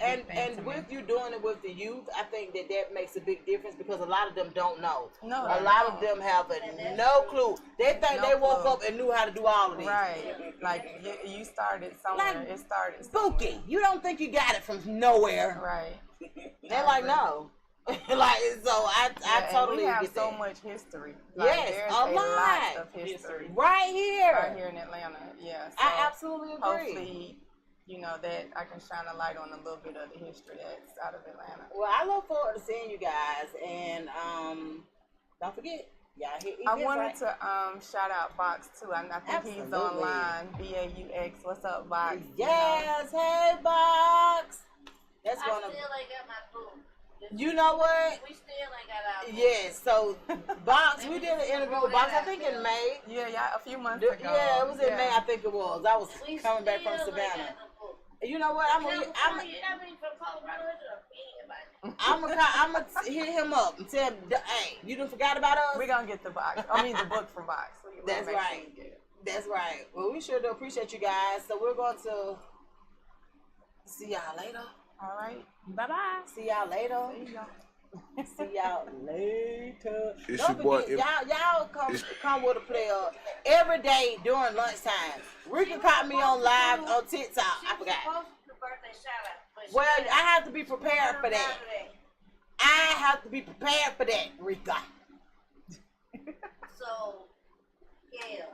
C: and with you doing it with the youth, I think that makes a big difference because a lot of them don't know.
H: No,
C: a lot of them have no clue. They think they woke up and knew how to do all of this.
H: Right. Like you started somewhere.
C: Like,
H: it started.
C: Spooky. You don't think you got it from nowhere.
H: Right.
C: They're like, no. Like, so I totally
H: we have
C: get
H: so
C: that.
H: much history. Like,
C: Yes,
H: there's
C: a lot
H: of history
C: right here
H: in Atlanta. Yeah, so
C: I absolutely agree.
H: Hopefully, that I can shine a light on a little bit of the history that's out of Atlanta.
C: Well, I look forward to seeing you guys, and don't forget, y'all hit events,
H: I wanted to shout out Box too. I think he's online. BAUX. What's up, Box?
C: Yes, hey Box. That's
F: I
C: gonna.
F: still ain't got my book.
C: You know what?
F: We still ain't got our book.
C: Yes, so Box, we did an interview with Box, I think in May.
H: Yeah, a few months ago.
C: Yeah, it was in May, I think it was. I was coming back from
F: still ain't
C: Savannah.
F: got no book.
C: You know what? I'm gonna hit him up and tell him, hey, you done forgot about us?
H: We're gonna get the box. I mean, the book from Box.
C: That's right. That's right. Well, we sure do appreciate you guys. So we're going to see y'all later.
H: All right.
E: Bye-bye.
C: See y'all later. See y'all later.
G: It's
C: Don't
G: your boy,
C: forget, y'all come with a player every day during lunchtime. Rika caught me on live on TikTok. I forgot. Well, I have to be prepared for that. I have to be prepared for that, Rika.
F: So, yeah.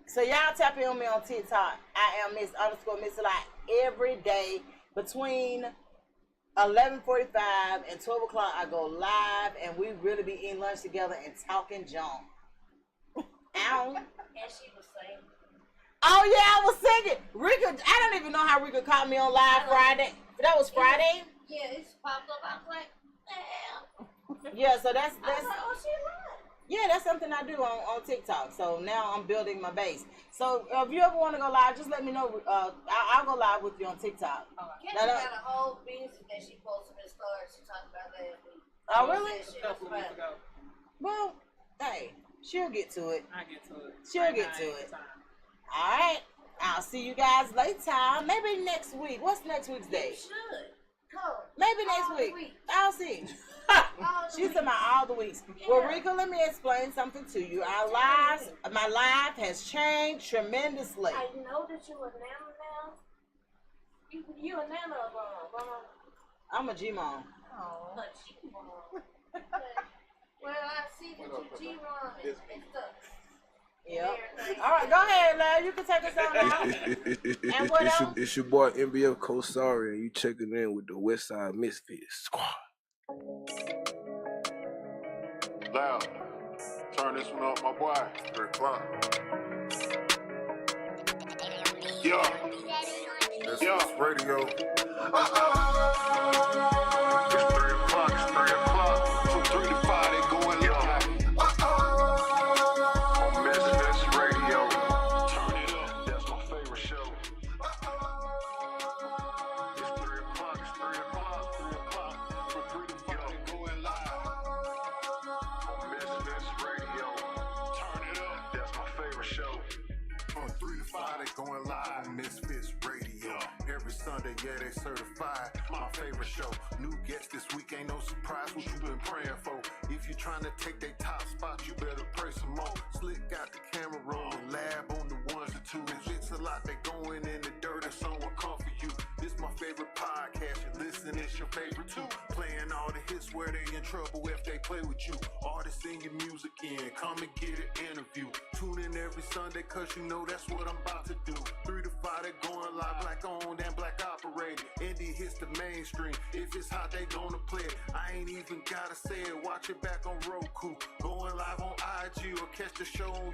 C: So y'all tap in on me on TikTok. I am Miss_Miss Lot every day between 11:45 and 12 o'clock. I go live and we really be eating lunch together and talking junk. Ow.
F: And she was saying.
C: Oh yeah, I was singing. Rika, I don't even know how Rika caught me on live Friday. That was Friday.
F: Yeah, it's popped up. I was like, damn.
C: Yeah, so that's
F: I was like, oh, she lied.
C: yeah, that's something I do on TikTok. So now I'm building my base. So if you ever want to go live, just let me know. I'll go live with you on TikTok.
F: Kendra got a whole business that she posted in stars. She talked about last week.
C: Oh really?
E: A couple of weeks ago.
C: Well, hey, she'll get to it.
E: I get to it.
C: She'll get to it. All right. I'll see you guys later. Maybe next week. What's next week's day?
F: You should. Come.
C: Maybe next
F: All
C: week.
F: the weeks.
C: I'll see. She's talking about all the weeks. Well, Rika, let me explain something to you. My life has changed tremendously.
F: I know that you a nana now. You a nana of
C: I'm a G-mom.
F: Oh, a G-mom. Well, I see that you G-mom and stuff.
C: Yep. All right, go ahead, lad. You can take us on out. And what else?
G: It's your boy MBF Kosari, and you checking in with the Westside Misfits Squad.
B: Loud. Turn this one up, my boy. 3 o'clock. Misfits Radio. It's 3 o'clock, it's 3 o'clock. From 3 to 5, they going live. On Misfits Radio. Turn it up, that's my favorite show. It's 3 o'clock, it's 3 o'clock, 3 o'clock. From 3 to 5, they going live. On Misfits Radio. Turn it up, that's my favorite show. From 3 to 5, they going live on Misfits Radio. Every Sunday, yeah, they certified. My favorite show. New guests this week, ain't no surprise what you been praying for. If you trying to take their top spot, you better pray some more. Slick got the camera rolling, lab on the ones and twos. It's a lot, they going in the dirt and someone come for you. This my favorite podcast, you listen, it's your favorite too. Playing all the hits where they in trouble if they play with you. Artists sing your music in, come and get an interview. Tune in every Sunday, cause you know that's what I'm about to do. 3 to 5, they going live, black owned and black operated. Indie hits the mainstream, if it's hot, they gonna play it. I ain't even gotta say it, watch it back on Roku. Going live on IG or catch the show on